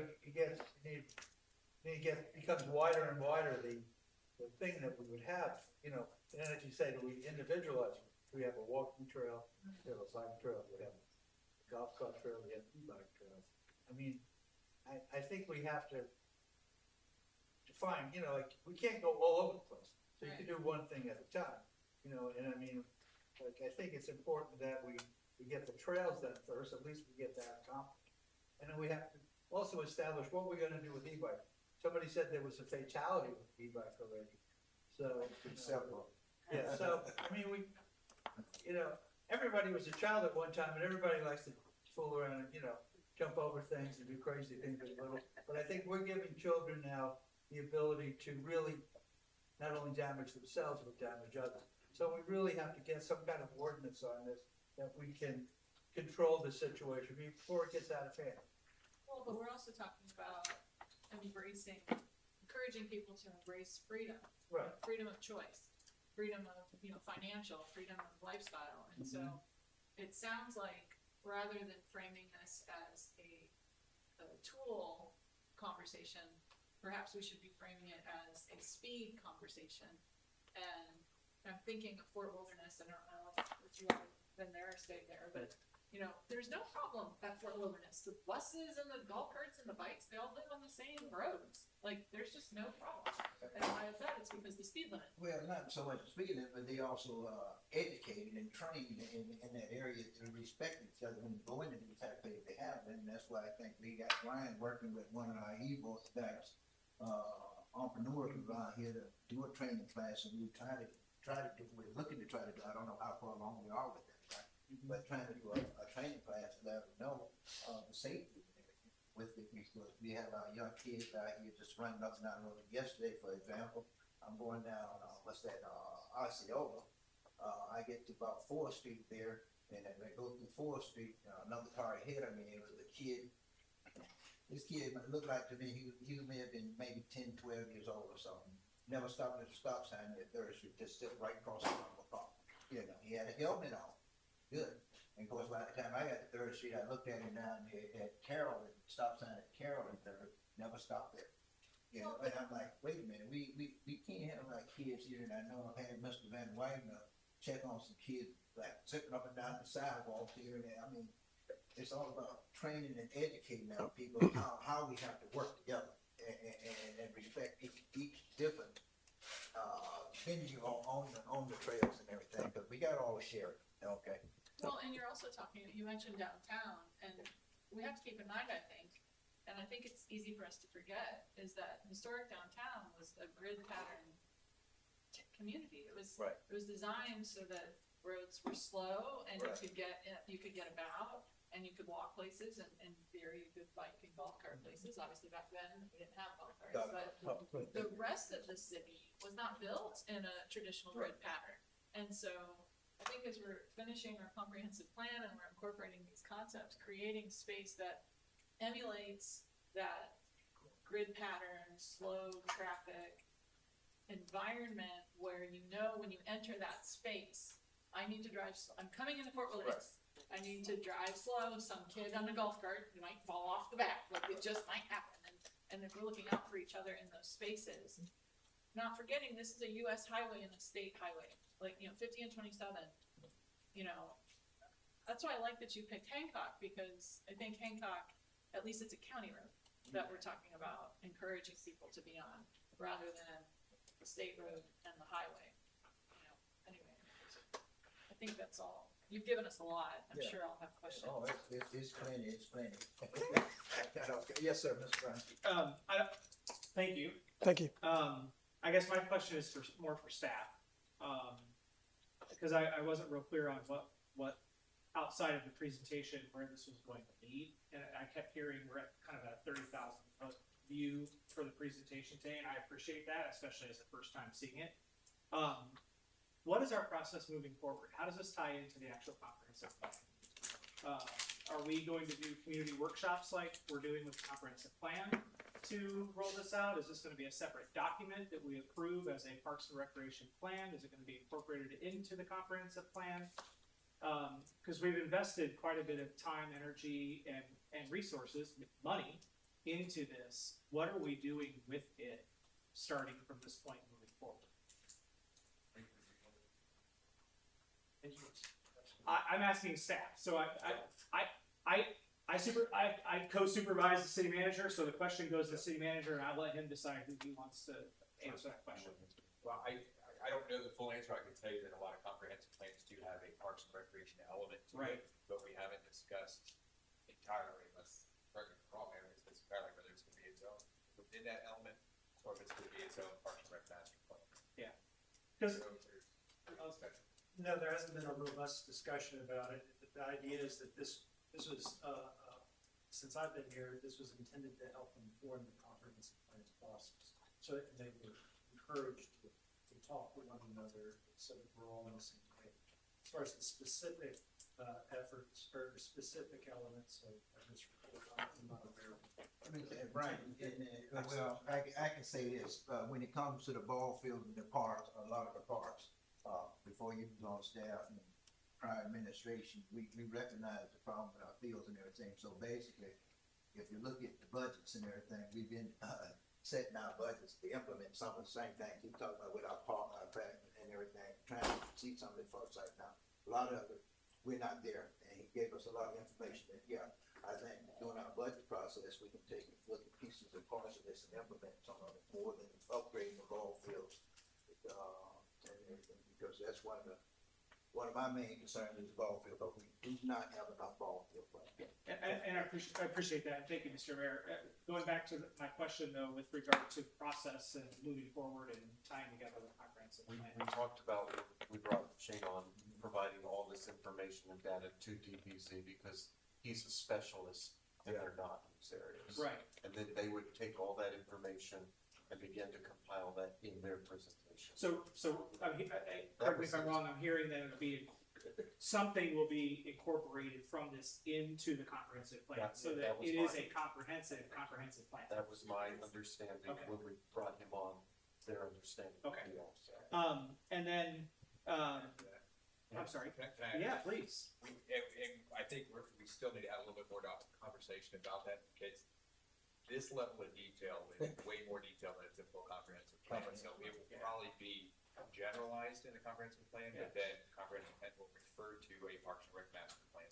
it becomes wider and wider, the thing that we would have, you know, and as you say, we individualize. We have a walking trail, we have a bike trail, we have a golf cart trail, we have e-bike trails. I mean, I think we have to define, you know, like, we can't go all over the place. So you can do one thing at a time, you know, and I mean, like, I think it's important that we get the trails done first, at least we get that accomplished. And then we have to also establish what we're gonna do with e-bike. Somebody said there was a fatality with e-bike already, so. Yeah, so, I mean, you know, everybody was a child at one time, and everybody likes to fool around and, you know, jump over things and do crazy things with little. But I think we're giving children now the ability to really not only damage themselves, but damage others. So we really have to get some kind of ordinance on this, that we can control the situation before it gets out of hand. Well, but we're also talking about encouraging people to embrace freedom, right? Freedom of choice, freedom of, you know, financial, freedom of lifestyle. And so it sounds like rather than framing this as a tool conversation, perhaps we should be framing it as a speed conversation. And I'm thinking of Fort Wilderness, and I don't know if you have been there or stayed there, but You know, there's no problem at Fort Wilderness. The buses and the golf carts and the bikes, they all live on the same roads. Like, there's just no problem. And why is that? It's because the speed limit. Well, not so much speaking of it, but they also educated and trained in that area to respect each other when you go into these type of things they have. And that's why I think we got Ryan working with one of our Evo guys, entrepreneurs around here to do a training class, and we try to do, we're looking to try to do, I don't know how far along we are with that, right? But trying to do a training class to let them know the safety and everything with it, because we have our young kids out here just running up and down the road. Yesterday, for example, I'm going down, Osceola. I get to about 4th Street there, and as I go through 4th Street, another car ahead of me, it was a kid. This kid looked like to me, he may have been maybe 10, 12 years old or something. Never stopped at the stop sign at 3rd Street, just sit right across the front of the car. You know, he had a helmet on. Good. And of course, by the time I got to 3rd Street, I looked at him down there at Carroll, stop sign at Carroll and 3rd, never stopped there. You know, and I'm like, wait a minute, we can't have like kids here, and I know I've had Mr. Van Wagner check on some kids like zipping up and down the sidewalk here and there. I mean, it's all about training and educating our people how we have to work together and respect each different venue on the trails and everything, but we got all to share it, okay? Well, and you're also talking, you mentioned downtown, and we have to keep in mind, I think, and I think it's easy for us to forget, is that historic downtown was a grid pattern community. It was designed so that roads were slow and you could get about and you could walk places, and in theory you could bike and golf cart places. Obviously back then we didn't have golf carts, but the rest of the city was not built in a traditional grid pattern. And so I think as we're finishing our comprehensive plan and we're incorporating these concepts, creating space that emulates that grid pattern, slow traffic environment where you know when you enter that space, I need to drive, I'm coming into Fort Wilderness. I need to drive slow. Some kid on a golf cart might fall off the back. Like, it just might happen. And if we're looking out for each other in those spaces, not forgetting this is a U.S. highway and a state highway, like, you know, 50 and 27, you know, that's why I like that you picked Hancock, because I think Hancock, at least it's a county road that we're talking about, encouraging people to be on, rather than the state road and the highway. You know, anyway, I think that's all. You've given us a lot. I'm sure I'll have questions. Oh, it's plenty, it's plenty. Yes, sir, Mr. Brown. Thank you. Thank you. I guess my question is more for staff, because I wasn't real clear on what outside of the presentation where this was going to lead, and I kept hearing we're at kind of a 30,000 foot view for the presentation today, and I appreciate that, especially as the first time seeing it. What is our process moving forward? How does this tie into the actual comprehensive plan? Are we going to do community workshops like we're doing with the comprehensive plan to roll this out? Is this going to be a separate document that we approve as a Parks and Recreation plan? Is it going to be incorporated into the comprehensive plan? Because we've invested quite a bit of time, energy, and resources, money, into this. What are we doing with it starting from this point moving forward? I'm asking staff. So I co-supervise the city manager, so the question goes to the city manager, and I'll let him decide who he wants to answer that question. Well, I don't know the full answer. I can tell you that a lot of comprehensive plans do have a Parks and Recreation element to it, but we haven't discussed entirely, unless correct me if I'm wrong, it's entirely whether it's going to be its own within that element, or if it's going to be its own Parks and Rec master plan. Yeah, because no, there hasn't been a robust discussion about it. The idea is that this was, since I've been here, this was intended to help inform the comprehensive plans process. So they were encouraged to talk with one another so that we're all on the same page. As far as the specific efforts or specific elements of this report, I'm not aware of. Right, well, I can say this, when it comes to the ball field and the parks, a lot of the parks, before you was on staff and prior administration, we recognize the problem with our fields and everything. So basically, if you look at the budgets and everything, we've been setting our budgets to implement some of the same things we talk about with our park, our track and everything, trying to see some of the folks right now. A lot of it, we're not there. And he gave us a lot of information that, yeah, I think during our budget process, we can take and look at pieces and parts of this and implement some of it more than upgrading the ball fields. And everything, because that's one of my main concerns is the ball field, but we do not have enough ball field playing. And I appreciate that. Thank you, Mr. Mayor. Going back to my question though, with regard to process and moving forward and tying together the comprehensive We plan. talked about, we brought Shane on providing all this information and data to DPZ because he's a specialist and they're not in these areas. Right. And then they would take all that information and begin to compile that in their presentation. So correct me if I'm wrong, I'm hearing that it'll be, something will be incorporated from this into the comprehensive plan, so that it is a comprehensive plan. That was my understanding Okay. when we brought him on, their understanding. Okay. Also. And then, I'm sorry. Can I Yeah, please. And I think we still need to have a little bit more conversation about that, because this level of detail is way more detail than a typical comprehensive plan. So it will probably be generalized in the comprehensive plan, but then comprehensive plan will refer to a Parks and Rec master plan.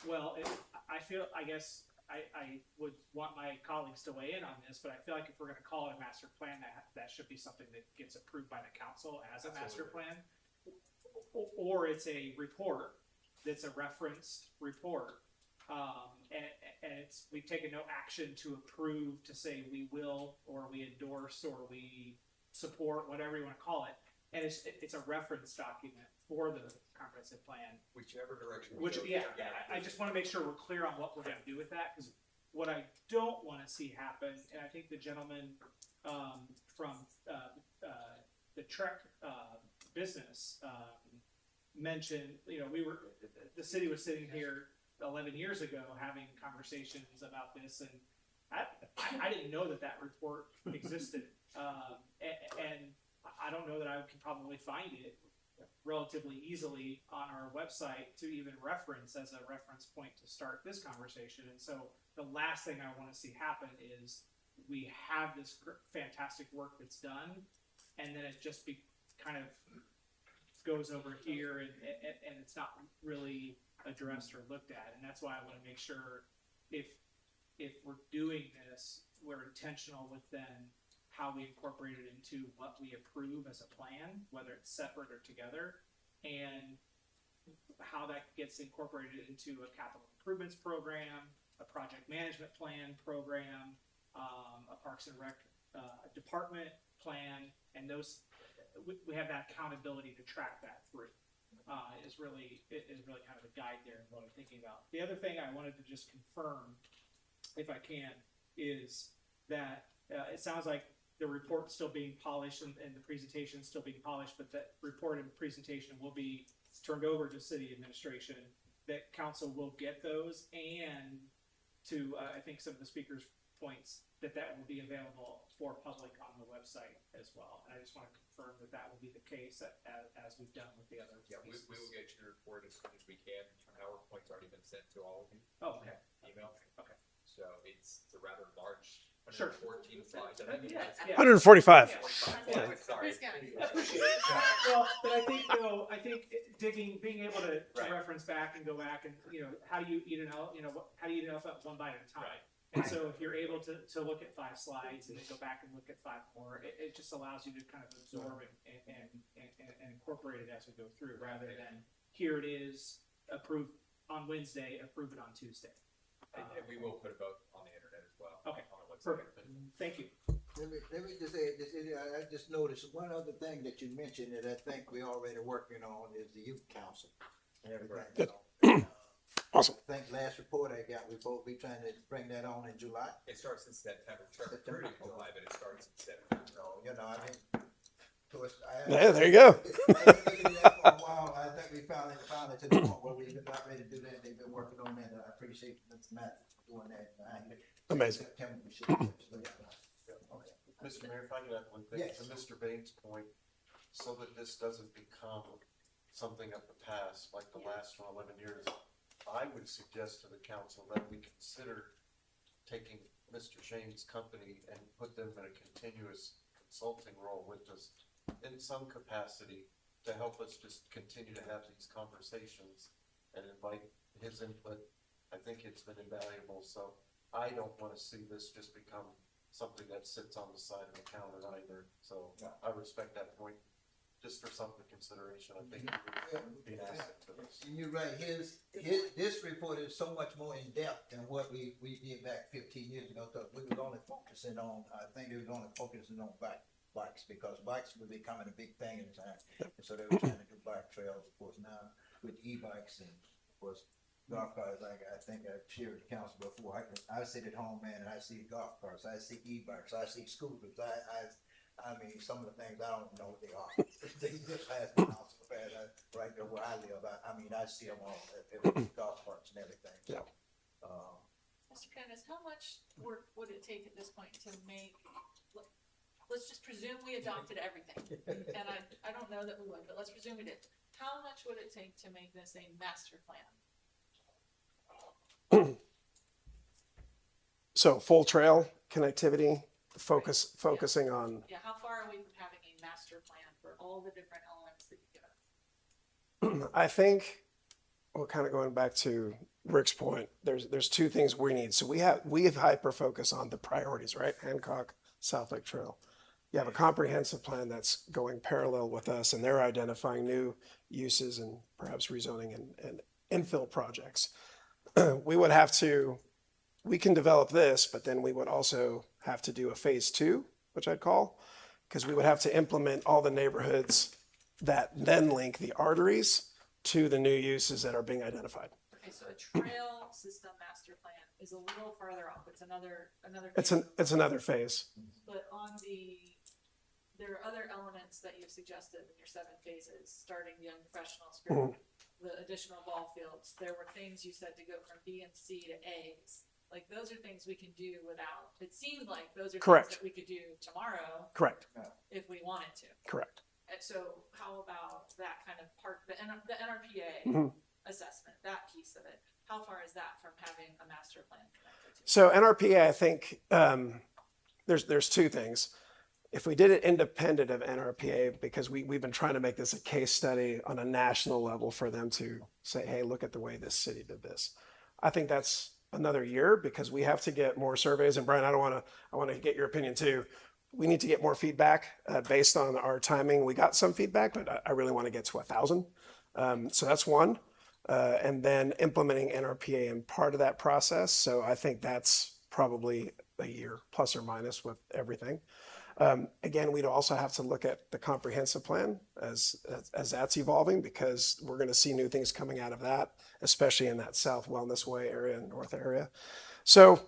Well, I guess I would want my colleagues to weigh in on this, but I feel like if we're gonna call it a master plan, that should be something that gets approved by the council as a master plan. Or it's a report that's a referenced report. And we've taken no action to approve, to say we will, or we endorse, or we support, whatever you want to call it. And it's a reference document for the comprehensive plan. Whichever direction. I just want to make sure we're clear on what we're going to do with that, because what I don't want to see happen, and I think the gentleman from the Trek business mentioned, the city was sitting here 11 years ago having conversations about this, and I didn't know that report existed, and I don't know that I can probably find it relatively easily on our website to even reference as a reference point to start this conversation. And so the last thing I want to see happen is we have this fantastic work that's done, and then it just kind of goes over here, and it's not really addressed or looked at. And that's why I want to make sure if we're doing this, we're intentional with then how we incorporate it into what we approve as a plan, whether it's separate or together, and how that gets incorporated into a capital improvements program, a project management plan program, a Parks and Rec department plan, and those we have that accountability to track that through. Is really kind of a guide there in what I'm thinking about. The other thing I wanted to just confirm, if I can, is that it sounds like the report's still being polished and the presentation's still being polished, but that report and presentation will be turned over to city administration, that council will get those, and to, I think some of the speakers' points, that will be available for public on the website as well. And I just want to confirm that will be the case as we've done with the other pieces. We will get your report as soon as we can. PowerPoint's already been sent to all of you. Oh, okay. Email. Okay. So it's a rather large, Sure. 14 slides. 145. Sorry. Well, but I think being able to reference back and go back and, how do you eat an elephant one bite at a time? Right. And so if you're able to look at 5 slides and then go back and look at 5 more, it just allows you to kind of absorb and incorporate it as we go through, rather than here it is, approved on Wednesday, approve it on Tuesday. And we will put it both on the internet as well. Okay, on the website. perfect. Thank you. Let me just say, I just noticed one other thing that you mentioned that I think we're already working on is the youth council and everything. Awesome. I think last report I got, we're supposed to be trying to bring that on in July. It starts in September. September in July, but it starts in September. So, I mean, Yeah, there you go. I think we finally to the point where we're about ready to do that. They've been working on that. I appreciate Matt doing that. Amazing. September we should. Okay. Mr. Mayor, if I could add one thing, Yes. to Mr. Baines' point, so that this doesn't become something of the past, like the last 11 years, I would suggest to the council that we consider taking Mr. Shane's company and put them in a continuous consulting role with us in some capacity to help us just continue to have these conversations and invite his input. I think it's been invaluable, so I don't wanna see this just become something that sits on the side of the counter either. So I respect that point, just for some consideration, I think it would be an asset to us. And you're right, this report is so much more in-depth than what we did back 15 years ago, because we was only focusing on, I think it was only focusing on bikes, because bikes were becoming a big thing in town. And so they were trying to do bike trails, of course, now with e-bikes and, of course, golf carts. Like I think I've shared with the council before, I sit at home, man, and I see golf carts, I see e-bikes, I see scooters, I mean, some of the things, I don't know what they are. They just pass the house so fast, right there where I live. I mean, I see them all at golf carts and everything. So, Mr. Candace, how much work would it take at this point to make, let's just presume we adopted everything. And I don't know that we would, but let's presume we did. How much would it take to make this a master plan? So full trail connectivity, focusing on. Yeah, how far are we from having a master plan for all the different elements that you give us? I think, well, kind of going back to Rick's point, there's two things we need. So we have hyper focus on the priorities, right? Hancock, South Lake Trail. You have a comprehensive plan that's going parallel with us, and they're identifying new uses and perhaps rezoning and infill projects. We can develop this, but then we would also have to do a phase 2, which I'd call, because we would have to implement all the neighborhoods that then link the arteries to the new uses that are being identified. Okay, so a trail system master plan is a little farther off. It's another. It's another phase. But there are other elements that you've suggested in your 7 phases, starting young professionals group, the additional ball fields. There were things you said to go from B and C to A's. Like, those are things we can do without, it seemed like those are Correct. things that we could do tomorrow. Correct. If we wanted to. Correct. And so how about that kind of part, the NRPA assessment, that piece of it? How far is that from having a master plan connected to? So NRPA, I think there's two things. If we did it independent of NRPA, because we've been trying to make this a case study on a national level for them to say, hey, look at the way this city did this. I think that's another year, because we have to get more surveys. And Brian, I want to get your opinion too. We need to get more feedback based on our timing. We got some feedback, but I really want to get to 1,000. So that's one. And then implementing NRPA in part of that process. So I think that's probably a year plus or minus with everything. Again, we'd also have to look at the comprehensive plan as that's evolving, because we're going to see new things coming out of that, especially in that South Wellness Way area and North area. So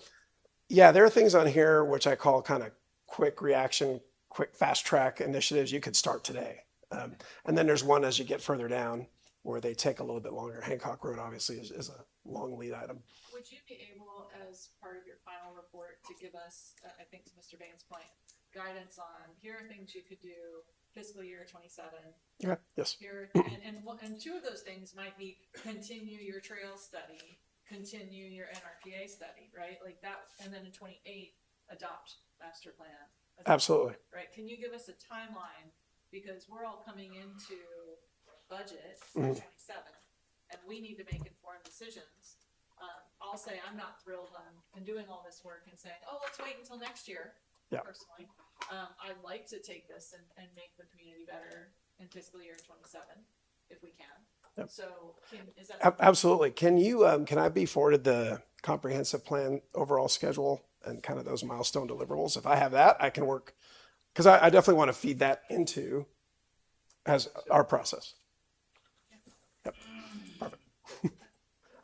yeah, there are things on here which I call kind of quick reaction, quick fast track initiatives you could start today. And then there's one as you get further down where they take a little bit longer. Hancock Road obviously is a long lead item. Would you be able, as part of your final report, to give us, I think to Mr. Bain's point, guidance on here are things you could do fiscal year 27. Yeah. Yes. Here and two of those things might be continue your trail study, continue your NRPA study, right? Like that, and then in 28 adopt master plan. Absolutely. Right. Can you give us a timeline, because we're all coming into budget 27, and we need to make informed decisions. I'll say I'm not thrilled on doing all this work and saying, oh, let's wait until next year. Yeah. Personally, I'd like to take this and make the community better in fiscal year 27 if we can. Yep. So is that absolutely? Can you can I be forwarded the comprehensive plan overall schedule and kind of those milestone deliverables? If I have that, I can work, because I definitely want to feed that into as our process. Yep. Perfect.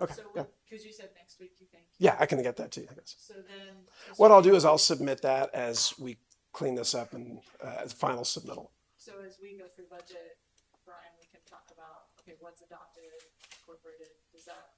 Okay. So yeah. because you said next week, you think? Yeah, I can get that to you, I guess. So then, what I'll do is I'll submit that as we clean this up and as final submittal. So as we go through budget, Brian, we can talk about, okay, what's adopted, incorporated. Does that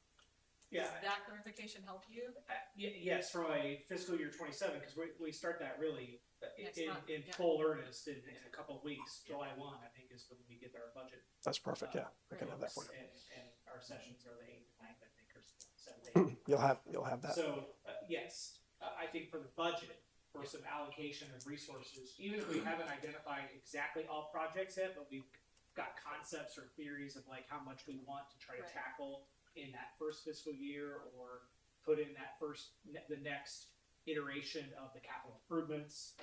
clarification help you? Yes, from a fiscal year 27, because we start that really in yeah. full earnest in a couple of weeks. July 1, I think, is when we get our budget. That's perfect. Yeah, I can have that for you. And our sessions are the 8th and 9th, I think, or 7th. You'll have that. So yes, I think for the budget, for some allocation of resources, even if we haven't identified exactly all projects yet, but we've got concepts or theories of like how much we want to try to tackle in that first fiscal year or put in that the next iteration of the capital improvements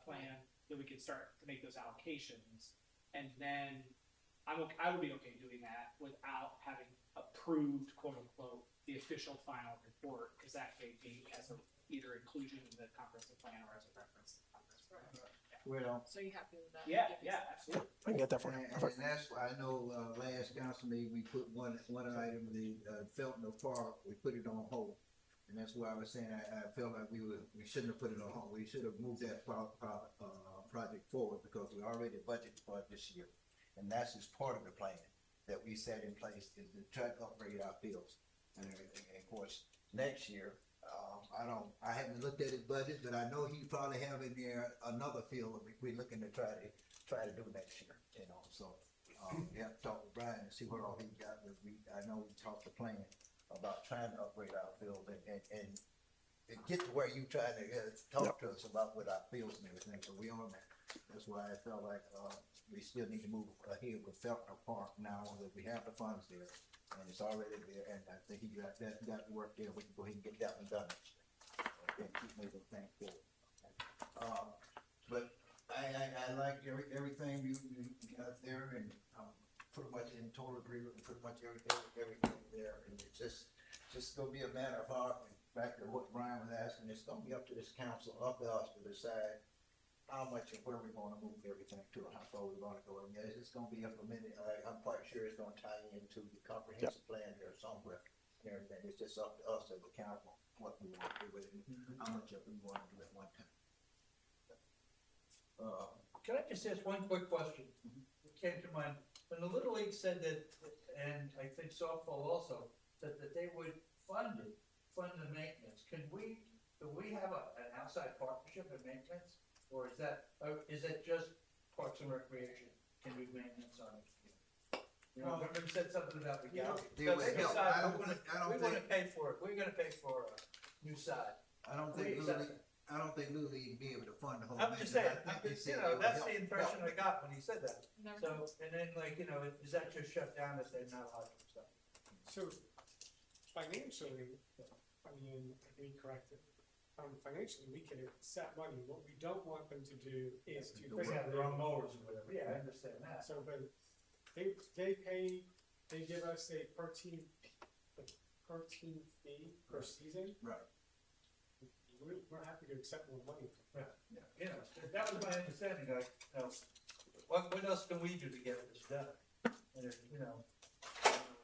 plan, then we can start to make those allocations. And then I would be okay doing that without having approved, quote unquote, the official final report, because that may be as either inclusion in the comprehensive plan or as a reference to the comprehensive plan. Well. So you happy with that? Yeah, yeah, absolutely. I can get that for you. And that's why I know, last council meeting, we put one item, the, Felton Park, we put it on hold. And that's why I was saying, I felt like we shouldn't have put it on hold. We should have moved that project forward because we already budgeted for it this year. And that's just part of the plan that we set in place is to try to upgrade our fields and everything. And of course, next year, I haven't looked at his budget, but I know he probably have in there another field that we're looking to try to do next year, you know, so, we have to talk with Brian and see what all he got, but I know we talked the plan about trying to upgrade our field and get to where you trying to talk to us about what our fields and everything, so we on that. That's why I felt like, we still need to move ahead with Felton Park now that we have the funds there. And it's already there, and I think he got work there, we can go ahead and get that one done. And keep moving things forward. But I like everything you got there, and pretty much in total agreement with pretty much everything there. And it's just gonna be a matter of back to what Brian was asking, it's gonna be up to this council, up to us to decide how much and where we're gonna move everything to, how far we're gonna go. And yes, it's gonna be implemented, I'm quite sure it's gonna tie into the comprehensive plan there somewhere and everything. It's just up to us as a council, what we want to do with it, how much of it we want to do at one time. Can I just ask one quick question? It came to mind, when the Little League said that, and I think softball also, said that they would fund the maintenance. Do we have an outside partnership in maintenance? Or is that just Parks and Recreation can do maintenance on it? You know, remember you said something about the gallery. They would help. I don't think. We're gonna pay for it. We're gonna pay for a new side. I don't think Little League would be able to fund the whole. I'm just saying, that's the impression I help. got when he said that. So, and then like, is that just shut down if they're not allowed to stuff? So financially, I mean, I can be corrected. Financially, we can accept money. What we don't want them to do is to They have their own mowers or whatever. Yeah, I understand that. So, but they give us a per team fee per season. Right. We're happy to accept more money. Yeah, that was my understanding. What else can we do to get this done? And if,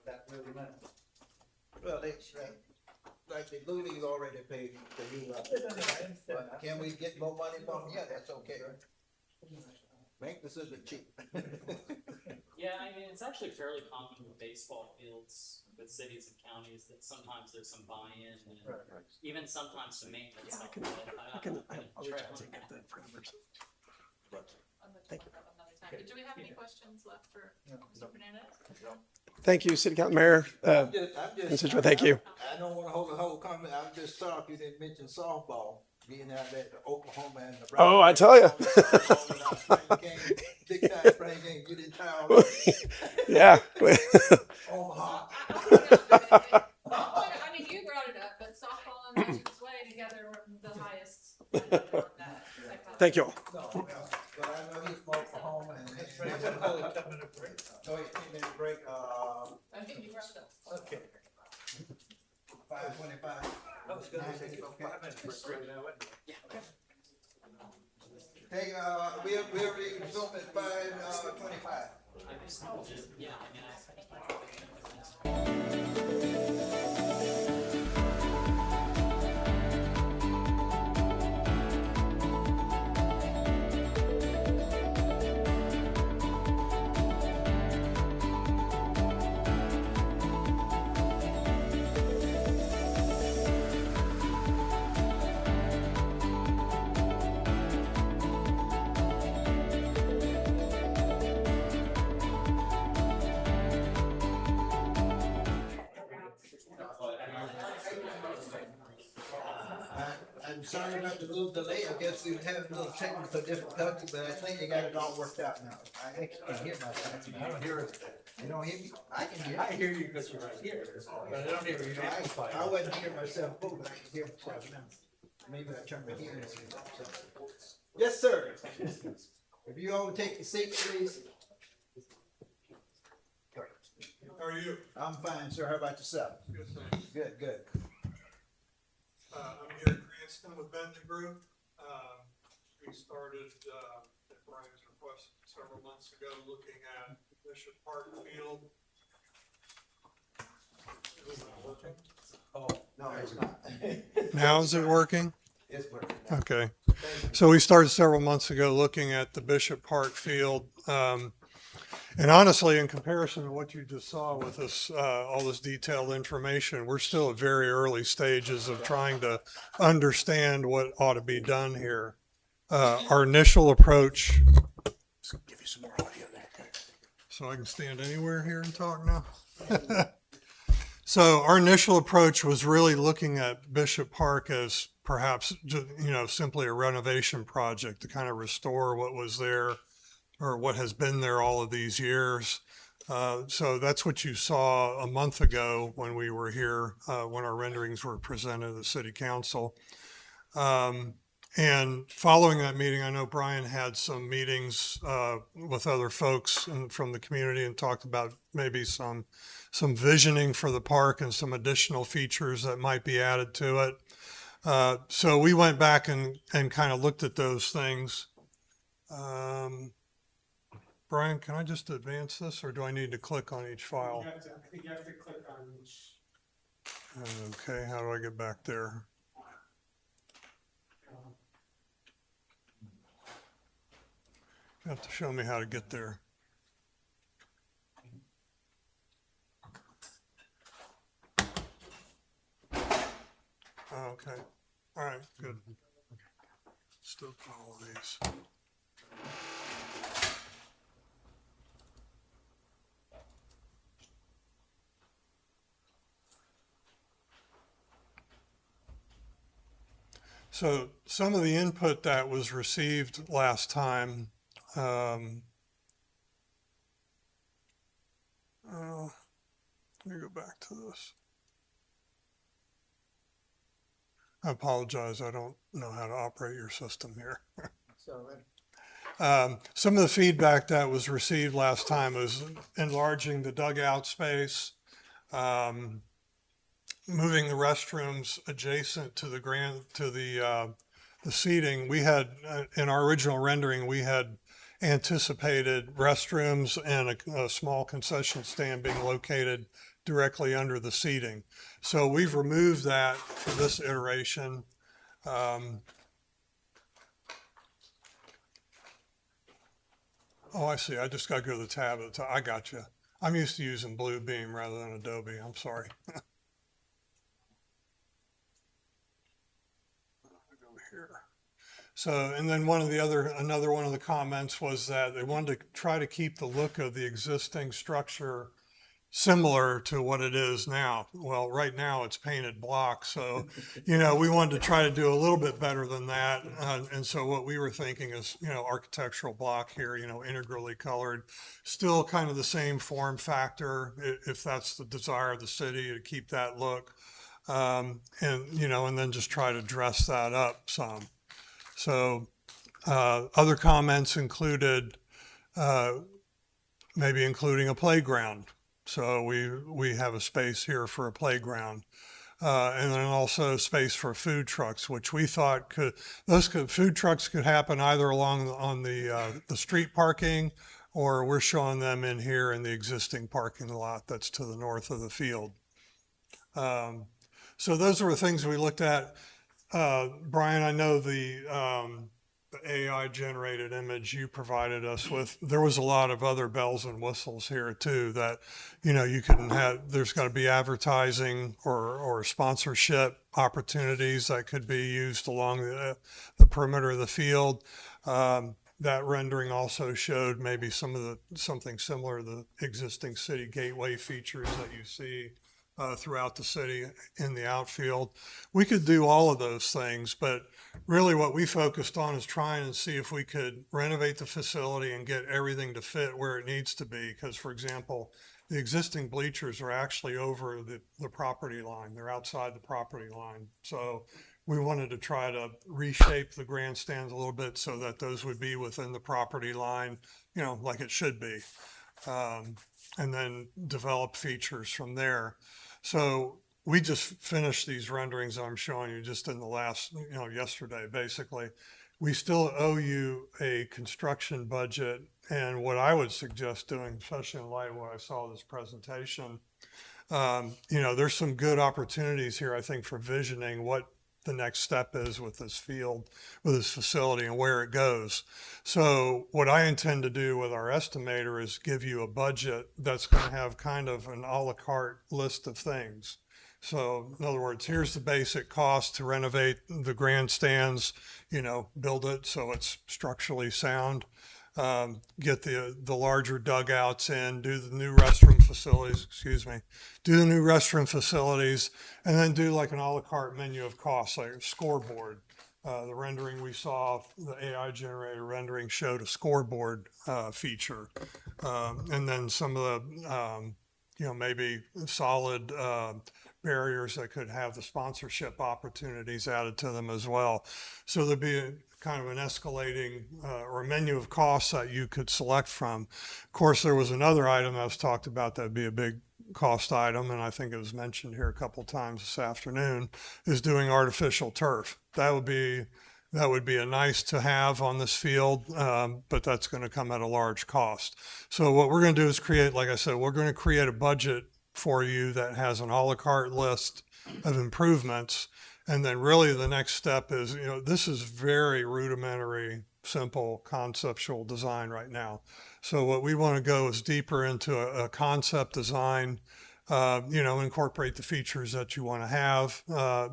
that really matters. Well, like the Little League already paid the new. But can we get more money from them? Yeah, that's okay. Maintenance isn't cheap. Yeah, I mean, it's actually fairly common with baseball fields, with cities and counties, that sometimes there's some buy-in and even sometimes some maintenance. I'll reach out to get the parameters. Thank you. Do we have any questions left for Mr. Fernandez? Thank you, City Council Mayor. Thank you. I don't wanna hold the whole comment, I'm just sorry if you didn't mention softball, being out there at Oklahoma and Nebraska. Oh, I tell you. Big time spring game, you didn't tire. Yeah. Omaha. I mean, you brought it up, but softball and Legends Way together were the highest. On that. Thank you all. No, but I know he's from Oklahoma and. Go ahead, 10-minute break, I think you brought it up. okay. 5:25. I was gonna say 5 minutes break now. Hey, we'll resume at 5:25. Yeah, I mean, I'm sorry about the little delay. I guess we were having a little technical difficulty, but I think they got it all worked out now. I actually can hear myself. I don't hear it. You don't hear me? I can hear. I hear you because you're right here, but I don't hear you. I wasn't hearing myself before, but I can hear myself now. Maybe I turned my hearing aid off. So. Yes, sir. If you all would take your seat, please. How are you? I'm fine, sir. How about yourself? Good, thanks. Good, good. I'm here at Cranston with Bentley Group. We started, at Brian's request several months ago, looking at Bishop Park Field. Is it not working? Oh, no, it's not. Now is it working? It's working now. Okay. So we started several months ago looking at the Bishop Park Field. And honestly, in comparison to what you just saw with this, all this detailed information, we're still at very early stages of trying to understand what ought to be done here. Our initial approach. Give you some more audio there. So I can stand anywhere here and talk now. So our initial approach was really looking at Bishop Park as perhaps, simply a renovation project to kind of restore what was there, or what has been there all of these years. So that's what you saw a month ago when we were here, when our renderings were presented to the city council. And following that meeting, I know Brian had some meetings with other folks from the community and talked about maybe some visioning for the park and some additional features that might be added to it. So we went back and kind of looked at those things. Brian, can I just advance this, or do I need to click on each file? I think you have to click on each. Okay, how do I get back there? You have to show me how to get there. Okay, all right, good. Still got all of these. So some of the input that was received last time, let me go back to this. I apologize, I don't know how to operate your system here. Some of the feedback that was received last time was enlarging the dugout space, moving the restrooms adjacent to the seating. We had, in our original rendering, we had anticipated restrooms and a small concession stand being located directly under the seating. So we've removed that for this iteration. Oh, I see. I just got to go to the tab at the top. I got you. I'm used to using Bluebeam rather than Adobe. I'm sorry. Here. So, and then another one of the comments was that they wanted to try to keep the look of the existing structure similar to what it is now. Well, right now it's painted block. So, we wanted to try to do a little bit better than that. And so what we were thinking is, architectural block here, integrally colored, still kind of the same form factor, if that's the desire of the city to keep that look. And then just try to dress that up some. So other comments included maybe including a playground. So we have a space here for a playground. And then also space for food trucks, which we thought food trucks could happen either along on the street parking, or we're showing them in here in the existing parking lot that's to the north of the field. So those were things we looked at. Brian, I know the AI generated image you provided us with, there was a lot of other bells and whistles here too that, you can have, there's got to be advertising or sponsorship opportunities that could be used along the perimeter of the field. That rendering also showed maybe something similar to the existing city gateway features that you see throughout the city in the outfield. We could do all of those things, but really what we focused on is trying to see if we could renovate the facility and get everything to fit where it needs to be. Because, for example, the existing bleachers are actually over the property line. They're outside the property line. So we wanted to try to reshape the grandstands a little bit so that those would be within the property line, you know, like it should be. And then develop features from there. So we just finished these renderings I'm showing you just in the last, you know, yesterday, basically. We still owe you a construction budget, and what I would suggest doing, especially in light of what I saw this presentation, you know, there's some good opportunities here, I think, for visioning what the next step is with this field, with this facility and where it goes. So what I intend to do with our estimator is give you a budget that's going to have kind of an a la carte list of things. So in other words, here's the basic cost to renovate the grandstands, you know, build it so it's structurally sound. Get the larger dugouts in, do the new restroom facilities, do the new restroom facilities, and then do like an a la carte menu of costs, like a scoreboard. The rendering we saw, the AI generated rendering showed a scoreboard feature. And then some of the, you know, maybe solid barriers that could have the sponsorship opportunities added to them as well. So there'd be kind of an escalating or a menu of costs that you could select from. Of course, there was another item that was talked about that'd be a big cost item, and I think it was mentioned here a couple times this afternoon, is doing artificial turf. That would be a nice to have on this field, but that's going to come at a large cost. So what we're going to do is create, like I said, we're going to create a budget for you that has an a la carte list of improvements. And then really the next step is, you know, this is very rudimentary, simple conceptual design right now. So what we want to go is deeper into a concept design, you know, incorporate the features that you want to have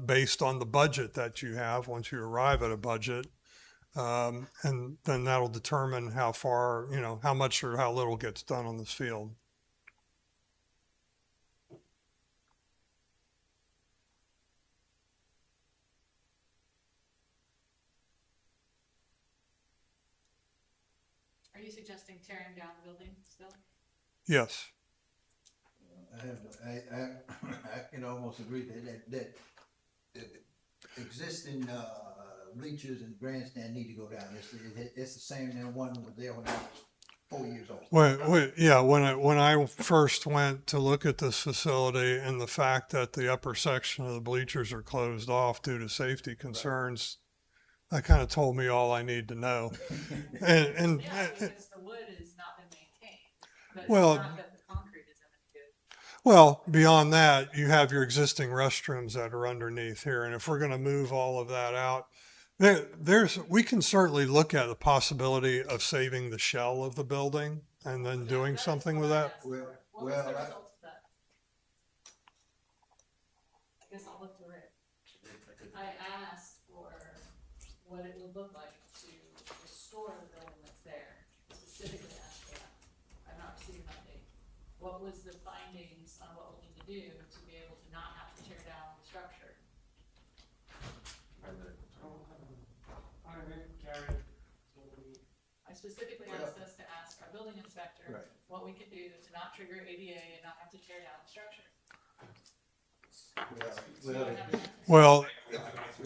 based on the budget that you have once you arrive at a budget. And then that'll determine how far, you know, how much or how little gets done on this field. Are you suggesting tearing down the building still? Yes. I can almost agree that existing, bleachers and grandstand need to go down. It's the same as one that was there when I was 4 years old. Yeah, when I first went to look at this facility and the fact that the upper section of the bleachers are closed off due to safety concerns, that kind of told me all I need to know. And Yeah, because the wood has not been maintained, but it's well, not that the concrete isn't any good. well, beyond that, you have your existing restrooms that are underneath here, and if we're going to move all of that out, we can certainly look at the possibility of saving the shell of the building and then doing something with that. What was the result of that? I guess I'll look through it. I asked for what it would look like to restore the building that's there, specifically asked for that. I've not received an update. What was the findings on what we need to do to be able to not have to tear down the structure? I specifically asked us to ask our building inspector what we could do to not trigger ADA and not have to tear down the structure. Well,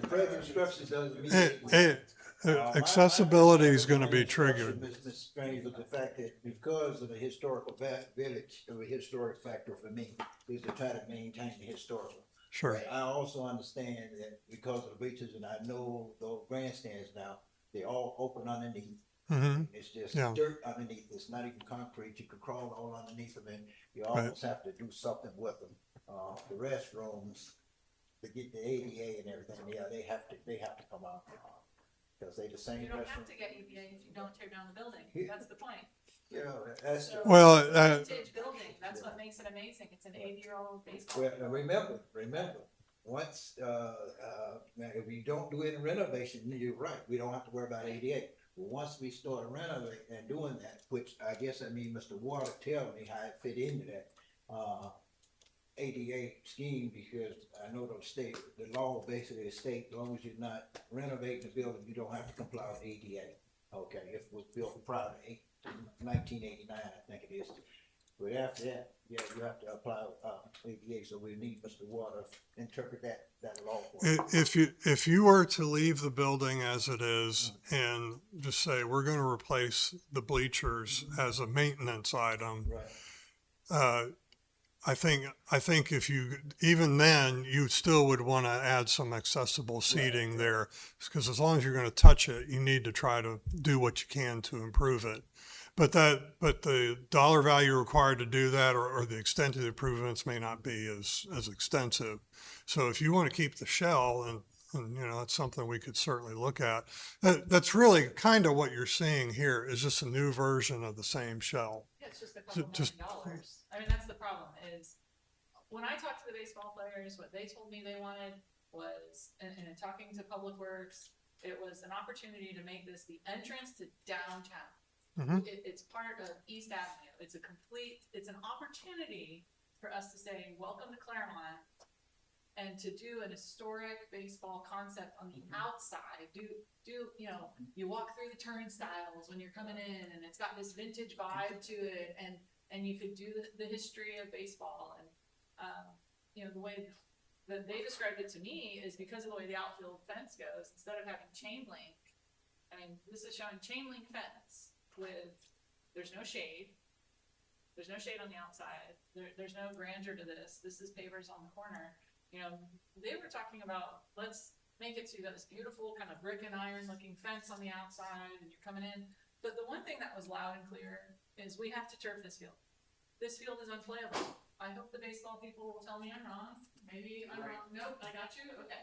Construction doesn't mean accessibility is going to be triggered. Mr. Strange, with the fact that because of the historical village, of a historic factor for me, is to try to maintain the historical. Sure. But I also understand that because of the bleachers, and I know those grandstands now, they all open underneath. Mm-hmm. It's just Yeah. dirt underneath. It's not even concrete. You can crawl all underneath them, and you almost have to do something with them. The restrooms, to get the ADA and everything, yeah, they have to come out. Because they the same You don't restroom. have to get ADA if you don't tear down the building. That's the point. Yeah, that's. So, Well, it's a vintage building, that's what makes it amazing. It's an 80-year-old baseball. Well, field. remember, once, now if we don't do any renovation, you're right, we don't have to worry about ADA. But once we start renovating and doing that, which I guess I mean Mr. Water tell me how it fit into that, ADA scheme, because I know the law basically states, as long as you're not renovating the building, you don't have to comply with ADA. Okay, if it was built prior to 1989, I think it is. But after that, yeah, you have to apply, ADA, so we need Mr. Water interpret that law for us. If you were to leave the building as it is and just say, we're gonna replace the bleachers as a maintenance item, Right. I think if you, even then, you still would want to add some accessible seating there, because as long as you're going to touch it, you need to try to do what you can to improve it. But the dollar value required to do that, or the extent of the improvements, may not be as extensive. So if you want to keep the shell, and you know, that's something we could certainly look at. That's really kind of what you're seeing here, is just a new version of the same shell. Yeah, it's just a couple $1 million. I mean, that's the problem is when I talked to the baseball players, what they told me they wanted was, and in talking to Public Works, it was an opportunity to make this the entrance to downtown. It's part of East Avenue. It's an opportunity for us to say, welcome to Clermont, and to do an historic baseball concept on the outside. You know, you walk through the turnstiles when you're coming in, and it's got this vintage vibe to it, and you could do the history of baseball. And you know, the way that they described it to me is because of the way the outfield fence goes, instead of having chain link, I mean, this is showing chain link fence with, there's no shade on the outside, there's no grandeur to this. This is pavers on the corner. You know, they were talking about, let's make it so you got this beautiful kind of brick and iron looking fence on the outside and you're coming in. But the one thing that was loud and clear is we have to turf this field. This field is unplayable. I hope the baseball people will tell me I'm wrong. Maybe I'm wrong. Nope, I got you. Okay.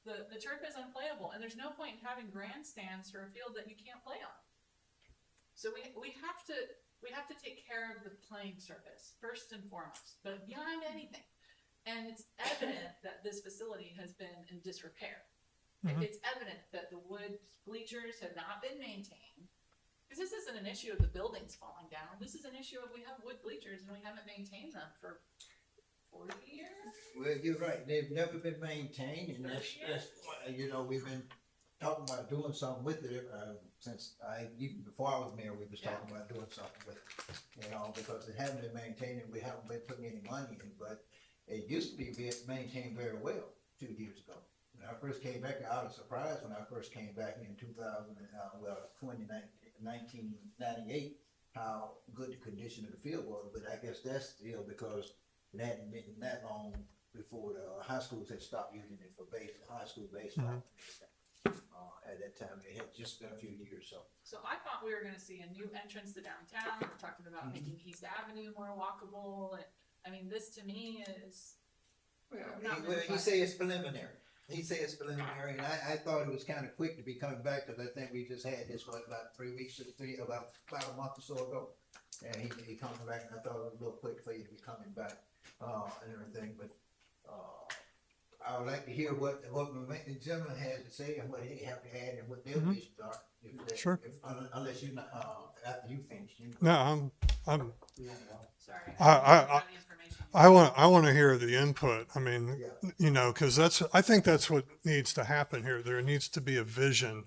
The turf is unplayable, and there's no point in having grandstands for a field that you can't play on. So we have to take care of the playing surface first and foremost, but beyond anything. And it's evident that this facility has been in disrepair. It's evident that the wood bleachers have not been maintained. Because this isn't an issue of the buildings falling down. This is an issue of we have wood bleachers and we haven't maintained them for 40 years. Well, you're right. They've never been maintained, and that's you know, we've been talking about doing something with it since even before I was mayor, we was talking about doing something with it. You know, because it hasn't been maintained and we haven't been putting any money in. But it used to be maintained very well 2 years ago. When I first came back, I was surprised when I first came back in 1998, how good the condition of the field was. But I guess that's still because it hadn't been that long before the high schools had stopped using it for high school baseball. At that time, it had just been a few years. So I thought we were going to see a new entrance to downtown. We're talking about making East Avenue more walkable. And I mean, this to me is. He say it's preliminary. And I thought it was kind of quick to be coming back, because I think we just had this about 3 weeks about a month or so ago, and he coming back, and I thought it was a little quick for you to be coming back and everything. But I would like to hear what the gentleman has to say and what they have to add and what their visions are. Sure. Unless you after you finish. No, I'm. Sorry. I want to hear the input. I mean, you know, because I think that's what needs to happen here. There needs to be a vision.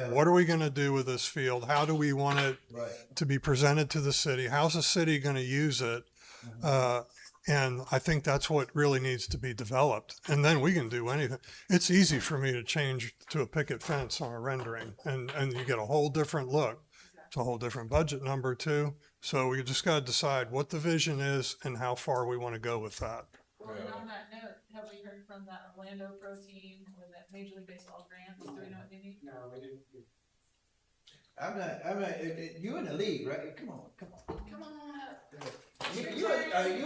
What are we going to do with this field? How do we want it to be presented to the city? How's the city going to use it? And I think that's what really needs to be developed. And then we can do anything. It's easy for me to change to a picket fence on a rendering, and you get a whole different look. It's a whole different budget number too. So we just got to decide what the vision is and how far we want to go with that. Well, and on that note, have we heard from that Orlando Pro team or that Major League Baseball grant? Do we know what they need? No, we didn't. I'm not, you in the league, right? Come on. Come on up. You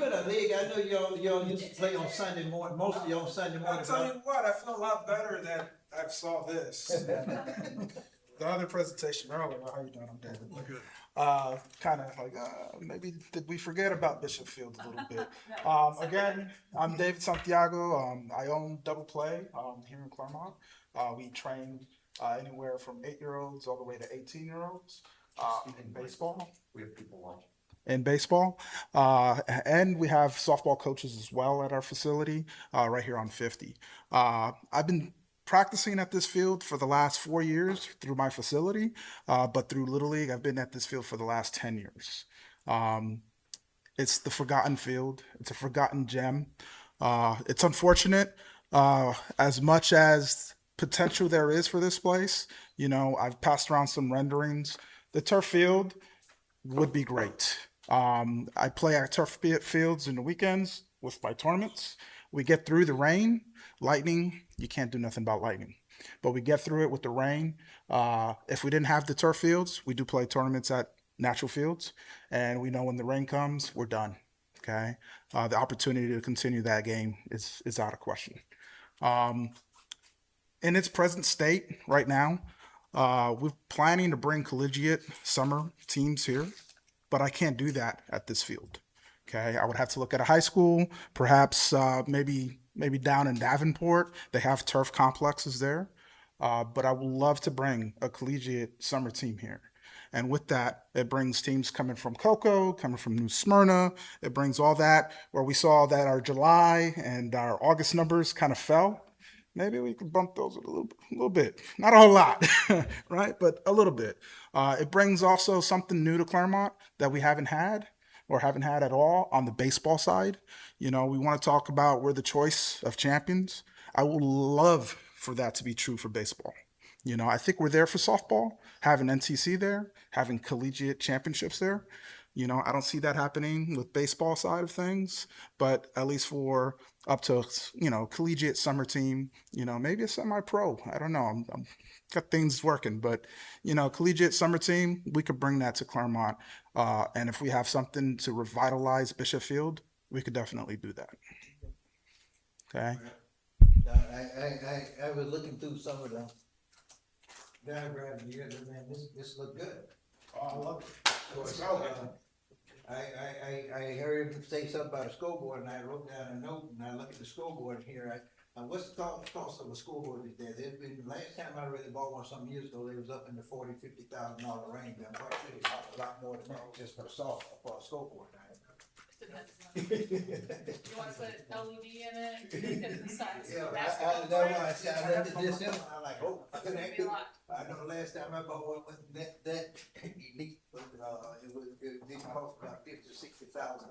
in the league. I know y'all used to play on Sunday morning, mostly on Sunday morning. I'll tell you what, I feel a lot better that I saw this. The other presentation earlier, how you doing? I'm David. Good. Kind of like, maybe did we forget about Bishop Field a little bit? Again, I'm David Santiago. I own Double Play here in Clermont. We train anywhere from 8-year-olds all the way to 18-year-olds in baseball. We have people watching. in baseball. And we have softball coaches as well at our facility right here on 50. I've been practicing at this field for the last 4 years through my facility, but through Little League, I've been at this field for the last 10 years. It's the forgotten field. It's a forgotten gem. It's unfortunate, as much as potential there is for this place. You know, I've passed around some renderings. The turf field would be great. I play at turf fields in the weekends with my tournaments. We get through the rain, lightning. You can't do nothing about lightning, but we get through it with the rain. If we didn't have the turf fields, we do play tournaments at natural fields, and we know when the rain comes, we're done. Okay, the opportunity to continue that game is out of question. In its present state right now, we're planning to bring collegiate summer teams here, but I can't do that at this field. Okay, I would have to look at a high school, perhaps maybe down in Davenport. They have turf complexes there, but I would love to bring a collegiate summer team here. And with that, it brings teams coming from Cocoa, coming from New Smyrna. It brings all that, where we saw that our July and our August numbers kind of fell. Maybe we could bump those a little bit. Not a whole lot, right? But a little bit. It brings also something new to Clermont that we haven't had or haven't had at all on the baseball side. You know, we want to talk about we're the choice of champions. I would love for that to be true for baseball. You know, I think we're there for softball, having NTC there, having collegiate championships there. You know, I don't see that happening with baseball side of things, but at least for up to, you know, collegiate summer team, you know, maybe a semi-pro. I don't know. I'm got things working, but, you know, collegiate summer team, we could bring that to Clermont. And if we have something to revitalize Bishop Field, we could definitely do that. Okay. I was looking through some of the diagrams here, and man, this looked good. Oh, I love it. I heard him say something about a scoreboard, and I wrote down a note, and I look at the scoreboard here. What's the cost of a scoreboard these days? It's been, last time I really bought one some years ago, it was up in the $40,000-$50,000 range. I'm quite sure it's a lot more than that just for a scoreboard. You wanna put LED in it? Because the size Yeah, of I basketball looked court. at this, and I'm like, oh, It's gonna be a lot. I know the last time I bought one was that elite, but it did cost about $50,000-$60,000.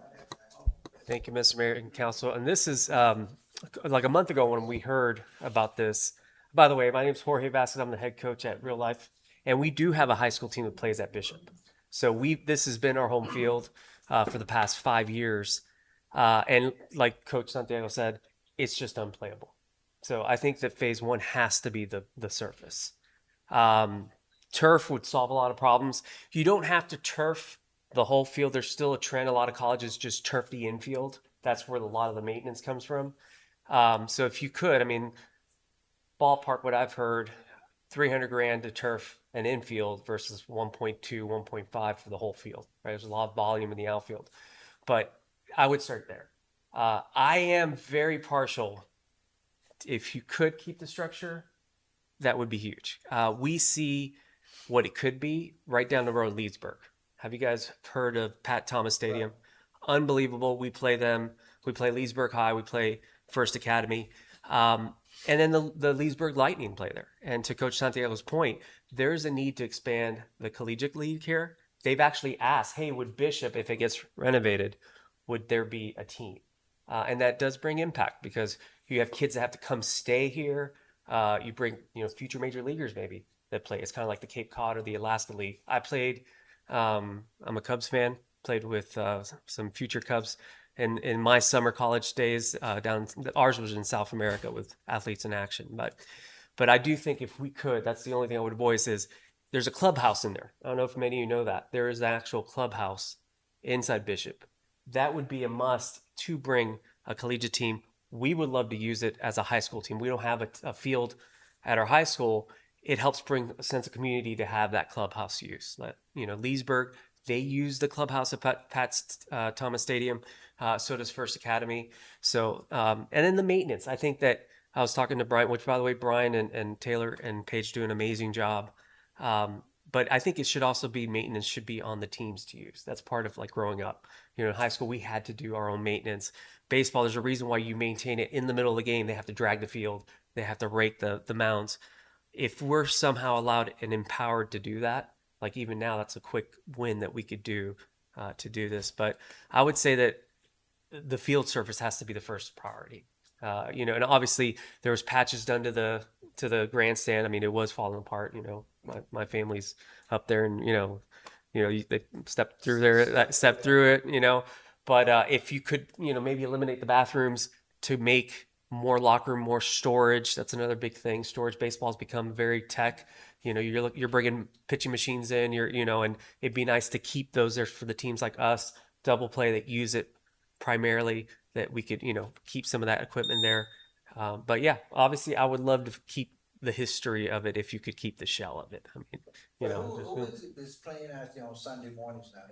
Thank you, Mr. Mayor and Council. And this is like a month ago when we heard about this. By the way, my name is Jorge Vasquez. I'm the head coach at Real Life, and we do have a high school team that plays at Bishop. So this has been our home field for the past 5 years. And like Coach Santiago said, it's just unplayable. So I think that phase one has to be the surface. Turf would solve a lot of problems. You don't have to turf the whole field. There's still a trend. A lot of colleges just turf the infield. That's where a lot of the maintenance comes from. So if you could, I mean, ballpark, what I've heard, $300,000 to turf an infield versus 1.2, 1.5 for the whole field. Right? There's a lot of volume in the outfield, but I would start there. I am very partial. If you could keep the structure, that would be huge. We see what it could be right down the road, Leesburg. Have you guys heard of Pat Thomas Stadium? Unbelievable. We play them. We play Leesburg High. We play First Academy. And then the Leesburg Lightning play there. And to Coach Santiago's point, there's a need to expand the collegiate league here. They've actually asked, hey, would Bishop, if it gets renovated, would there be a team? And that does bring impact because you have kids that have to come stay here. You bring, future major leaguers maybe that play. It's kind of like the Cape Cod or the Alaska League. I played, I'm a Cubs fan, played with some future Cubs. And in my summer college days, ours was in South America with Athletes in Action. But I do think if we could, that's the only thing I would voice is there's a clubhouse in there. I don't know if many of you know that. There is an actual clubhouse inside Bishop. That would be a must to bring a collegiate team. We would love to use it as a high school team. We don't have a field at our high school. It helps bring a sense of community to have that clubhouse use. Leesburg, they use the clubhouse at Pat's Thomas Stadium. So does First Academy. So, and then the maintenance. I think that I was talking to Brian, which by the way, Brian and Taylor and Paige do an amazing job. but I think it should also be maintenance should be on the teams to use. That's part of like growing up. You know, in high school we had to do our own maintenance. Baseball, there's a reason why you maintain it in the middle of the game. They have to drag the field. They have to rake the mounds. If we're somehow allowed and empowered to do that, like even now, that's a quick win that we could do to do this. But I would say that the field surface has to be the first priority. You know, and obviously there was patches done to the grandstand. I mean, it was falling apart. You know, my family's up there, and they stepped through there, stepped through it. You know, but if you could, maybe eliminate the bathrooms to make more locker room, more storage. That's another big thing. Storage baseball's become very tech. You know, you're bringing pitching machines in. And it'd be nice to keep those there for the teams like us, double play that use it primarily. That we could, keep some of that equipment there. But yeah, obviously, I would love to keep the history of it if you could keep the shell of it. I mean, Who is it that's playing out there on Sunday mornings now?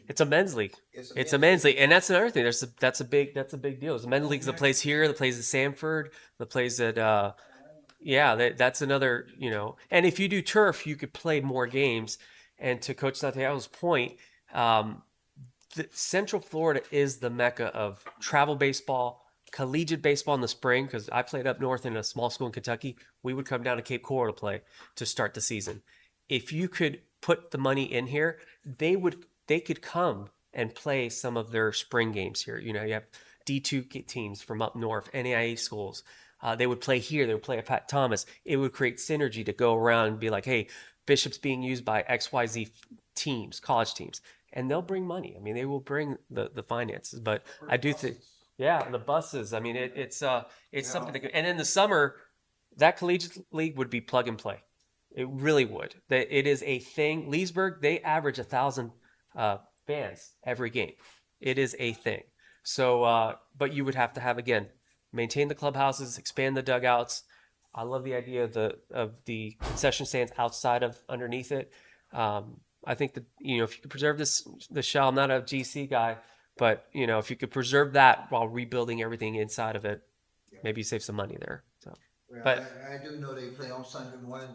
it's a men's league. It's a men's league, and that's another thing. That's a big deal. It's a men's league that plays here, that plays at Sanford, that plays at that's another. And if you do turf, you could play more games. And to Coach Santiago's point, Central Florida is the mecca of travel baseball, collegiate baseball in the spring. Because I played up north in a small school in Kentucky, we would come down to Cape Coral to play to start the season. If you could put the money in here, they could come and play some of their spring games here. You have D2 teams from up north, NAIA schools. They would play here. They would play at Pat Thomas. It would create synergy to go around and be like, hey, Bishop's being used by XYZ teams, college teams, and they'll bring money. I mean, they will bring the finances. But I do think, the buses. I mean, it's something to. And in the summer, that collegiate league would be plug and play. It really would. It is a thing. Leesburg, they average 1,000 fans every game. It is a thing. So, but you would have to have, again, maintain the clubhouses, expand the dugouts. I love the idea of the concession stands outside of underneath it. I think that, if you could preserve the shell, I'm not a GC guy, but, if you could preserve that while rebuilding everything inside of it, maybe you save some money there. So. Well, But I do know they play on Sunday morning.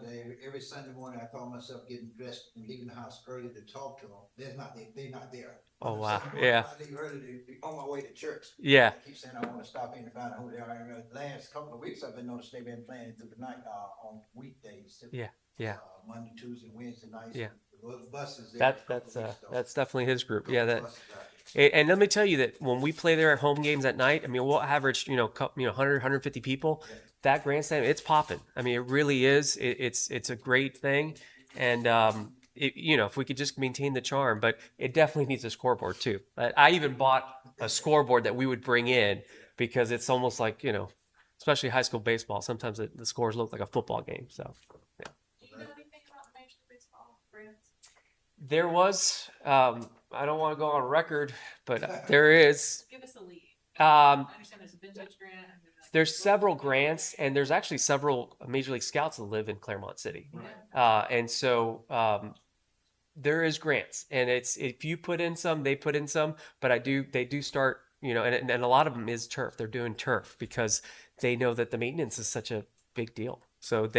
Every Sunday morning, I call myself getting dressed and leaving the house early to talk to them. They're not there. oh On wow, Sunday morning, yeah, I leave early to be on my way to church. yeah, I keep saying I want to stop in and find out who they are. And the last couple of weeks, I've been noticing they've been playing through the night on weekdays. yeah. Monday, Tuesday, Wednesday nights. Yeah. The buses there. That's definitely his group. Yeah, and let me tell you that when we play there at home games at night, I mean, we'll average 100, 150 people. That grandstand, it's popping. I mean, it really is. It's a great thing, and if we could just maintain the charm, but it definitely needs a scoreboard too. I even bought a scoreboard that we would bring in because it's almost like especially high school baseball. Sometimes the scores look like a football game. So. Yeah. Do you know anything about the Major League Baseball grants? There was, I don't want to go on record, but there is. Give us a lead. I Um, understand there's a vintage grant. And there's several grants, and there's actually several Major League Scouts that live in Clermont City, and so there is grants, and it's if you put in some, they put in some, but they do start, and a lot of them is turf. They're doing turf because they know that the maintenance is such a big deal. So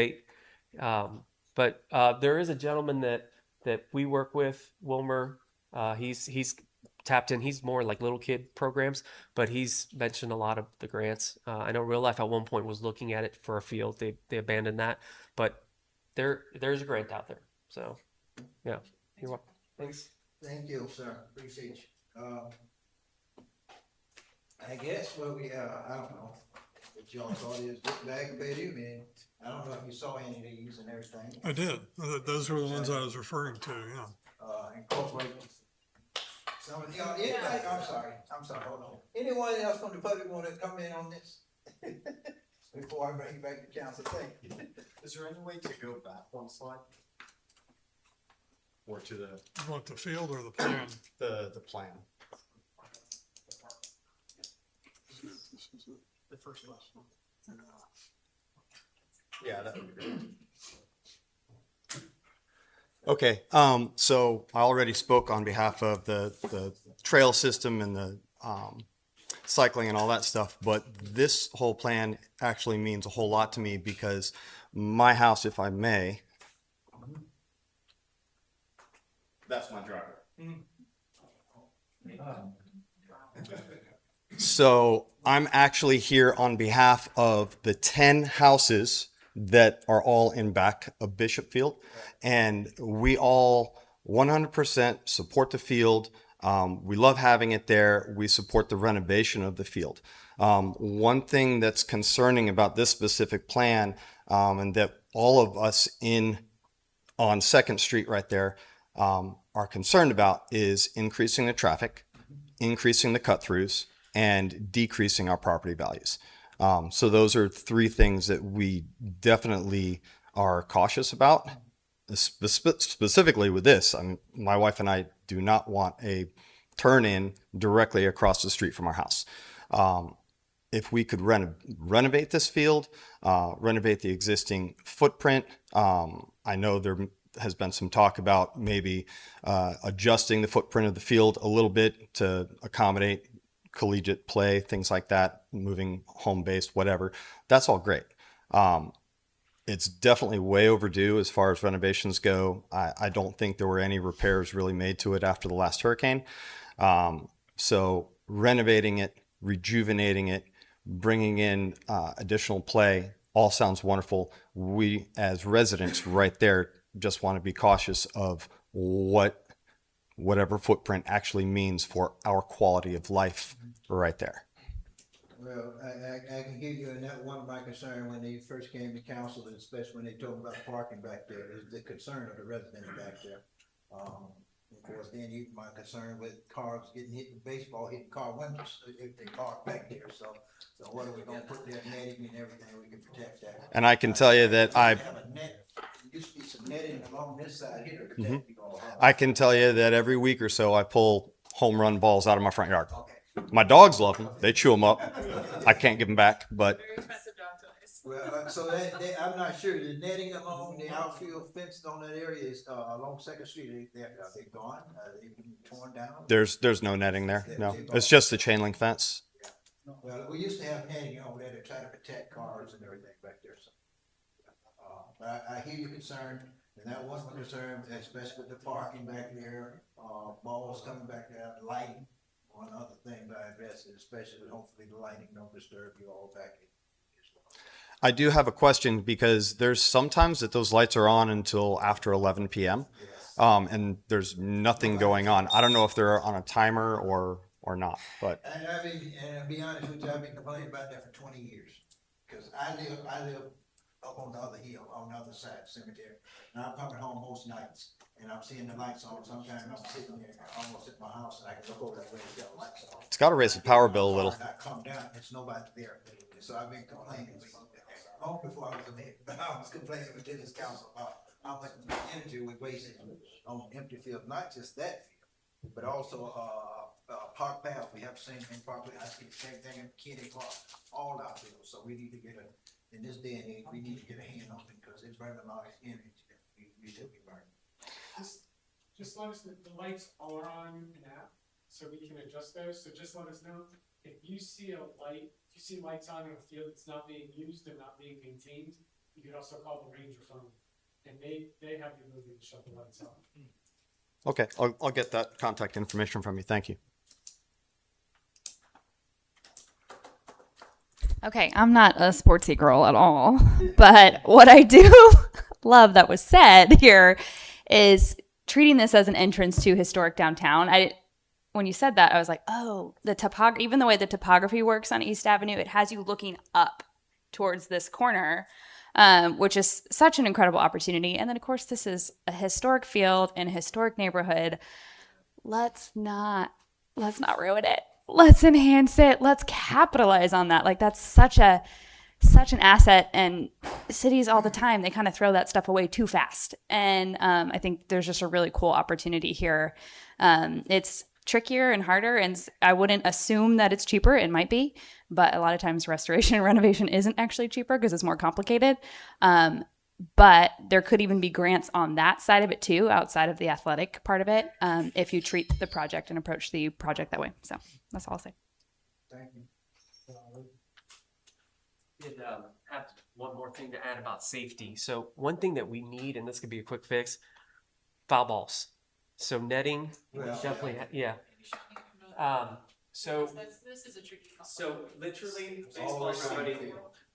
but there is a gentleman that we work with, Wilmer. He's tapped in. He's more like little kid programs, but he's mentioned a lot of the grants. I know Real Life at one point was looking at it for a field. They abandoned that, but there's a grant out there. So yeah, you're welcome. Thanks. Thank you, sir. Appreciate you. I guess what I don't know what y'all thought is get back, Betty. I mean, I don't know if you saw any of these and everything. I did. Those were the ones I was referring to, yeah. Incorporate some of y'all. Anybody? I'm sorry. Hold on. Anyone else from the public want to come in on this? Before I bring you back to council, thank you. Is there any way to go back one slide? Or to the You want the field or the plan? the plan? The first one. Yeah, that would be great. Okay, so I already spoke on behalf of the trail system and the cycling and all that stuff, but this whole plan actually means a whole lot to me because my house, if I may, That's my driveway. So I'm actually here on behalf of the 10 houses that are all in back of Bishop Field. And we all 100% support the field. We love having it there. We support the renovation of the field. One thing that's concerning about this specific plan, and that all of us on 2nd Street right there are concerned about, is increasing the traffic, increasing the cut-throughs, and decreasing our property values. So those are 3 things that we definitely are cautious about. Specifically with this, my wife and I do not want a turn-in directly across the street from our house. If we could renovate this field, renovate the existing footprint, I know there has been some talk about maybe adjusting the footprint of the field a little bit to accommodate collegiate play, things like that, moving home-based, whatever. That's all great. It's definitely way overdue as far as renovations go. I don't think there were any repairs really made to it after the last hurricane. So renovating it, rejuvenating it, bringing in additional play, all sounds wonderful. We, as residents right there, just want to be cautious of whatever footprint actually means for our quality of life right there. Well, I can hear you, and that one of my concern when they first came to council, especially when they talked about parking back there, is the concern of the residents back there. Of course, then my concern with cars getting hit, baseball hitting car windows if they park back there. So what are we gonna put there, netting and everything, we can protect that. And I can tell you that There used to be some netting along this side here to protect people. I can tell you that every week or so I pull home run balls out of my front yard. My dogs love them. They chew them up. I can't give them back, but Well, so I'm not sure, the netting along the outfield fence on that area is, along 2nd Street, are they gone? They've been torn down? there's no netting there. No, it's just the chain link fence. Well, we used to have netting over there to try to protect cars and everything back there, so. But I hear your concern, and that was my concern, especially with the parking back there, balls coming back there, lighting. One other thing that I addressed, especially hopefully the lighting don't disturb you all back in. I do have a question because there's sometimes that those lights are on until after 11 p.m. And there's nothing going on. I don't know if they're on a timer or not, but. And I'll be honest with you, I've been complaining about that for 20 years. Cause I live up on the other hill, on the other side of the cemetery. And I'm coming home most nights and I'm seeing the lights on. Sometimes I'm sitting there almost at my house and I can look over that way and got lights on. It's got to raise the power bill a little. I come down, it's nobody there. So I've been complaining long before I was a mayor, but I was complaining with this council about how much energy we wasted on empty fields, not just that field, but also, Park Path, we have the same thing, I see the same thing in Kenny Park, all our fields, so we need to get in this day and age, we need to get a hand on it, because it's burning a lot of energy that we should be burning. Just let us know, the lights are on an app, so we can adjust those, so just let us know. If you see lights on in a field that's not being used and not being maintained, you could also call the ranger phone, and they have the ability to shut the lights off. Okay, I'll get that contact information from you. Thank you. Okay, I'm not a sportsy girl at all, but what I do love that was said here is treating this as an entrance to historic downtown. When you said that, I was like, oh, even the way the topography works on East Avenue, it has you looking up towards this corner, which is such an incredible opportunity. And then, of course, this is a historic field in a historic neighborhood. Let's not ruin it. Let's enhance it. Let's capitalize on that. Like, that's such an asset, and cities all the time, they kind of throw that stuff away too fast. And I think there's just a really cool opportunity here. It's trickier and harder, and I wouldn't assume that it's cheaper. It might be, but a lot of times restoration and renovation isn't actually cheaper because it's more complicated. But there could even be grants on that side of it too, outside of the athletic part of it, if you treat the project and approach the project that way. So that's all I'll say. Thank you. I have one more thing to add about safety. So one thing that we need, and this could be a quick fix, foul balls. So netting, definitely, yeah. So This is a tricky call. So literally,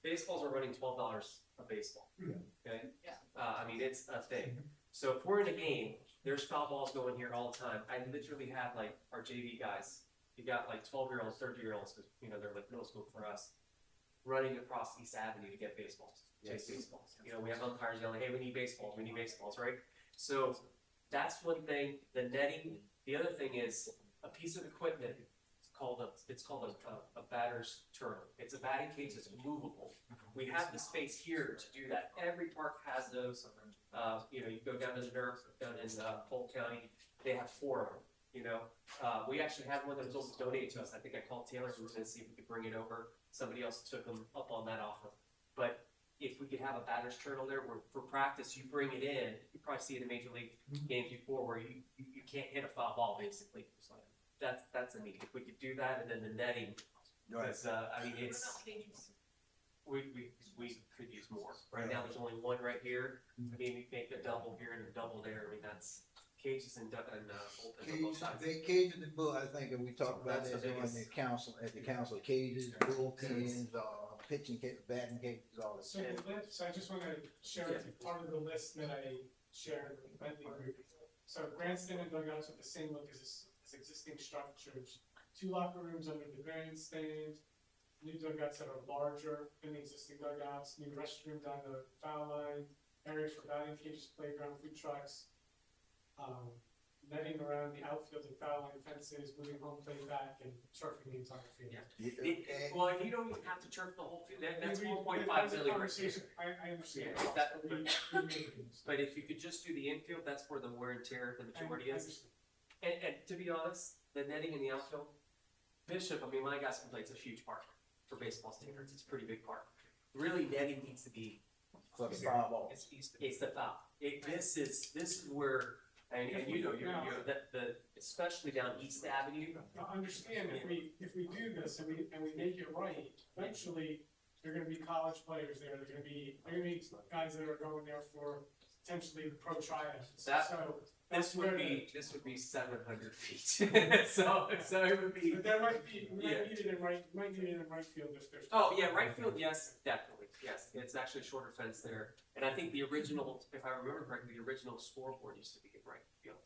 baseballs are running $12 a baseball. Okay. Yeah. I mean, it's a thing. So if we're in a game, there's foul balls going here all the time. I literally have like our JV guys. You got like 12-year-olds, 30-year-olds, because they're like middle school for us, running across East Avenue to get baseballs, chase baseballs. We have umpires yelling, "Hey, we need baseballs, right?" So that's one thing. The netting. The other thing is a piece of equipment. It's called a batter's turtle. It's a batting cage that's movable. We have the space here to do that. Every park has those. You go down to the Nerf, down in Polk County, they have 4 of them. We actually had one that was also donated to us. I think I called Taylor and we were going to see if we could bring it over. Somebody else took them up on that offer. But if we could have a batter's turtle there, where for practice you bring it in, you probably see it in Major League games before, where you can't hit a foul ball basically. So that's a need. If we could do that, and then the netting, because I mean we could use more. Right now there's only one right here. I mean, we make a double here and a double there. I mean, that's cages and bullpens on both sides. Cages and bull, I think, and we talked about That's that the on biggest. the council, cages, bullpens, pitching cages, batting cages, all that. So I just want to share with you part of the list that I shared with the Bentley group. So grandstand and dugouts with the same look as existing structures. 2 locker rooms under the grandstand, new dugouts that are larger than the existing dugouts, new restroom down the foul line, area for batting cages, playground, food trucks, netting around the outfield and foul line fences, moving home plate back, and turfing the entire field. Well, and you don't even have to turf the whole field. That's We- 1.5 that's a million. conversation. I understand. But if you could just do the infield, that's where the wear and tear, the majority is. And to be honest, the netting in the outfield, Bishop, I mean, my guys can play, it's a huge park for baseball standards. It's a pretty big park. Really, netting needs to be. For the foul ball. It's the foul. This is where, and you're especially down East Avenue. Now, understand, if we do this and we make it right, eventually, there are gonna be college players there, there are gonna be guys that are going there for potentially pro tryouts. So This would be 700 feet. so it would be. But there might be, we might need it in right field if there's. Oh yeah, right field, yes, definitely, yes. It's actually a shorter fence there, and I think the original, if I remember correctly, the original scoreboard used to be in right field.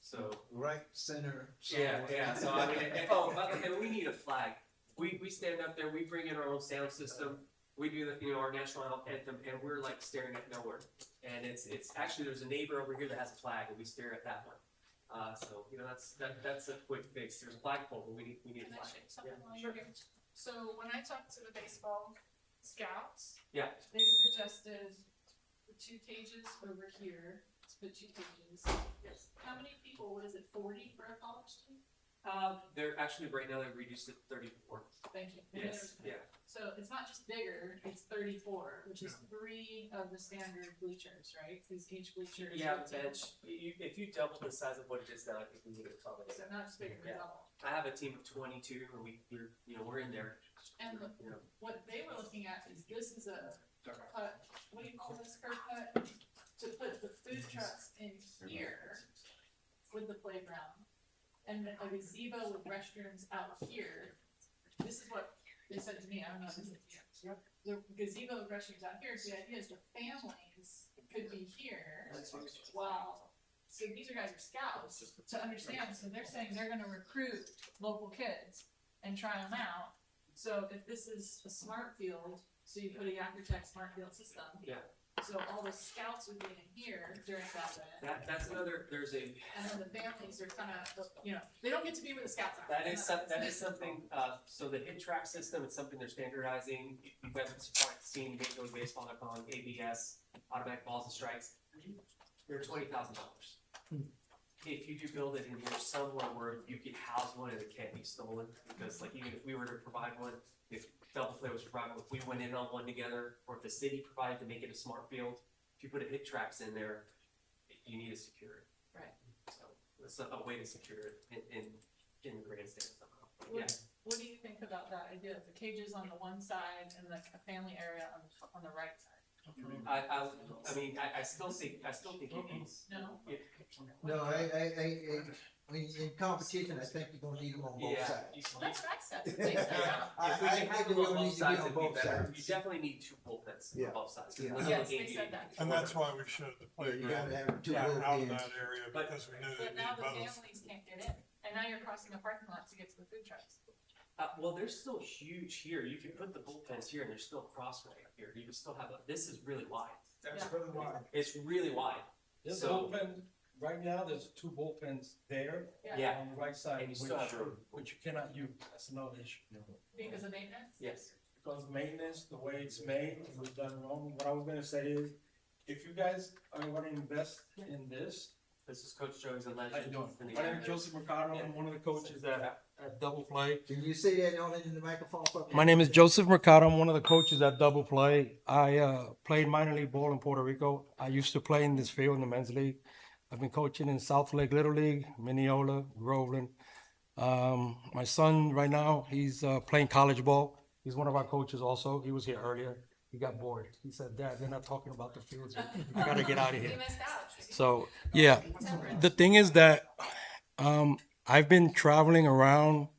So Right center. yeah. So I mean, and we need a flag. We stand up there. We bring in our own sound system. We do our national anthem, and we're like staring at nowhere. And it's actually, there's a neighbor over here that has a flag, and we stare at that one. So that's a quick fix. There's a flagpole, but we need a Can I flag. share something Yeah, while sure. you're here? So when I talked to the baseball scouts, Yeah. they suggested the 2 cages over here, to put 2 cages. Yes. How many people, what is it, 40 for a college team? They're actually right now they reduced it to 34. Thank you. Yes. Yeah. So it's not just bigger, it's 34, which is 3 of the standard bleachers, right? Because each bleacher is. Yeah, 15. bench. If you double the size of what it is now, I think we would accommodate. So not just bigger, but Yeah. double. I have a team of 22, and we're in there. And You know. what they were looking at is this is a cut, what do you call this curb cut? To put the food trucks in here with the playground. And then a gazebo with restrooms out here. This is what they said to me, I don't know if this is the gazebo with restrooms out here, so the idea is the families could be here. Wow. So these guys are scouts to understand, so they're saying they're gonna recruit local kids and try them out. So if this is a smart field, so you put a Yakutech smart field system. Yeah. So all the scouts would be in here during that event. That's another. There's a. And then the families are kind of, they don't get to be where the scouts are. That is something. So the hit track system is something they're standardizing. You guys have probably seen Major League Baseball. They're calling ABS, automatic balls and strikes. They're $20,000. If you do build it in here somewhere where you could house one and it can't be stolen, because like even if we were to provide one, if double play was provided, if we went in on one together, or if the city provided to make it a smart field, if you put a hit tracks in there, you need to secure it. Right. So it's a way to secure it in the grandstand somehow. What do you think about that idea of the cages on the one side and like a family area on the right side? I mean, I still think it needs. No. Yeah. No, in competition, I think you're gonna need them on both Yeah. sides. Well, that's what I said. If we can have them on both sides, it'd be better. You definitely need two bullpens Yeah. on both sides. 'Cause Yeah. look at Yes, the they game said that. And that's why we showed the You gotta playground have two out of bullpens. that area because we knew they But now need the both. families can't get in, and now you're crossing a parking lot to get to the food trucks. Well, there's still huge here. You can put the bullpens here, and there's still a crossway up here. You can still have this is really wide. That's Yeah. really wide. It's really wide. There's So- bullpen, right now, there's two bullpens there. Yeah. On the right side, And you still have room. which you cannot use, that's another issue. Because of maintenance? Yes. Because of maintenance, the way it's made, it was done wrong. What I was gonna say is, if you guys are gonna invest in this. This is Coach Joe. He's a legend. How you doing? in the My name area. is Joseph Mercado, I'm one of the coaches at Double Play. Can you say that on in the microphone? for me? My name is Joseph Mercado. I'm one of the coaches at Double Play. I played minor league ball in Puerto Rico. I used to play in this field in the men's league. I've been coaching in South Lake Little League, Mineola, Groveland. My son right now, he's playing college ball. He's one of our coaches also. He was here earlier. He got bored. He said, "Dad, they're not talking about the fields. I gotta get out of You here." missed out. So yeah, the thing is that I've been traveling around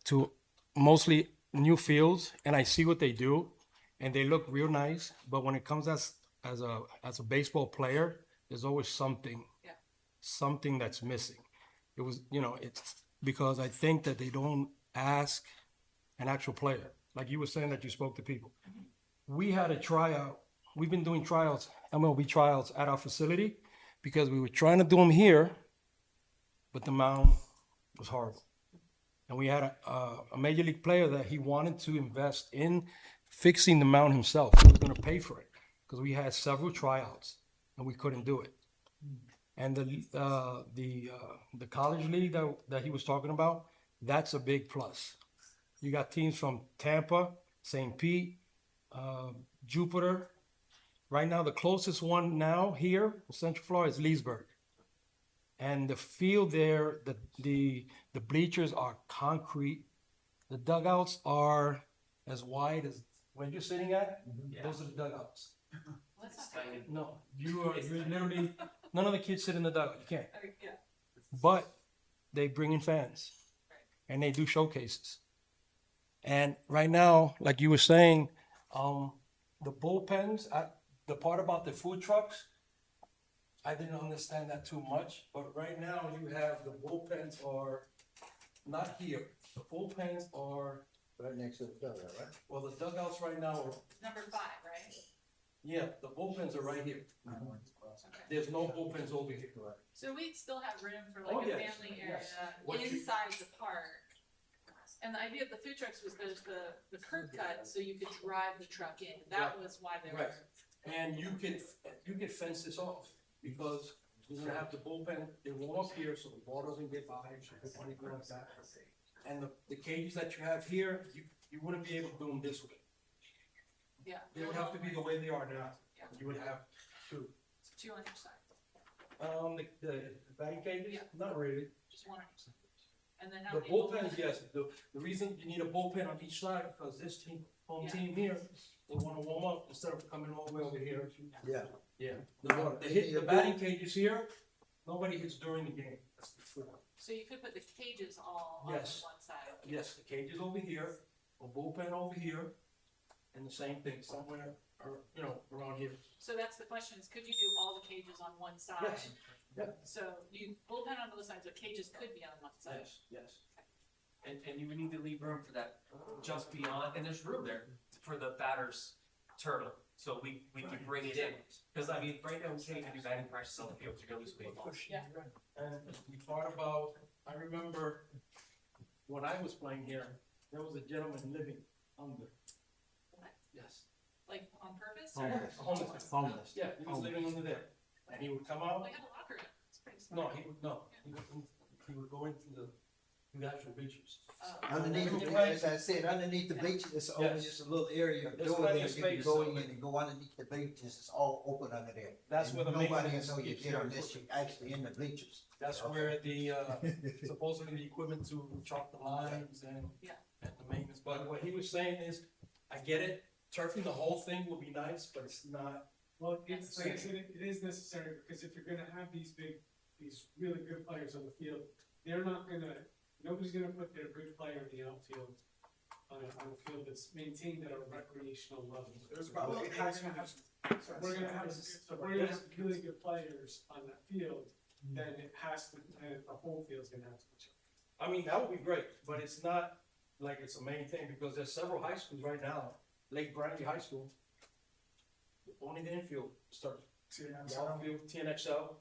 to mostly new fields, and I see what they do, and they look real nice. But when it comes as a baseball player, there's always something that's missing. It was it's because I think that they don't ask an actual player. Like you were saying that you spoke to people. We had a tryout. We've been doing tryouts, MLB tryouts at our facility because we were trying to do them here, but the mound was horrible. And we had a major league player that he wanted to invest in fixing the mound himself. He was going to pay for it because we had several tryouts and we couldn't do it. And the college league that he was talking about, that's a big plus. You got teams from Tampa, St. Pete, Jupiter. Right now, the closest one now here in Central Florida is Leesburg. And the field there, the bleachers are concrete. The dugouts are as wide as where you're sitting at. Yeah. Those are the dugouts. That's not bad. No, you're literally, none of the kids sit in the dugout. You can't. Yeah. But they bring in fans and they do showcases. And right now, like you were saying, the bullpens, the part about the food trucks, I didn't understand that too much. But right now, you have the bullpens are not here. The bullpens are Right next to the dugout, right? well, the dugouts right now are Number 5, right? yeah, the bullpens are right here. There's no bullpens over here. So we'd still have room for Oh, like a yes, family area yes. What you- inside the park. And the idea of the food trucks was there's the curb cut so you could drive the truck in. That was why they were. Right. And you could fence this off because you're gonna have the bullpen, they warm up here so the ball doesn't get by, so the money goes back. And the cages that you have here, you wouldn't be able to do them this way. Yeah. They would have to be the way they are now. Yeah. You would have two. It's 2 on each side, The batting cages, Yeah. not really. just 1 on each side. And then how The many bullpens, yes, the reason you need a bullpen on each side, because this team, home Yeah. team here, they wanna warm up instead of coming all the way over here. Yeah. Yeah. The batting cages here, nobody hits during the game, that's before. So you could put the cages all on Yes. one side. Yes, the cage is over here, a bullpen over here, and the same thing somewhere, or, around here. So that's the question is, could you do all the cages on one side? Yes. Yeah. So you bullpen on both sides, but cages could be on one side. Yes. And you would need to leave room for that just beyond, and there's room there for the batter's turtle. So we could bring it in. Because I mean, right now we can't even do batting practice on the field, you're gonna lose baseball. Yeah. And we thought about, I remember when I was playing here, there was a gentleman living under. What? Yes. Like on purpose? Homeless. Yeah, he was living under there. And he would come out. They had a locker room. It's pretty No, smart. he would go into the actual bleachers. Underneath, as I said, underneath the bleachers, it's only Yes. just a little area, There's door plenty there, of you can space, go so- in and go underneath the bleachers, it's all open under there. That's And where the nobody maintenance know you keeps get their unless you're actually in the bleachers. That's where the, supposedly the equipment to chalk the lines and Yeah. the maintenance, but what he was saying is, I get it, turfing the whole thing would be nice, but it's not. Well, it's like I said, it is necessary because if you're gonna have these really good players on the field, nobody's gonna put their good player in the outfield on a field that's maintained at a recreational level. We're gonna have really good players on that field, then the whole field's gonna have to be. I mean, that would be great, but it's not like it's a main thing because there's several high schools right now. Lake Brandy High School, only the infield starts. The outfield, TNXL.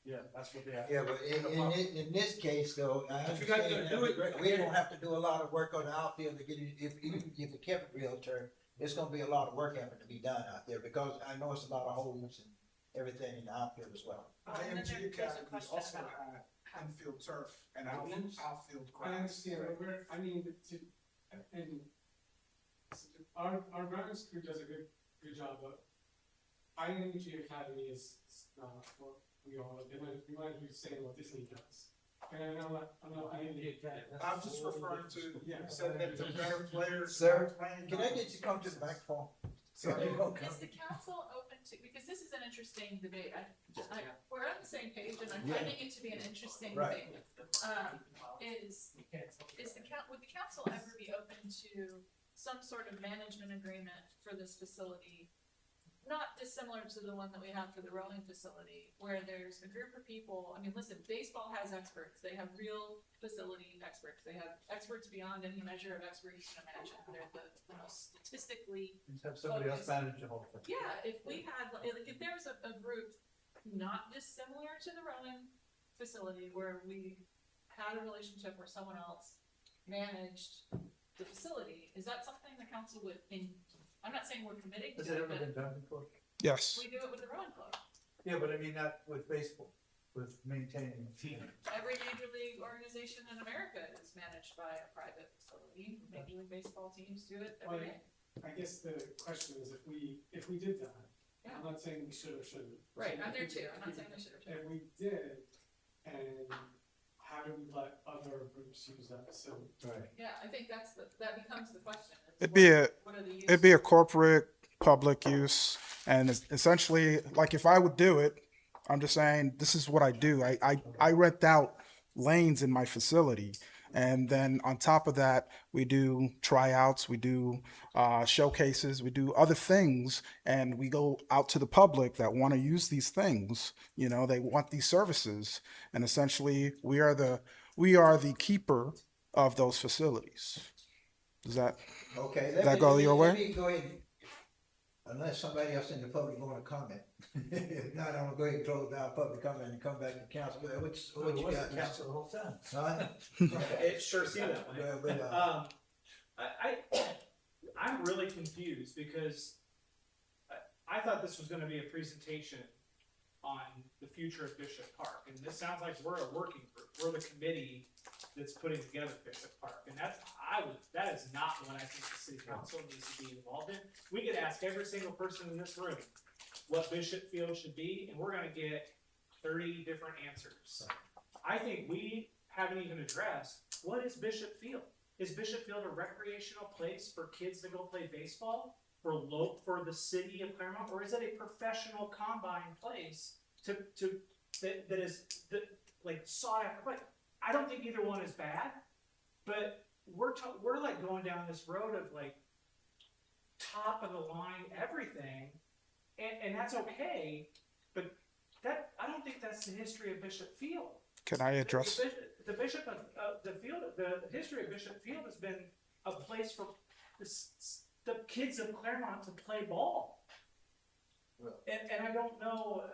Yeah, that's what they have. Yeah, but in this case though, I If you guys are understand gonna do that it, we don't have to do a lot of work on the outfield to get it, if it kept a real term, it's gonna be a lot of work having to be done out there, because I know it's a lot of holes and everything in the outfield as well. IMG Academy also had infield turf and outfield I grass. understand, but and our ground crew does a good job, but IMG Academy is not what we are. We might be saying what Disney does. And I'm not IMG Academy. I'm just referring to, you said that the better players. Sir, are playing can I nice. get you to come to the microphone? So So you don't come. is the council open to, because this is an interesting debate, we're on the same page and I'm Yeah. finding it to be an interesting Right. debate. Would the council ever be open to some sort of management agreement for this facility? Not dissimilar to the one that we have for the rowing facility, where there's a group of people, I mean, listen, baseball has experts, they have real facility experts, they have experts beyond any measure of expert you can imagine, they're the most statistically. Have somebody else focused. manage the whole thing. Yeah, if we had, like, if there was a group not dissimilar to the rowing facility, where we had a relationship where someone else managed the facility, is that something the council would, I'm not saying we're committing to Has it it, ever been but done before? Yes. we do it with the rowing club. Yeah, but I mean, not with baseball, with maintaining a team. Every major league organization in America is managed by a private facility. Major league baseball teams do it every day. I guess the question is if we did that, I'm not saying we should or shouldn't. Right, I'm there too, I'm not saying we should or shouldn't. If we did, and how do we let other groups use that facility? Right. Yeah, I think that becomes the question. It's It'd be what are the it'd be a uses? corporate public use, and essentially, like if I would do it, I'm just saying this is what I do. I rent out lanes in my facility, and then on top of that, we do tryouts, we do showcases, we do other things, and we go out to the public that want to use these things. You know, they want these services, and essentially, we are the keeper of those facilities. Does that Okay, does that go your way? Let me go ahead, unless somebody else in the public want to comment. If not, I'm gonna go ahead and close down public comment and come back to council. What you got? Council the whole time. Huh? It sure seemed that way. Well, I'm really confused because I thought this was gonna be a presentation on the future of Bishop Park, and this sounds like we're a working group, we're the committee that's putting together Bishop Park, and that is not what I think the city council needs to be involved in. We could ask every single person in this room what Bishop Field should be, and we're gonna get 30 different answers. I think we haven't even addressed, what is Bishop Field? Is Bishop Field a recreational place for kids to go play baseball? For the city of Clermont, or is it a professional combine place that is like sought after play? I don't think either one is bad, but we're like going down this road of like top of the line everything, and that's okay, but I don't think that's the history of Bishop Field. Can I address? The history of Bishop Field has been a place for the kids of Clermont to play ball. And I don't know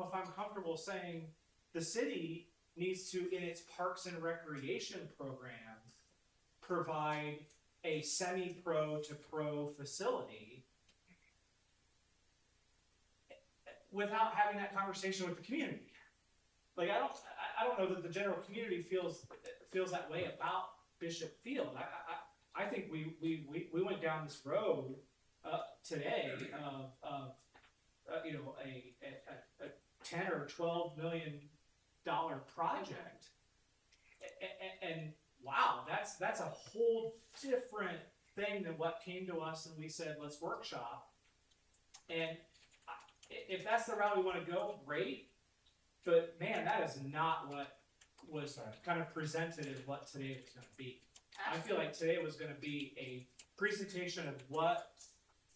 if I'm comfortable saying the city needs to, in its parks and recreation program, provide a semi-pro to pro facility without having that conversation with the community. Like I don't know that the general community feels that way about Bishop Field. I think we went down this road today of a $10 or $12 million project, and wow, that's a whole different thing than what came to us, and we said, let's workshop. And if that's the route we want to go, great. But man, that is not what was kind of presented as what today was going to be. I feel like today was going to be a presentation of what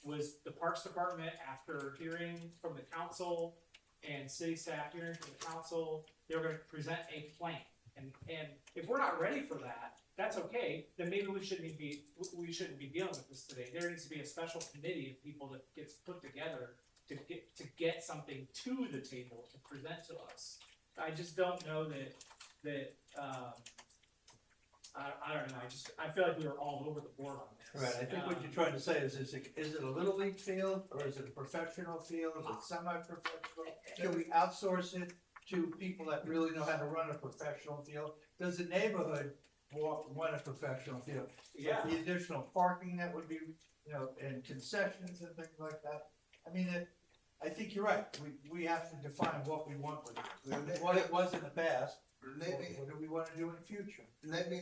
was the Parks Department, after hearing from the council and city staff hearing from the council, they were going to present a plan. And if we're not ready for that, that's okay. Then maybe we shouldn't be dealing with this today. There needs to be a special committee of people that gets put together to get something to the table to present to us. I just don't know that I don't know. I feel like we were all over the board on this. Right, I think what you're trying to say is it a little league field, or is it a professional field, is it semi-professional? Should we outsource it to people that really know how to run a professional field? Does the neighborhood want a professional field? Yeah. The additional parking that would be, and concessions and things like that. I mean, I think you're right, we have to define what we want with it, what it was in the past. What do we want to do in the future? Let me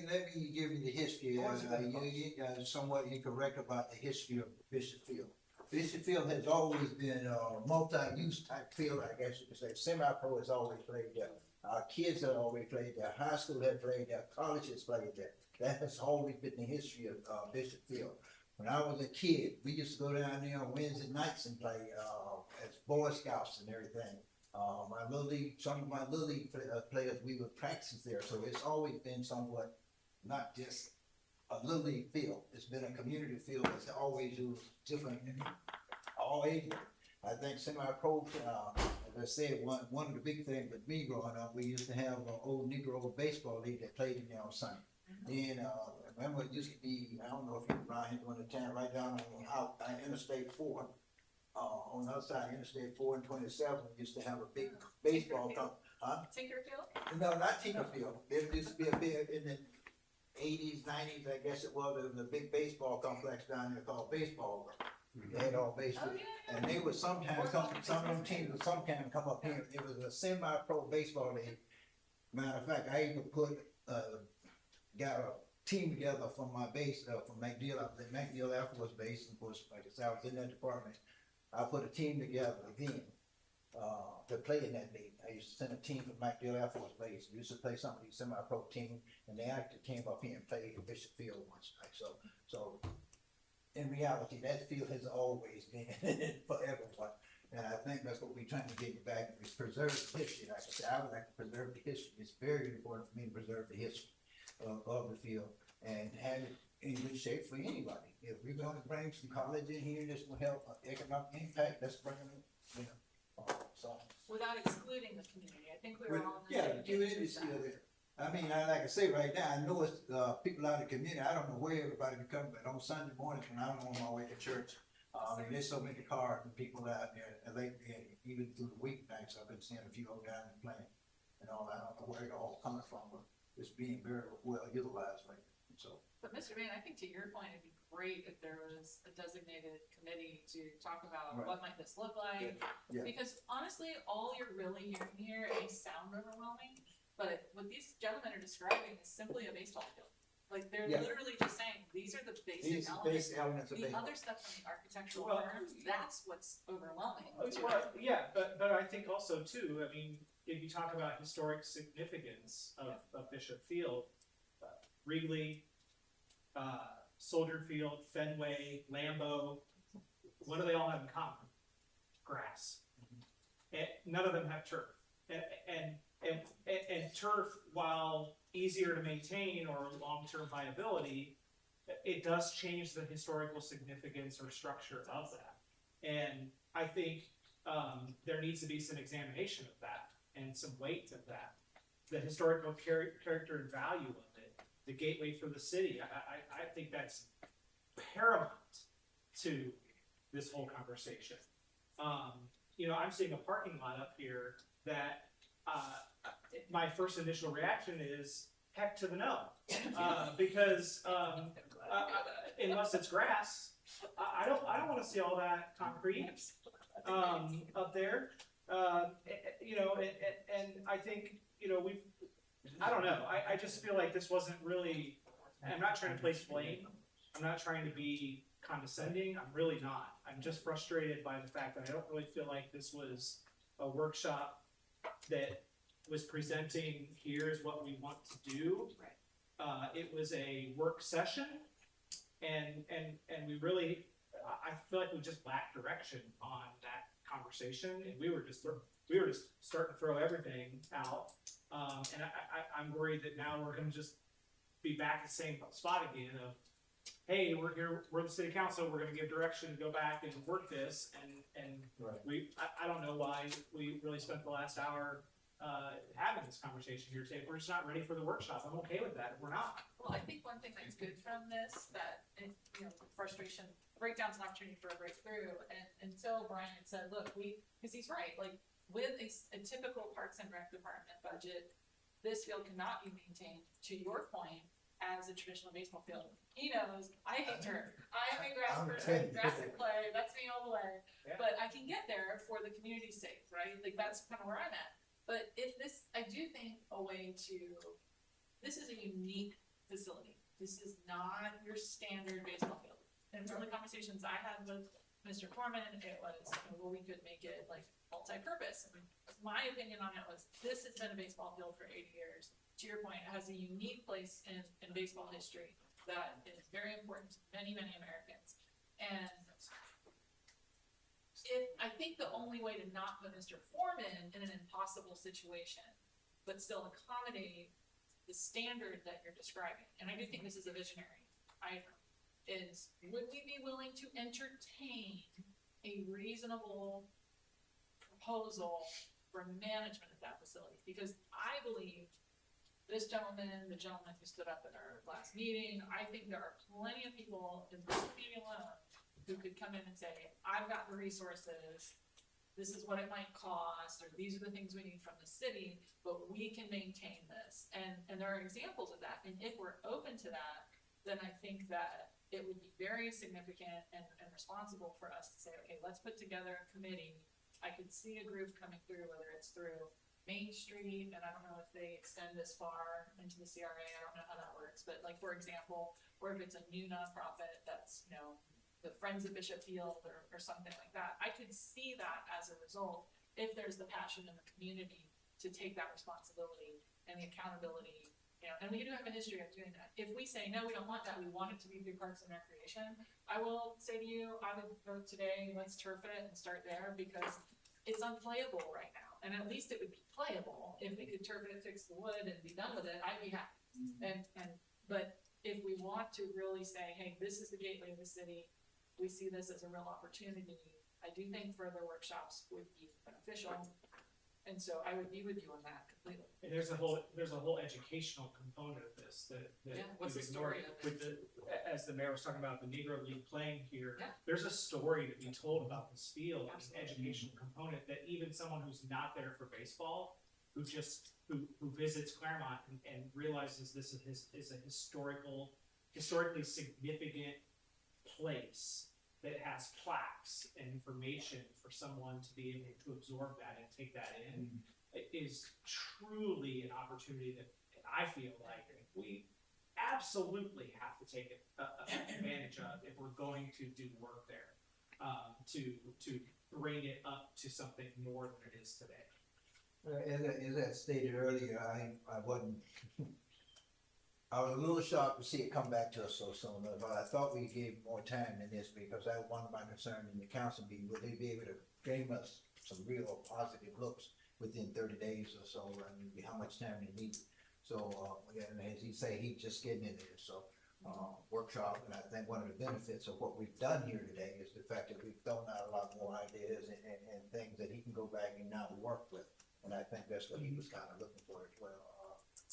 give you the history. You're somewhat incorrect about the history of Bishop Field. Bishop Field has always been a multi-use type field, I guess you could say. Semi-pro has always played there. Our kids have always played there. High school has played there. College has played there. That has always been the history of Bishop Field. When I was a kid, we used to go down there on Wednesday nights and play as Boy Scouts and everything. Some of my Little League players, we would practice there. So it's always been somewhat, not just a Little League field. It's been a community field that's always used different in all ages. I think semi-pro, as I said, one of the big things with me growing up, we used to have an old Negro baseball league that played in there on Sunday. Then, remember it used to be, I don't know if you were around here during the time, right down on Interstate 4. On the other side, Interstate 4 and 27, we used to have a big baseball company. Huh? Tinkerfield? No, not Tinkerfield. There used to be a big, in the 80s, 90s, I guess it was a big baseball complex down there called Baseball World. They had all baseball. And they would sometimes come, some of them teams would sometimes come up here. It was a semi-pro baseball league. Matter of fact, I even got a team together from my base, from McNeil. I was at McNeil Air Force Base. Of course, like I said, I was in that department. I put a team together again to play in that league. I used to send a team from McNeil Air Force Base. We used to play some of these semi-pro teams, and they actually came up here and played at Bishop Field once. Right? So in reality, that field has always been for everyone. And I think that's what we're trying to get back, is preserve the history. Like I said, I would like to preserve the history. It's very important for me to preserve the history of the field and have it in good shape for anybody. If we're going to bring some college in here, this will help economic impact. Let's bring them in. Without excluding the community, I think we were all. The community is still there. I mean, like I say right now, I know it's people out of the community. I don't know where everybody can come, but on Sunday mornings when I'm on my way to church, there's so many cars and people out there. And even through the weeknights, I've been seeing a few go down and playing and all that. I don't know where it all coming from, but it's being very well utilized right now. So. But Mr. Van, I think to your point, it'd be great if there was a designated committee to talk about what might this look like. Yeah. Because honestly, all you're really hearing here may sound overwhelming, but what these gentlemen are describing is simply a baseball field. Like they're literally just saying, these are the basic elements. The other stuff from the architectural firms, that's what's overwhelming. Well, yeah, but I think also too, I mean, if you talk about historic significance of Bishop Field, Wrigley, Soldier Field, Fenway, Lambeau, what do they all have in common? Grass. And none of them have turf. And turf, while easier to maintain or long-term viability, it does change the historical significance or structure of that. And I think there needs to be some examination of that and some weight of that. The historical character and value of it, the gateway for the city. I think that's paramount to this whole conversation. I'm seeing a parking lot up here that my first initial reaction is heck to the no, because unless it's grass, I don't want to see all that concrete up there. And I think I don't know. I just feel like this wasn't really. I'm not trying to place blame I'm not trying to be condescending. I'm really not. I'm just frustrated by the fact that I don't really feel like this was a workshop that was presenting, here's what we want to do. It was a work session, and we really, I feel like we just lacked direction on that conversation, and we were just starting to throw everything out. And I'm worried that now we're going to just be back at the same spot again of, hey, we're here, we're the city council, we're going to give direction to go back and work this, and I don't know why we really spent the last hour having this conversation here today. We're just not ready for the workshop. I'm okay with that if we're not. Well, I think one thing that's good from this, that, frustration, breakdown's an opportunity for a breakthrough, and until Brian had said, look, because he's right, like, with a typical Parks and Rec department budget, this field cannot be maintained, to your point, as a traditional baseball field. He knows, I hate turf. I am a grass person, grass and clay, that's me all the way. Yeah. But I can get there for the community's sake, right? Like, that's kind of where I'm at. But if this, I do think a way to, this is a unique facility. This is not your standard baseball field. And from the conversations I had with Mr. Foreman, it was, well, we could make it like multi-purpose. I mean, my opinion on it was, this has been a baseball field for 80 years. To your point, it has a unique place in baseball history that is very important to many, many Americans. And I think the only way to not put Mr. Foreman in an impossible situation, but still accommodate the standard that you're describing, and I do think this is a visionary item, is would we be willing to entertain a reasonable proposal for management of that facility? Because I believe this gentleman, the gentleman who stood up at our last meeting, I think there are plenty of people in this community alone who could come in and say, I've got the resources, this is what it might cost, or these are the things we need from the city, but we can maintain this. And there are examples of that. And if we're open to that, then I think that it would be very significant and responsible for us to say, okay, let's put together a committee. I could see a group coming through, whether it's through Main Street, and I don't know if they extend this far into the CRA, I don't know how that works, but like, for example, or if it's a new nonprofit that's, the Friends of Bishop Field or something like that. I could see that as a result if there's the passion in the community to take that responsibility and the accountability, and we do have a history of doing that. If we say, no, we don't want that, we want it to be through Parks and Recreation, I will say to you, I would vote today, let's turf it and start there, because it's unplayable right now. And at least it would be playable. If we could turf it, fix the wood, and be done with it, I'd be happy. But if we want to really say, hey, this is the gateway of the city, we see this as a real opportunity, I do think further workshops would be beneficial. And so I would be with you on that completely. And there's a whole educational component of this that what's the story of it? As the mayor was talking about the Negro League playing here, Yeah. there's a story to be told about this field, this educational component that even someone who's not there for baseball, who visits Clermont and realizes this is a historically significant place that has plaques and information for someone to be able to absorb that and take that in, it is truly an opportunity that I feel like we absolutely have to take advantage of if we're going to do work there, to bring it up to something more than it is today. As I stated earlier, I was a little shocked to see it come back to us so soon, but I thought we gave more time than this, because that was one of my concerns in the council meeting. Would they be able to bring us some real positive looks within 30 days or so, and how much time they need? So, again, as he say, he's just getting in there, so, workshop, and I think one of the benefits of what we've done here today is the fact that we've thrown out a lot more ideas and things that he can go back and now work with, and I think that's what he was kind of looking for as well.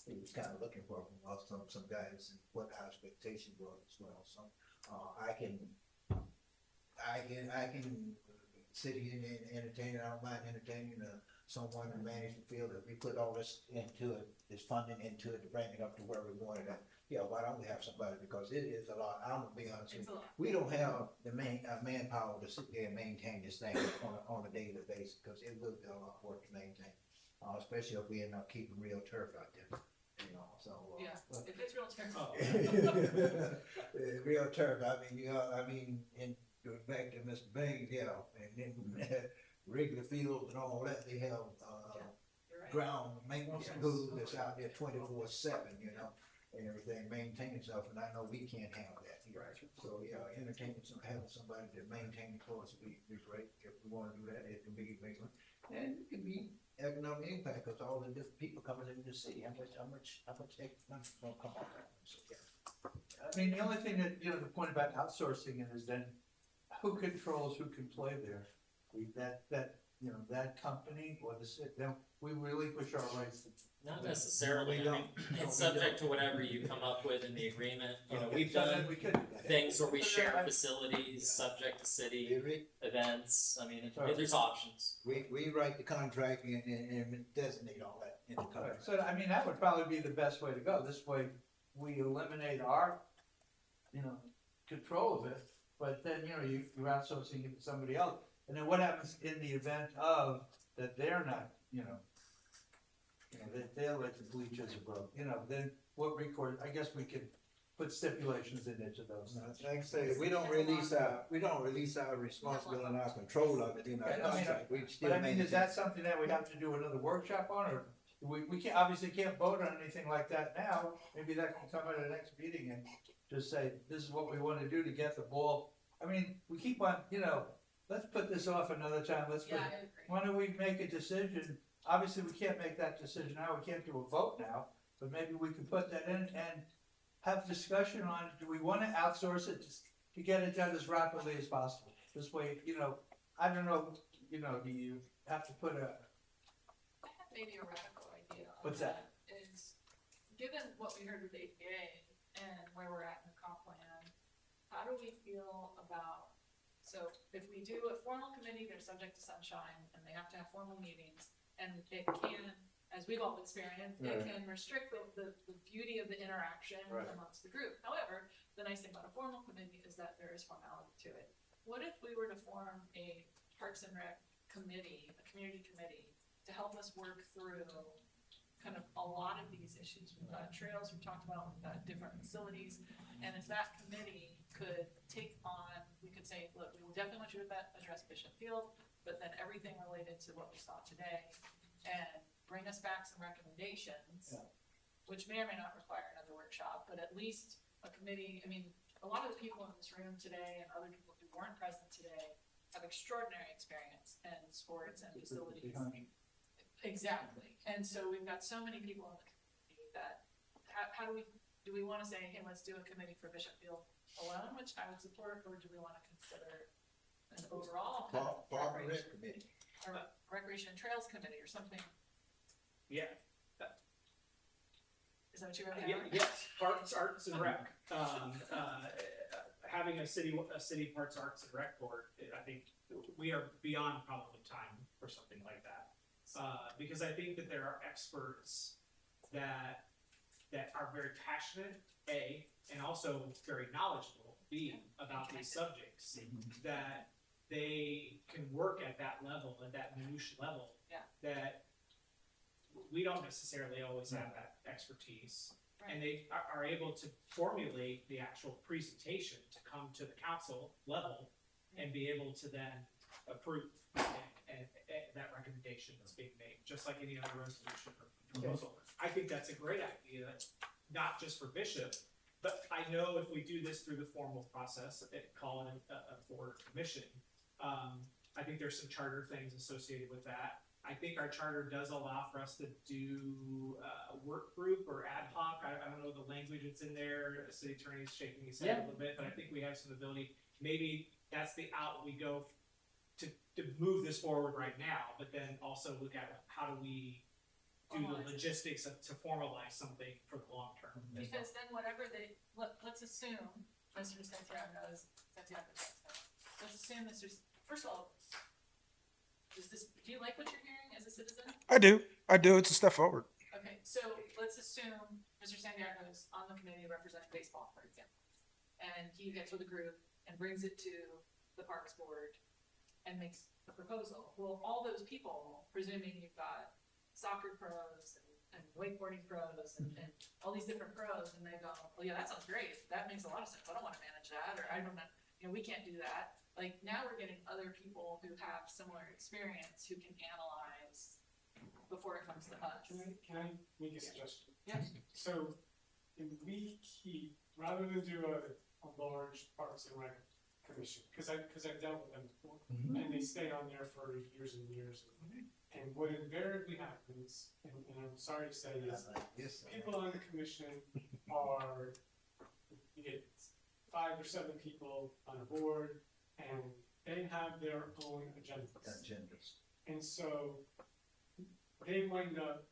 He was kind of looking for from us some guidance and what our expectation was as well. So I can sit here and entertain. I don't mind entertaining someone to manage the field. If we put all this into it, this funding into it to bring it up to where we wanted it, why don't we have somebody? Because it is a lot. I'm gonna be honest with you. We don't have the manpower to sit there and maintain this thing on a daily basis, because it will be a lot of work to maintain, especially if we end up keeping real turf out there. you know, so. Yeah, if it's real turf. Real turf, I mean, you know, I mean, and going back to Mr. Baines, yeah, and then regular fields and all that, they have, ground maintenance crews that's out there 24/7, you know, and everything, maintain stuff, and I know we can't have that here. So, yeah, entertaining having somebody to maintain the course would be great. If we wanna do that, it can be big one. And it can be economic impact, cause all the different people coming into the city, how much economic gonna come off that, so, yeah. I mean, the only thing that, you know, the point about outsourcing it is then who controls who can play there? You know, that company or the city, then we relinquish our rights. Not necessarily, I mean, it's subject to whatever you come up with in the agreement, you know, we've So then done we could do that. things where we share facilities, subject to city events, I mean, there's options. We write the contract and designate all that in the contract. So, I mean, that would probably be the best way to go. This way, we eliminate our, you know, control of it, but then, you know, you're outsourcing it to somebody else. And then what happens in the event of that they're not, you know, that they're like the bleachers are broke, you know, then what recourse, I guess we could put stipulations in each of those. Like I say, we don't release our responsibility and our control of it in our contract, we still But I mean, is maintain. that something that we have to do another workshop on, or we can't, obviously can't vote on anything like that now? Maybe that can come at the next meeting and just say, this is what we wanna do to get the ball. I mean, we keep on, you know, let's put this off another time, why don't we make a decision? Obviously, we can't make that decision now, we can't do a vote now, but maybe we can put that in and have discussion on, do we wanna outsource it to get it done as rapidly as possible? This way, you know, I don't know, you know, do you have to put a, I have maybe a radical idea on what's that? is, given what we heard with the APA and where we're at in the comp plan, how do we feel about, so if we do a formal committee, they're subject to sunshine and they have to have formal meetings, and it can, as we've all experienced, it can restrict the beauty of the interaction amongst the group. However, the nice thing about a formal committee is that there is formality to it. What if we were to form a Parks and Rec committee, a community committee, to help us work through kind of a lot of these issues? We've got trails, we've talked about, we've got different facilities, and if that committee could take on, we could say, look, we definitely want you to address Bishop Field, but then everything related to what we saw today, and bring us back some recommendations, which may or may not require another workshop, but at least a committee. I mean, a lot of the people in this room today and other people who weren't present today have extraordinary experience in sports and facilities. Exactly. And so we've got so many people in the community that, how do we want to say, hey, let's do a committee for Bishop Field alone, which I would support, or do we want to consider an overall kind of recreation and trails committee or something? Yeah. Is that what you were Yes, arts and rec. Having a city parks, arts and rec board, I think we are beyond probably time for something like that. Because I think that there are experts that are very passionate, and also very knowledgeable, about these subjects, that they can work at that level, at that minutiae level, that we don't necessarily always have that expertise. And they are able to formulate the actual presentation to come to the council level and be able to then approve and that recommendation that's being made, just like any other resolution or proposal. I think that's a great idea, not just for Bishop, but I know if we do this through the formal process, call it a board or commission, I think there's some charter things associated with that. I think our charter does allow for us to do a work group or ad hoc. I don't know the language that's in there. The city attorney's shaking his head a little bit, but I think we have some ability. Maybe that's the out we go to move this forward right now, but then also look at how do we do the logistics to formalize something for the long term. Because then whatever let's assume Mr. Santiago, let's assume first of all, do you like what you're hearing as a citizen? I do. It's a step forward. Okay, so let's assume Mr. Santiago is on the committee representing baseball, for example, and he gets with a group and brings it to the Parks Board and makes a proposal. Well, all those people, presuming you've got soccer pros and wakeboarding pros and all these different pros, and they go, well, yeah, that sounds great. That makes a lot of sense. I don't want to manage that, or I don't know, we can't do that. Like now we're getting other people who have similar experience who can analyze before it comes to us. Can I make a suggestion? Yes. So, if we keep, rather than do a large Parks and Rec commission, because I've dealt with them before, and they stay on there for years and years. And what invariably happens, and I'm sorry to say, is people on the commission are, you get 5 or 7 people on a board, and they have their own agendas. And so they wind up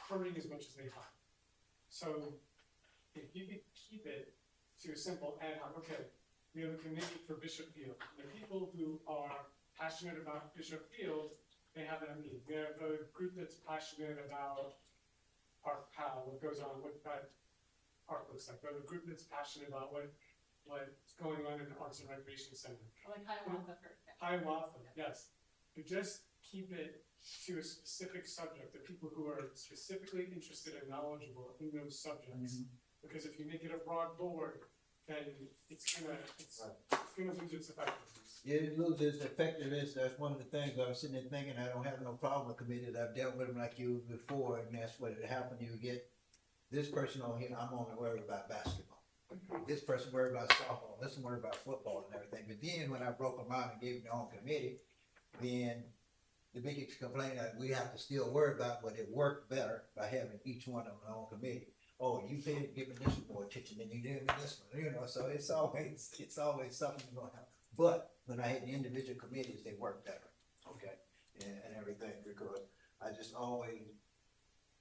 hurting as much as they harm. So if you could keep it to a simple ad hoc, okay, we have a committee for Bishop Field. The people who are passionate about Bishop Field, they have that meeting. We have a group that's passionate about Park Powell, what goes on, what that park looks like. We have a group that's passionate about what's going on in the Arts and Recreation Center. Like Hiawatha. Hiawatha, yes. But just keep it to a specific subject, the people who are specifically interested and knowledgeable in those subjects. Because if you make it a broad board, then it's gonna lose its effectiveness. Yeah, it loses its effectiveness. That's one of the things I was sitting there thinking. I don't have no problem with committees. I've dealt with them like you before, and that's what happened. You get this person on here. I'm only worried about basketball. This person worried about softball. This one worried about football and everything. But then when I broke them out and gave them their own committee, then the biggest complaint that we have to still worry about, but it worked better by having each one of them on committee. Oh, you paid giving this one more attention than you did with this one, so it's always something going on. But when I had the individual committees, they work better, okay, and everything, because I just always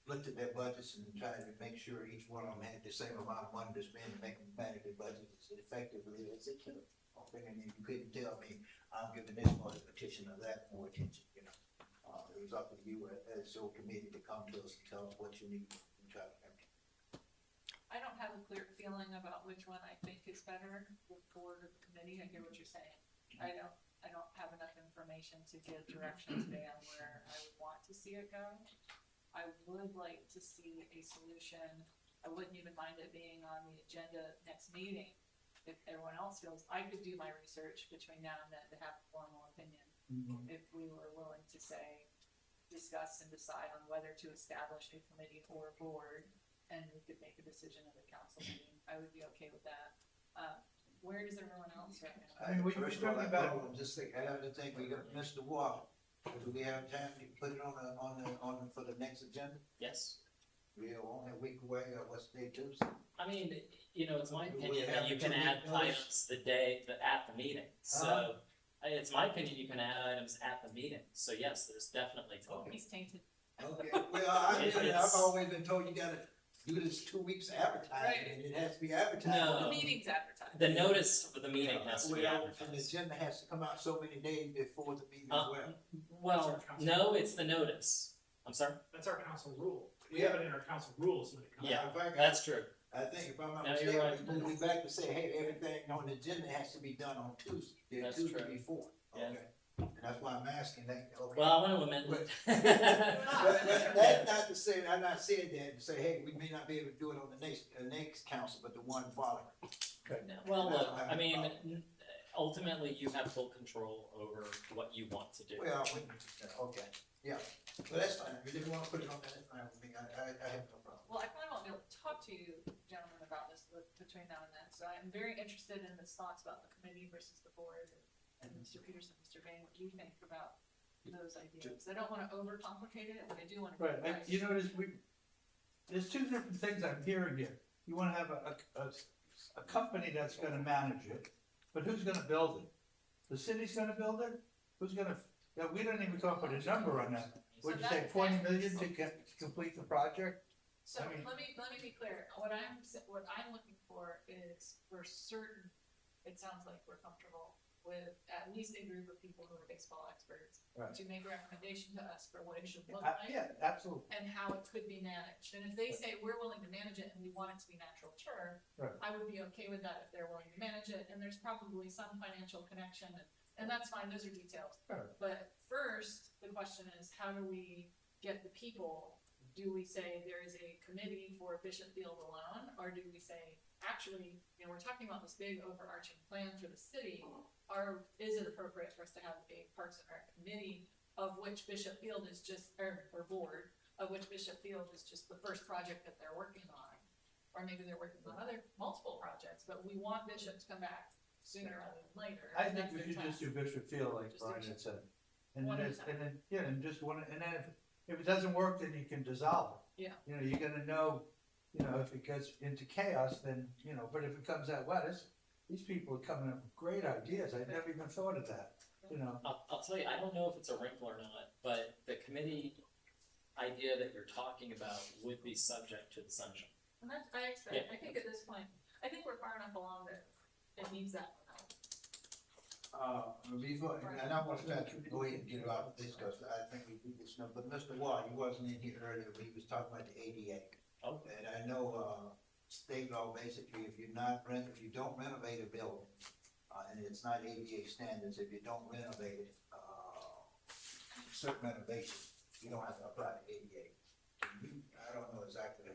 looked at their budgets and tried to make sure each one of them had the same amount of money to spend to make them manage their budgets as effectively as they could. Okay, and you couldn't tell me I'm giving this more attention or that more attention, it was up to you as your committee to come to us and tell us what you need and try to help. I don't have a clear feeling about which one I think is better, the board or the committee. I hear what you're saying. I don't have enough information to give direction today on where I would want to see it go. I would like to see a solution. I wouldn't even mind it being on the agenda next meeting. If everyone else feels, I could do my research between now and then to have a formal opinion. If we were willing to say, discuss and decide on whether to establish a committee or a board, and we could make a decision at the council meeting, I would be okay with that. Where does everyone else right now? I mean, we were talking about, just think, I have to think, we got Mr. Walker. Do we have time to put it on for the next agenda? Yes. We're only a week away, or what's the day, Tuesday? I mean, it's my Do we opinion that have you to can make add notice? items at the meeting. So it's my opinion you can add items at the meeting. So yes, there's definitely time. He's tainted. Okay, well, I've always been told you gotta do this 2 weeks advertising, and it has to be advertised. No. The meeting's advertised. The notice for the meeting has to be Well, advertised. and the agenda has to come out so many days before the meeting as well. Well, no, it's the notice. I'm sorry? That's our council rule. We Yeah. have it in our council rules when it comes. Yeah, In fact, that's true. I think if I'm not No, you're mistaken, we back to say, hey, everything on the agenda has to be done on Tuesday, the That's Tuesday true. before, Yeah. okay? And that's why I'm asking that, okay? Well, I want to amend But it. that's not to say, I'm not saying that, to say, hey, we may not be able to do it on the next council, but the one following. Well, look, I mean, ultimately you have full control over what you want to do. Well, okay, yeah, well, that's fine, if you didn't want to put it on that, that's fine with me, I have no problem. Well, I probably won't be able to talk to you gentlemen about this between now and then, so I'm very interested in this thoughts about the committee versus the board. And Mr. Peterson, Mr. Bain, what do you think about those ideas? I don't want to overcomplicate it, but I do want to. Right, you know, there's two different things I'm hearing here. You wanna have a company that's gonna manage it, but who's gonna build it? The city's gonna build it? Who's gonna, we don't even talk about a number on that. Would you say 20 million to complete the project? So I mean- let me be clear. What I'm looking for is, for certain, it sounds like we're comfortable with at least a group of people who are baseball experts Right. to make a recommendation to us for what it should look Yeah, like. yeah, absolutely. And how it could be managed. And if they say we're willing to manage it and we want it to be natural turf, Right. I would be okay with that if they're willing to manage it. And there's probably some financial connection, and that's fine. Those are details. Sure. But first, the question is, how do we get the people, do we say there is a committee for Bishop Field alone, or do we say, actually, we're talking about this big overarching plan for the city, is it appropriate for us to have a Parks and Rec committee of which Bishop Field is just, or board, of which Bishop Field is just the first project that they're working on? Or maybe they're working on multiple projects, but we want Bishop to come back sooner rather than later. I think That's we their should just task. do Bishop Field like Just Brian do- had said. And One then, at a time. and then, yeah, and just one, and then if it doesn't work, then you can dissolve it. Yeah. You're gonna know, if it gets into chaos, then, but if it comes out, wow, these people are coming up with great ideas, I never even thought of that, I'll tell you, I don't know if it's a wrinkle or not, but the committee idea that you're talking about would be subject to the sunshine. And that's, I expect, I think at this point, I think we're far enough along that it needs that one out. Before, and I want to start to go ahead and get about this, because I think we do this now, but Mr. Watt, he wasn't in here earlier, but he was talking about the ADA. Oh. And I know, state law, basically, if you don't renovate a building, and it's not ADA standards, if you don't renovate it, certain renovations, you don't have to apply to ADA. I don't know exactly.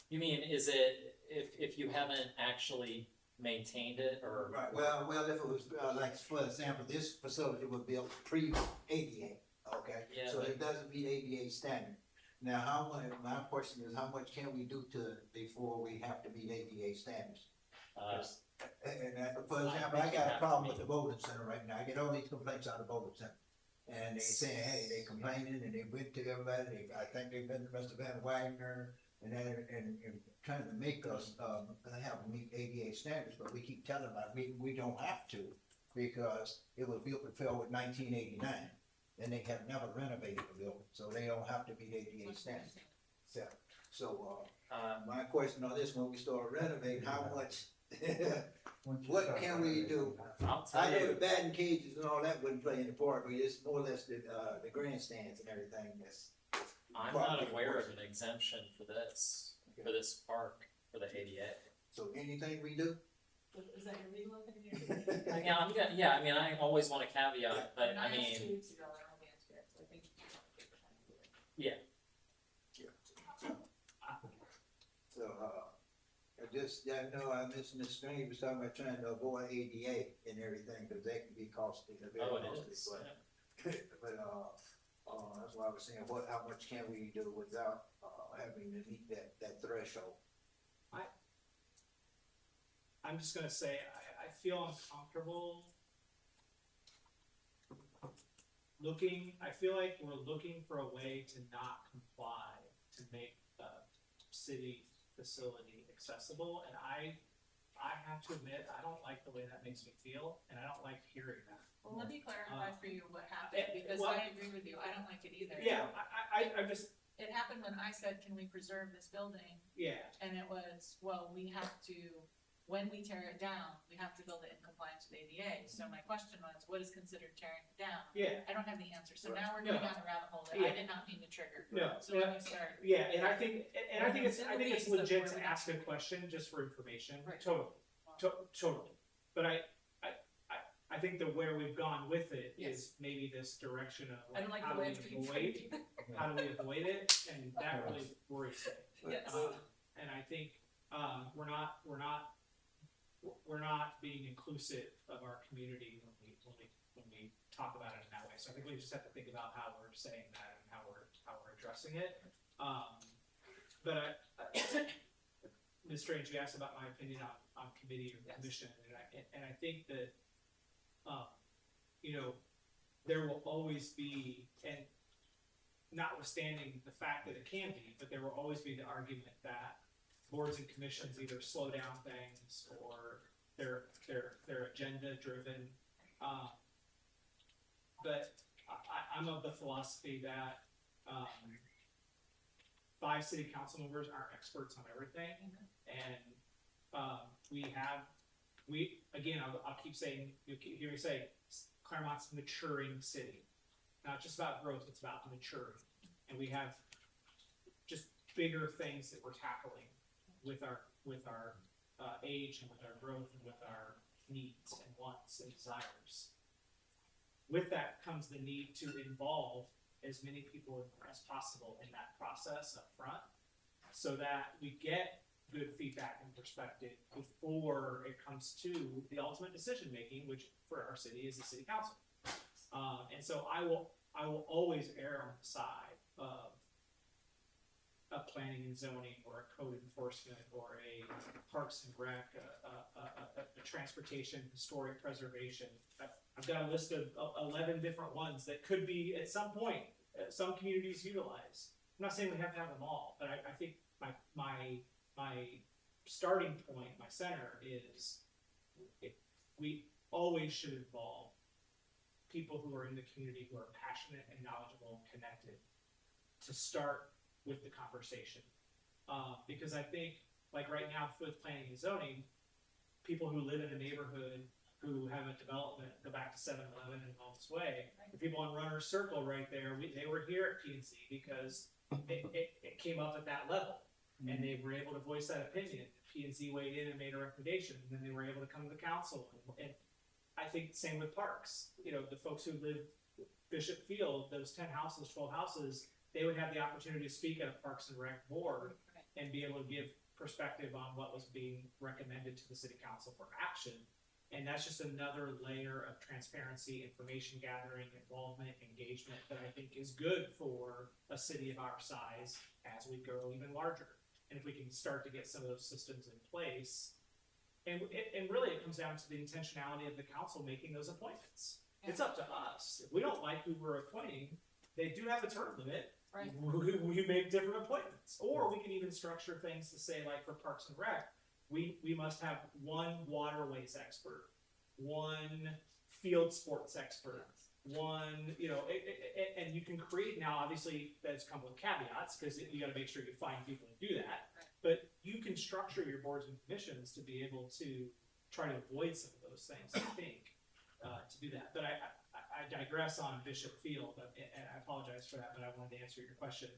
You mean, is it, if you haven't actually maintained it, or? Right, well, if it was, like, for example, this facility was built pre-ADA, okay? Yeah, So but- it doesn't meet ADA standard. Now, my question is, how much can we do before we have to meet ADA standards? For example, I got a problem with the bowling center right now, I get all these complaints out of the bowling center. And they say, hey, they complaining, and they went to everybody, I think they've been to Mr. Van Wagner, and trying to make us, have to meet ADA standards, but we keep telling them, we don't have to, because it was built and fell with 1989, and they have never renovated the building, so they don't have to meet ADA standards. So, my question on this, when we start renovating, how much, what can we do? I'll tell I know you. the batting cages and all that wouldn't play in the park, but it's more or less the grandstands and everything that's. I'm not aware of an exemption for this park, for the ADA. So anything we do? Is that your legal opinion? Yeah, I always want a caveat, but When I asked 2 mean, weeks ago, I only answered it, so I think. yeah. So, I mentioned this thing, he was talking about trying to avoid ADA and everything, because that can be costly. They're very Oh, it costly, is, but- But, that's why I was saying, how much can we do without, having to meet that threshold? I'm just gonna say, I feel uncomfortable I feel like we're looking for a way to not comply, to make the city facility accessible, and I have to admit, I don't like the way that makes me feel, and I don't like hearing that. Well, let me clarify for you what happened, because well- I agree with you, I don't like it either. Yeah, I just, It happened when I said, can we preserve this building? yeah, And it was, well, we have to, when we tear it down, we have to build it in compliance with ADA. So my question was, what is considered tearing it down? yeah. I don't have the answer, so Right. now we're going No. down the rabbit hole that Yeah. I did not mean to trigger. No, So let me start. Yeah, and I think it's It leads legit to to where ask a question just for information. Right. Totally, totally. But I think that where we've gone with it is maybe this direction of I don't like how the do way we it's being avoid, framed. how do we avoid it, and that really worries me. Yes. And I think we're not being inclusive of our community when we talk about it in that way. So I think we just have to think about how we're saying that and how we're addressing it. But Ms. Strange, you asked about my opinion on committee or commission, and I think that there will always be, and notwithstanding the fact that it can be, but there will always be the argument that boards and commissions either slow down things or they're agenda driven. But I'm of the philosophy that 5 city council members aren't experts on everything, and I'll keep saying, you'll hear me say, Clermont's maturing city. Not just about growth, it's about maturing, and we have just bigger things that we're tackling with our age and with our growth and with our needs and wants and desires. With that comes the need to involve as many people as possible in that process up front, so that we get good feedback and perspective before it comes to the ultimate decision making, which for our city is the city council. And so I will always err on the side of planning and zoning, or a code enforcement, or a parks and rec, a transportation, historic preservation. I've got a list of 11 different ones that could be at some point some communities utilize. I'm not saying we have to have them all, but I think my starting point, my center is we always should involve people who are in the community who are passionate and knowledgeable and connected to start with the conversation. Because I think, like right now with planning and zoning, people who live in a neighborhood who have a development, go back to 7-Eleven and Homes Way, the people on Runner's Circle right there, they were here at P&Z because it came up at that level. And they were able to voice that opinion. P&Z weighed in and made a recommendation, and then they were able to come to the council. And I think same with parks. You know, the folks who live Bishop Field, those 10 houses, 12 houses, they would have the opportunity to speak at a Parks and Rec board and be able to give perspective on what was being recommended to the city council for action. And that's just another layer of transparency, information gathering, involvement, engagement that I think is good for a city of our size as we grow even larger. And if we can start to get some of those systems in place, and really it comes down to the intentionality of the council making those appointments. It's up to us. If we don't like who we're appointing, they do have a term limit. Right. We make different appointments. Or we can even structure things to say, like for Parks and Rec, we must have one waterways expert, one field sports expert, one, you know, and you can create, now obviously that's come with caveats, because you got to make sure you find people to do that. But you can structure your boards and commissions to be able to try to avoid some of those things, I think, to do that. But I digress on Bishop Field, and I apologize for that, but I wanted to answer your question.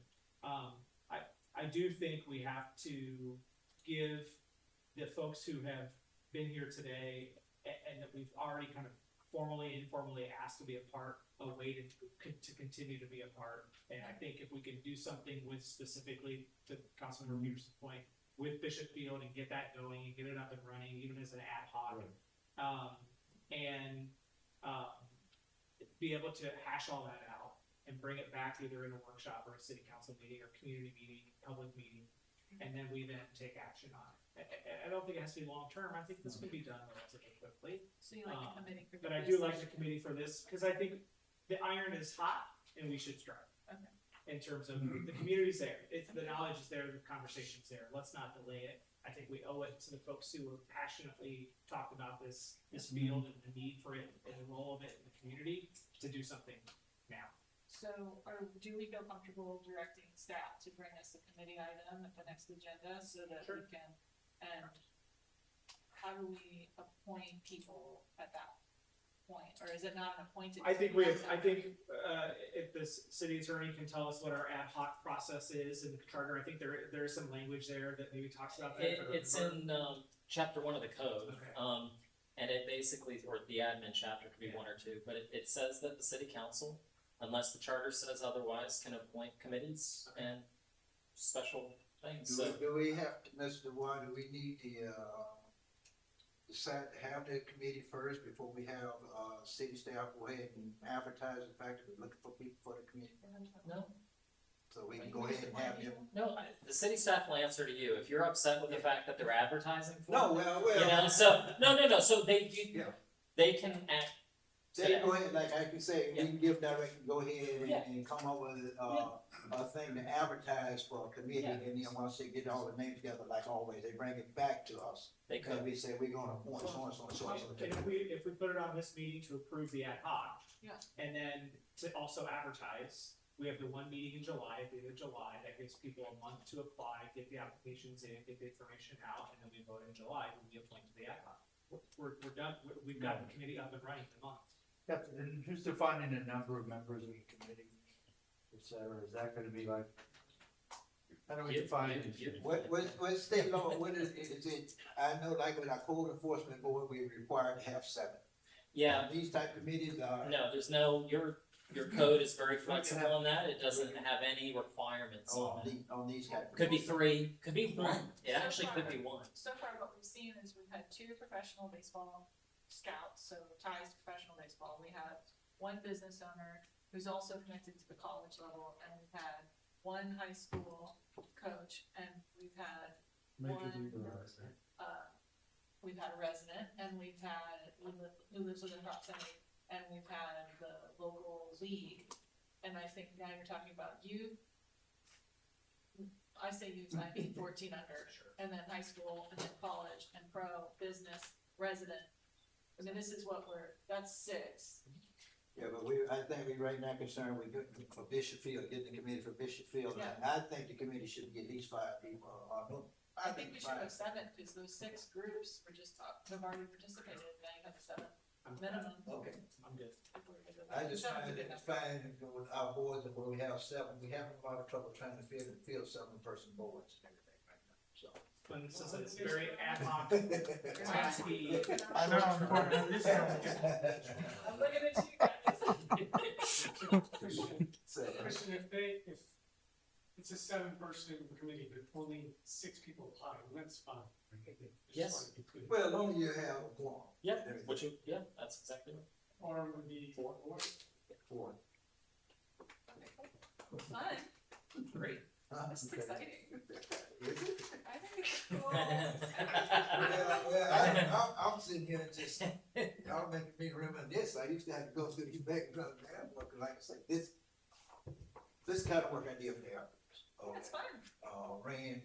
I do think we have to give the folks who have been here today and that we've already kind of formally, informally asked to be a part, a way to continue to be a part. And I think if we can do something with, specifically to Councilmember Peterson's point, with Bishop Field and get that going and get it up and running, even as an ad hoc, and be able to hash all that out and bring it back either in a workshop or a city council meeting or community meeting, public meeting, and then we then take action on it. I don't think it has to be long term. I think this can be done relatively quickly. So you like the committee for But I this do like the session? committee for this, because I think the iron is hot and we should strike. Okay. In terms of the community's there, it's the knowledge is there, the conversation's there. Let's not delay it. I think we owe it to the folks who have passionately talked about this field and the need for it and the role of it in the community to do something now. So, do we feel comfortable directing staff to bring us a committee item at the next agenda so that we can, and how do we appoint people at that point? Or is it not an appointed? I think committee? if the city attorney can tell us what our ad hoc process is in the charter, I think there is some language there that maybe talks about that. It's in chapter 1 of the code. Okay. And it basically, or the admin chapter could be 1 or 2, but it says that the city council, unless the charter says otherwise, can appoint committees and special things. Do we have to, Mr. Watt, do we need to decide to have that committee first before we have city staff go ahead and advertise the fact that we're looking for people for the committee? No. So we can go ahead and have them. No, the city staff will answer to you. If you're upset with the fact that they're advertising for No, it, well. you know, so, no, so they can act. They go ahead, like I can say, we can give direction, go ahead Yeah. and come up with a thing to advertise for a committee, Yeah. and then once they get all the names together, like always, they bring it back to us. They could. And we say, we're gonna appoint so and so and so and so. And if we put it on this meeting to approve the ad hoc, and then to also advertise, we have the one meeting in July, at the end of July, that gives people a month to apply, get the applications in, get the information out, and then we vote in July when we appoint to the ad hoc. We're done, we've got the committee up and running in a month. And who's defining the number of members of the committee, et cetera? Is that gonna be like, how do we define it? What state law, what is it, I know like with our code enforcement board, we're required to have 7. Yeah. These type of committees are. No, there's no, your code is very flexible on that. It doesn't have any requirements on it. On these categories. Could be three, could be one. It actually could be one. So far, what we've seen is we've had 2 professional baseball scouts, so ties to professional baseball. We have 1 business owner who's also connected to the college level, and we've had 1 high school coach, and we've had we've had a resident, and we've had who lives within proximity, and we've had the local league, and I think now you're talking about youth. I say youth, I mean 14 under, and then high school, and then college, and pro, business, resident. I mean, this is what that's 6. Yeah, but I think we right now concerned with getting for Bishop Field, getting the committee for Bishop Field. Yeah. I think the committee should get at least 5 people. I think we should have 7, because those 6 groups were just, have already participated, and they have a 7 minimum. Okay. I'm good. I just find it fine with our boards, and where we have 7, we have a lot of trouble trying to fill 7-person boards and everything right now, so. But it's just, it's very ad hoc. I know, I'm recording this. I'm looking at you guys. Christian, if it's a 7-person committee, but only 6 people apply, that's fine. Yes. Well, as long as you have a quorum. Yeah, that's exactly right. Or would be 4. 4. Fun. Great. This is exciting. I think it's cool. Well, I'm sitting here and just, y'all making me remember this. I used to have to go through the back and try to have work, like I say, this kind of work I did for the Africans. That's fun. Ran,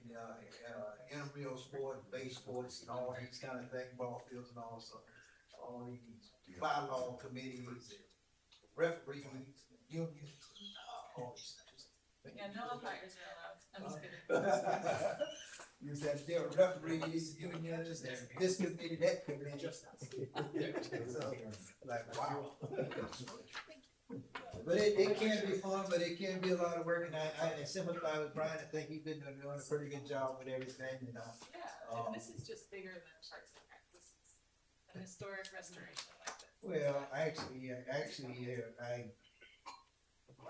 intramural sports, base sports, and all these kind of things, ball fields and all, so, all these bylaw committees, referees, unions, all these things. Yeah, no umpires are allowed. I'm just kidding. You said there were referees, unions, and this committee, that committee. So, like, wow. But it can be fun, but it can be a lot of work, and I sympathize with Brian. I think he's been doing a pretty good job with everything, you know. Yeah, and this is just bigger than Parks and Rec. This is an historic restoration like this. Well, actually,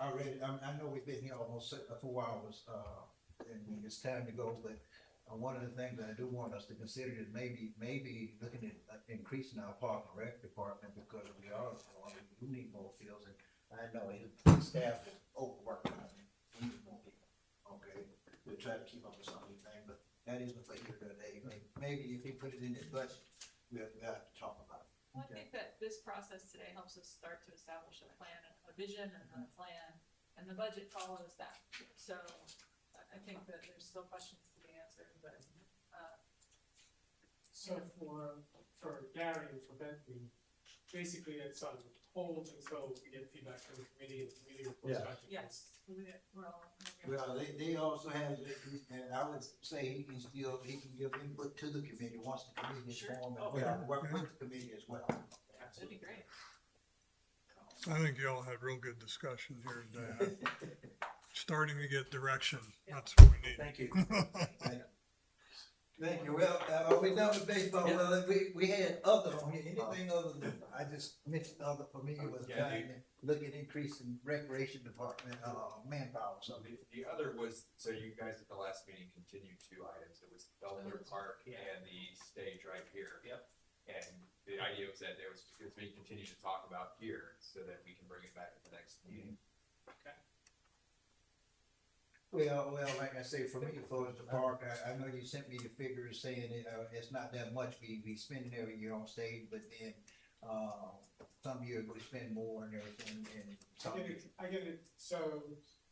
I know we've been here almost 4 hours, and it's time to go, but one of the things that I do want us to consider is maybe looking at increasing our park and rec department, because we do need more fields, and I know his staff is overworked, we need more people, okay? We'll try to keep up with some of these things, but that isn't for here today. Maybe if he put it in his budget, we'll have to talk about it. Well, I think that this process today helps us start to establish a plan, a vision and a plan, and the budget follows that. So I think that there's still questions to be answered, but, So for Gary and for Bentley, basically it's on hold until we get feedback from the committee and the committee reports back to us. yes, we're all. Well, they also have, and I would say he can give input to the committee once the committee is formed, and work with the committee as well. That'd be great. I think you all had real good discussion here today. Starting to get direction. That's what we need. Thank you. Thank you. Well, are we done with baseball? Well, we had other on here, anything other than, I just mentioned other for me was trying to look at increasing recreation department, manpower, so. The other was, so you guys at the last meeting continued 2 items. It was Bellwood Park and the stage right here. Yep. And the idea was that it was being continued to talk about here so that we can bring it back at the next meeting. Okay. Well, like I say, for me, for the park, I know you sent me the figures saying it's not that much we spend every year on stage, but then, some years we spend more and everything, and some. I get it. So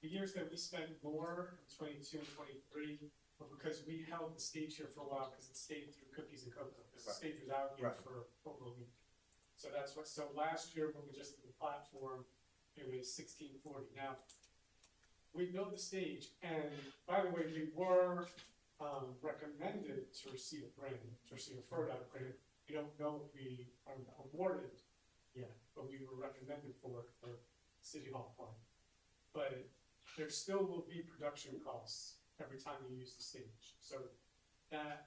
the years that we spent more, 22 and 23, were because we held the stage here for a while because it stayed through cookies and cocoa. Because the stage was out here for over a week. So that's what. So last year when we just did the platform, it was 1640. Now we built the stage, and by the way, we were recommended to receive a grant, to receive a FERDAP grant. We don't know if we are awarded yet, but we were recommended for City Hall Park. But there still will be production costs every time you use the stage. So that,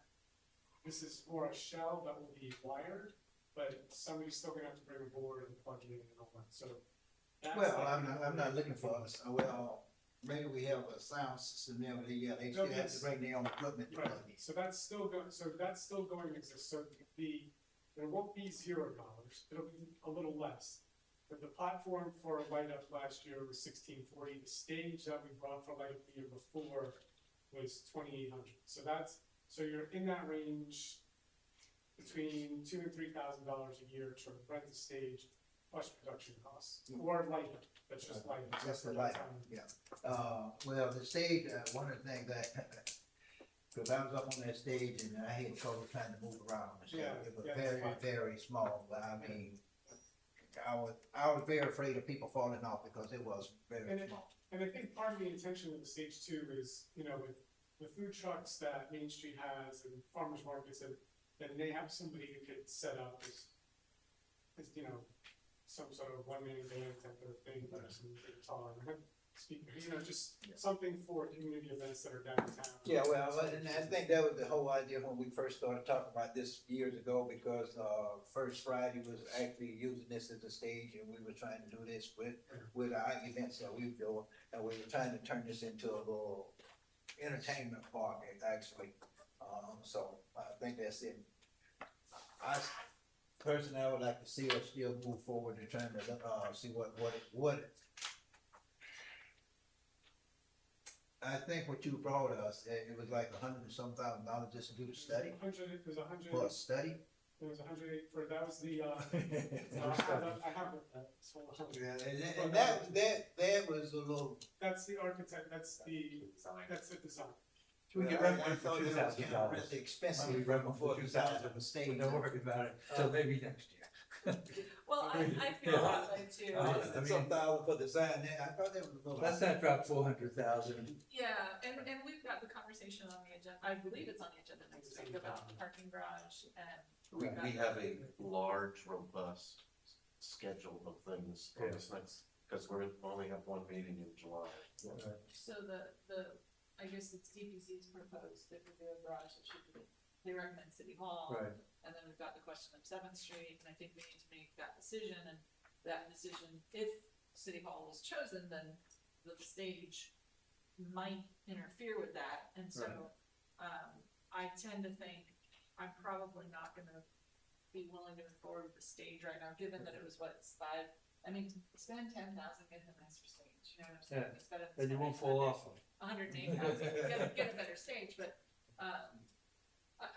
this is for a shell that will be wired, but somebody's still gonna have to bring a board and plug it in and all that. So That's Well, like- I'm not looking for us, well, maybe we have a sound system there, but yeah, they still have to bring their own equipment to Right, plug in. so that's still going to exist, so there won't be $0, it'll be a little less. But the platform for Light Up last year was $1640, the stage that we brought for Light Up the year before was $2,800. So you're in that range between $2,000 and $3,000 a year to rent the stage plus production costs, or Light Up, that's just Light Up. That's the light, yeah. Well, the stage, one of the things that, cause I was up on that stage and I had trouble trying to move around and stuff. Yeah, It was yeah, very, it's fine. very small, but I mean, I was very afraid of people falling off because it was very small. And I think part of the intention of the stage too is, with the food trucks that Main Street has and farmers markets, and then they have somebody who could set up as some sort of one-man band type of thing, or some guitar, speakers, just something for community events that are downtown. Yeah, well, and I think that was the whole idea when we first started talking about this years ago, because, First Friday was actually using this as a stage, and we were trying to do this with our events that we do, and we were trying to turn this into a little entertainment park, actually. So I think that's it. Personally, I would like to see us still move forward and trying to, see what I think what you brought us, it was like $100-some thousand just to do the study. It was 100. For a study? It was 108 that was the, I have that. Yeah, and that was a little. That's the architect, that's the design. We can rent one for $2,000. Expensive. We rent one for $2,000 a stage. Don't worry about it, till maybe next year. Well, I feel that way too. Some thousand for design, I thought that was a little. Let's not drop 400,000. Yeah, and we've got the conversation on the agenda, I believe it's on the agenda next week about the parking garage and. We have a large, robust schedule of things on this next, because we only have one meeting in July. So I guess it's DPC's proposed that we do a garage that should be, they recommend City Hall. Right. And then we've got the question of 7th Street, and I think we need to make that decision, and that decision, if City Hall is chosen, then the stage might interfere with that, and so, I tend to think I'm probably not gonna be willing to move forward with the stage right now, given that it was spend 10,000 getting a nicer stage, you know what I'm saying? Yeah. It's better than And you won't spending fall off. 108,000, get a better stage, but,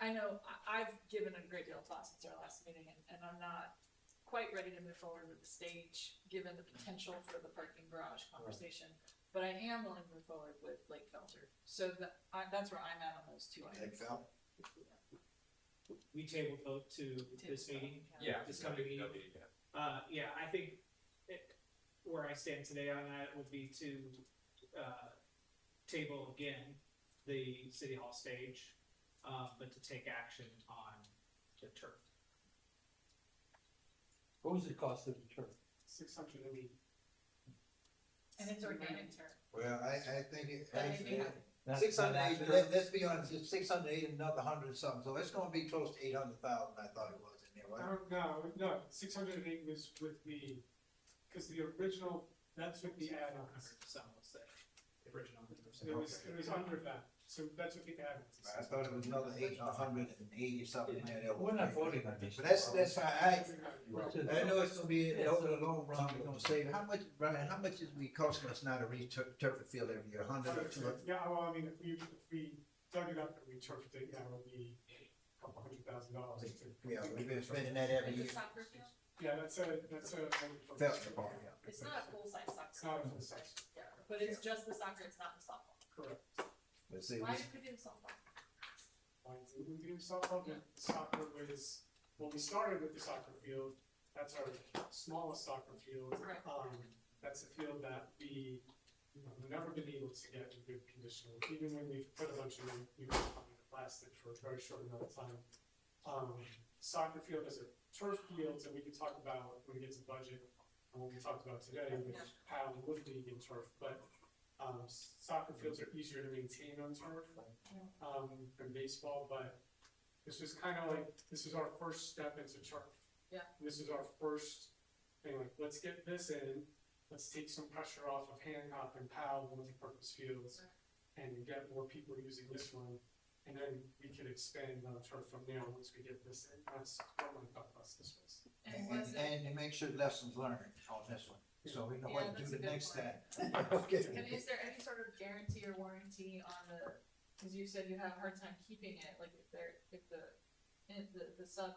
I know I've given it a great deal of thought since our last meeting, and I'm not quite ready to move forward with the stage, given the potential for the parking garage conversation. But I am willing to move forward with Lake Filter, so that's where I'm at on those two items. We table vote to this meeting? Yeah. This coming meeting? Yeah, I think where I stand today on that would be to, table again the City Hall stage, but to take action on the turf. What was the cost of the turf? 680. And it's organic turf. Well, I think it, But actually, Not- 680, not but after- let's be honest, it's 680, another 100 something, so it's gonna be close to 800,000, I thought it was in there, right? No, 608 was with because the original, that's with the add-ons. Some will say, the original. It was under that, so that's what the add-ons. I thought it was another 180 something in there. We're not voting on this. But that's fine, I know it's gonna be, over the long run, we're gonna save, how much, Brian, how much is we costing us now to turf the field every year, 100 or 200? Yeah, well, if we dug it up and we turfed it, that would be a couple $100,000. Yeah, we've been spending that every It's a year. soccer field? Yeah, that's a. Felton Park, yeah. It's not a full-size soccer. It's not a full-size. Yeah, but it's just the soccer, it's not the softball. Correct. But see, Why did we do softball? We do softball, but soccer was, when we started with the soccer field, that's our smallest soccer field. Right. That's a field that we've never been able to get in good condition, even when we've put a bunch of new plastic for a very short amount of time. Soccer field is a turf field, and we can talk about when we get to budget, and what we talked about today, which PAL and Wood League and turf, but soccer fields are easier to maintain on turf than baseball, but this was kind of like, this is our first step into turf. Yeah. This is our first thing, like, let's get this in, let's take some pressure off of Hancock and Powell multipurpose fields and get more people using this one. And then we could expand on turf from there once we get this in. That's what my thought process was. And to make sure lessons learned on this one, so we know what to do the next time. Okay. And is there any sort of guarantee or warranty on the, cause you said you have a hard time keeping it, like if the sub,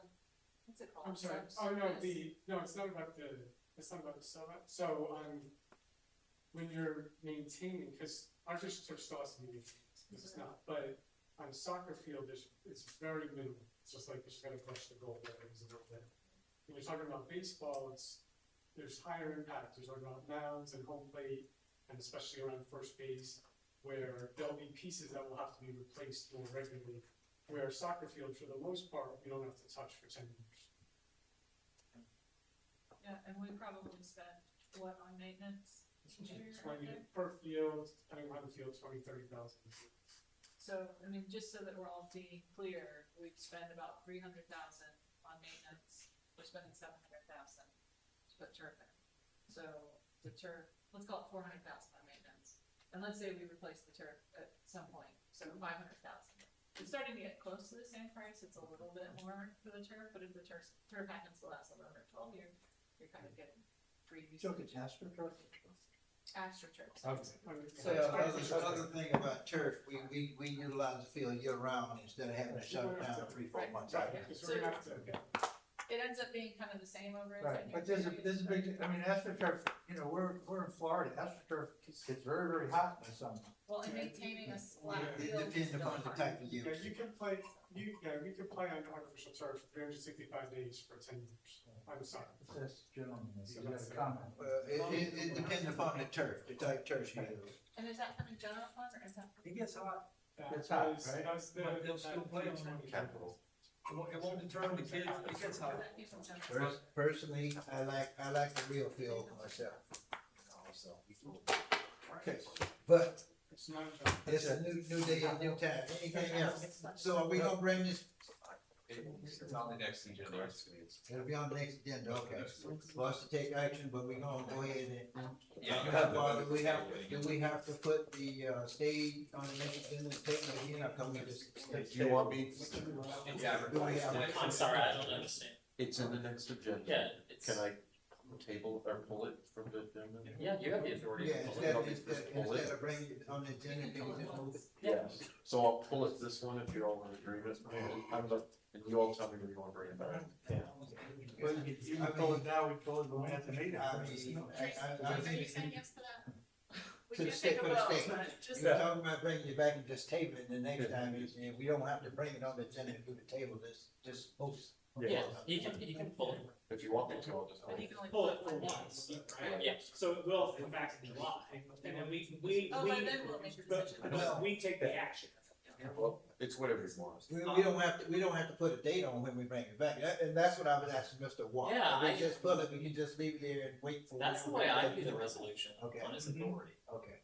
what's it called? I'm sorry. Oh, no, it's not about the sub. So, when you're maintaining, cause artificial turf still has to be maintained, it's not, but on a soccer field, it's very minimal. It's just like, you just gotta brush the goal areas a little bit. When you're talking about baseball, there's higher impact. There's talking about mounds and home plate, and especially around first base, where there'll be pieces that will have to be replaced more regularly. Where a soccer field, for the most part, we don't have to touch for 10 years. Yeah, and we probably spend, what, on maintenance? each year, 20 okay? per field, depending on the field, 20, 30,000. So, I mean, just so that we're all being clear, we spend about 300,000 on maintenance, we're spending 700,000 to put turf in. So, the turf, let's call it 400,000 on maintenance, and let's say we replace the turf at some point, so 500,000. It's starting to get close to the same price, it's a little bit more for the turf, but if the turf happens to last 11 or 12 years, you're kind of getting free use. So it's AstroTurf? AstroTurf. So, other thing about turf, we utilize the field year round instead of having to shut it down 3-4 months out. So, it ends up being kind of the same over in Right, but there's a big, I mean, AstroTurf, you know, we're in Florida, AstroTurf gets very, very hot in the summer. Well, and maintaining a flat It field. depends upon the type of use. Yeah, we can play on artificial turf 365 days for 10 years on the soccer. This gentleman, So he had that's a comment. It depends upon the turf, the type of turf you use. And is that from the general fund or is that? It gets hot. That It's hot, was- right? that was the- But they'll still that play on T20 capital. It won't deter the kids, it gets hot. Personally, I like the real field myself. Okay. But It's not it's a new day and new time. Anything else? So are we gonna bring this? It's on the next agenda. It'll be on the next agenda, okay. For us to take action, but we're gonna go ahead and. Yeah. Do we have to put the, stage on the next agenda, take it again, or come we just? Do you want me? Do we have- I'm sorry, I don't understand. It's in the next agenda. Yeah, it's. Can I table or pull it from the agenda? Yeah, you have the authority. Yeah, to pull it. instead of bringing it on the agenda, can we just move it? Yes. So I'll pull it this one if you're all in agreement. And you all tell me when you want to bring it back. Well, you pull it now, we pull it when we have to meet it. I mean, I Are you think. saying yes to that? We To the can't state, take a for the vote, state. but just. You're talking about bringing it back and just table it, and the next time, and we don't have to bring it on the agenda to the table, just post. Yeah, you can pull it. If you want me to, I'll just. But you can only Pull it pull for it once, right? Yeah. So it will come back in July, and then we, Oh, by then we'll make a decision. but we take the action. Well, it's whatever you want. We don't have to put a date on when we bring it back, and that's what I was asking Mr. Watt. Yeah, If we just pull it, we can just leave it there and wait for. That's the way I view the resolution Okay. on its authority. Okay.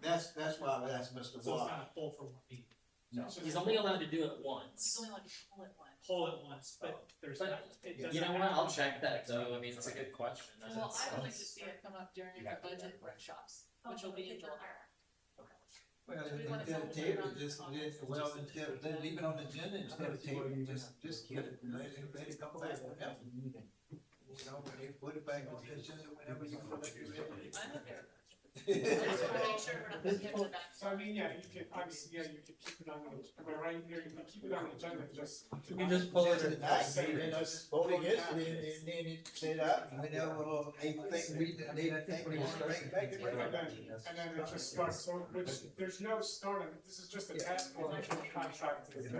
That's why I was asking Mr. So it's Watt. not a pull for one meeting. No. He's only allowed to do it It's once. only like pull it once. Pull it once, but there's But not. it you doesn't know what? have to I'll be- check that though. I mean, it's a good question. Well, I would like to see it come up during the budget workshops, which will be in July. Well, Do we wanna instead of put it table, on- just, on- instead of, then leave it on the agenda instead of table, just keep it, let it come back whenever. You know, when you put it back on the agenda, whenever you feel like you're ready. I'm okay with that. I just wanna make sure we're not gonna get to that. So I mean, yeah, you could, obviously, yeah, you could keep it on the, am I right here? You can keep it on the agenda, just. You can just pull it Just at tonight, Say and it, then just vote vote it against down. it, and then it set up, whenever they think we want to bring it back, they bring it back. And then it just starts, so, which, there's no start on it, this is just a task order for the contract to get.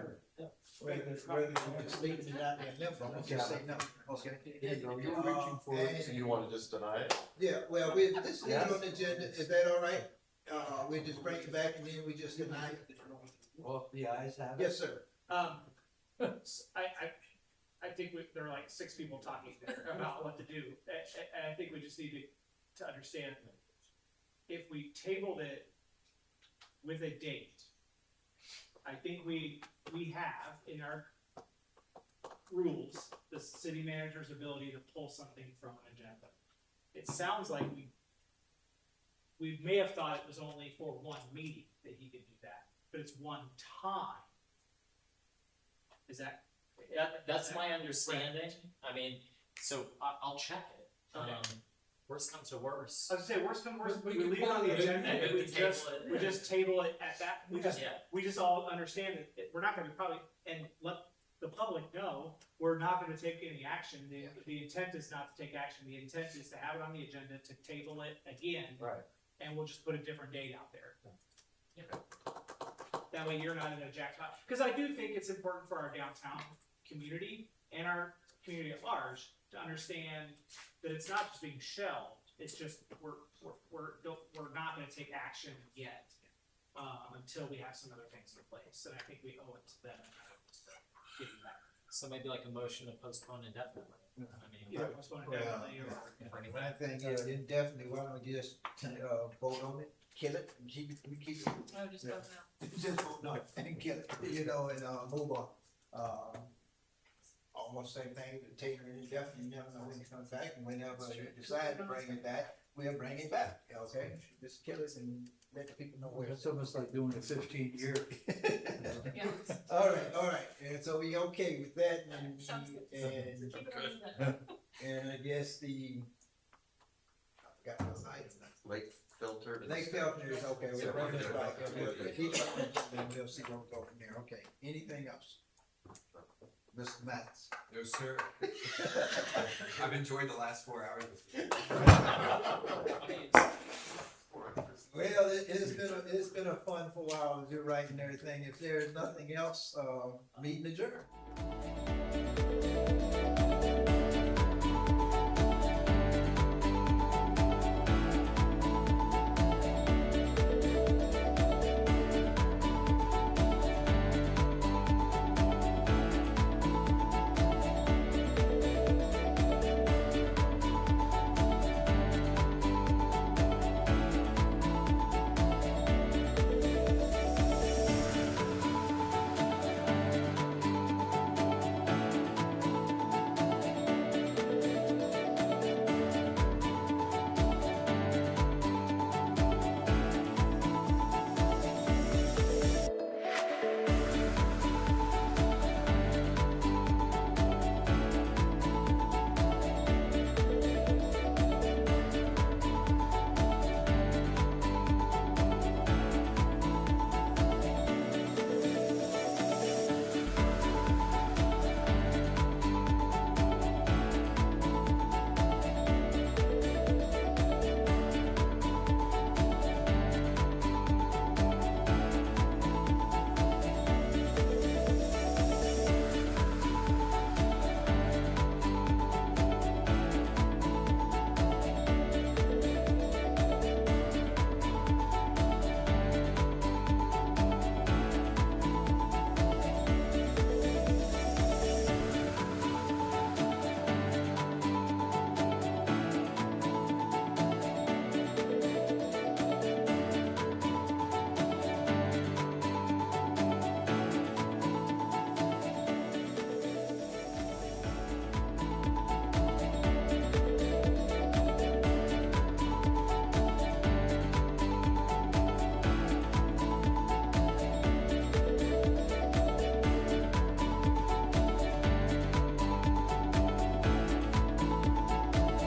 Rather than just leaving it out there in limbo, just say no, okay? You're reaching for it, so you want to just deny it? Yeah, well, this is on the agenda, is that all right? We just bring it back and then we just deny it? Well, the eyes have it. Yes, sir. I think there are like 6 people talking there about what to do, and I think we just need to understand, if we tabled it with a date, I think we have in our rules, the city manager's ability to pull something from an agenda. it sounds like we may have thought it was only for one meeting that he could do that, but it's one time. Is that? That's my understanding. I mean, so I'll check it. Okay. Worst comes to worst. I was gonna say, worst come worst, we leave it on the agenda, and we just table it at that, we just all understand that we're not gonna probably, and let the public know, we're not gonna take any action, the intent is not to take action, the intent is to have it on the agenda, to table it again. Right. And we'll just put a different date out there. That way you're not in a jackpot, because I do think it's important for our downtown community and our community at large to understand that it's not just being shelved, it's just, we're not gonna take action yet, until we have some other things in place, and I think we owe it to them, getting that. So maybe like a motion to postpone indefinitely. I mean, Either postpone indefinitely or. My thing is, indefinitely, why don't we just, vote on it, kill it, and keep it, we keep it. No, just vote no. Just vote no, and kill it, you know, and, move on. Almost same thing, take it indefinitely, you never know when it comes back, and whenever you decide to bring it back, we'll bring it back, okay? Just kill it and let the people know where. It's almost like doing a 15-year. All right, and so we okay with that, and, Sounds good. and I guess I forgot those items. Lake filter. Lake filter is okay, we'll bring this back, and we'll keep it, and we'll see where we go from there, okay? Anything else? Mr. Matz? No, sir. I've enjoyed the last 4 hours. Well, it's been a fun 4 hours, you're right and everything. If there's nothing else, meeting adjourned.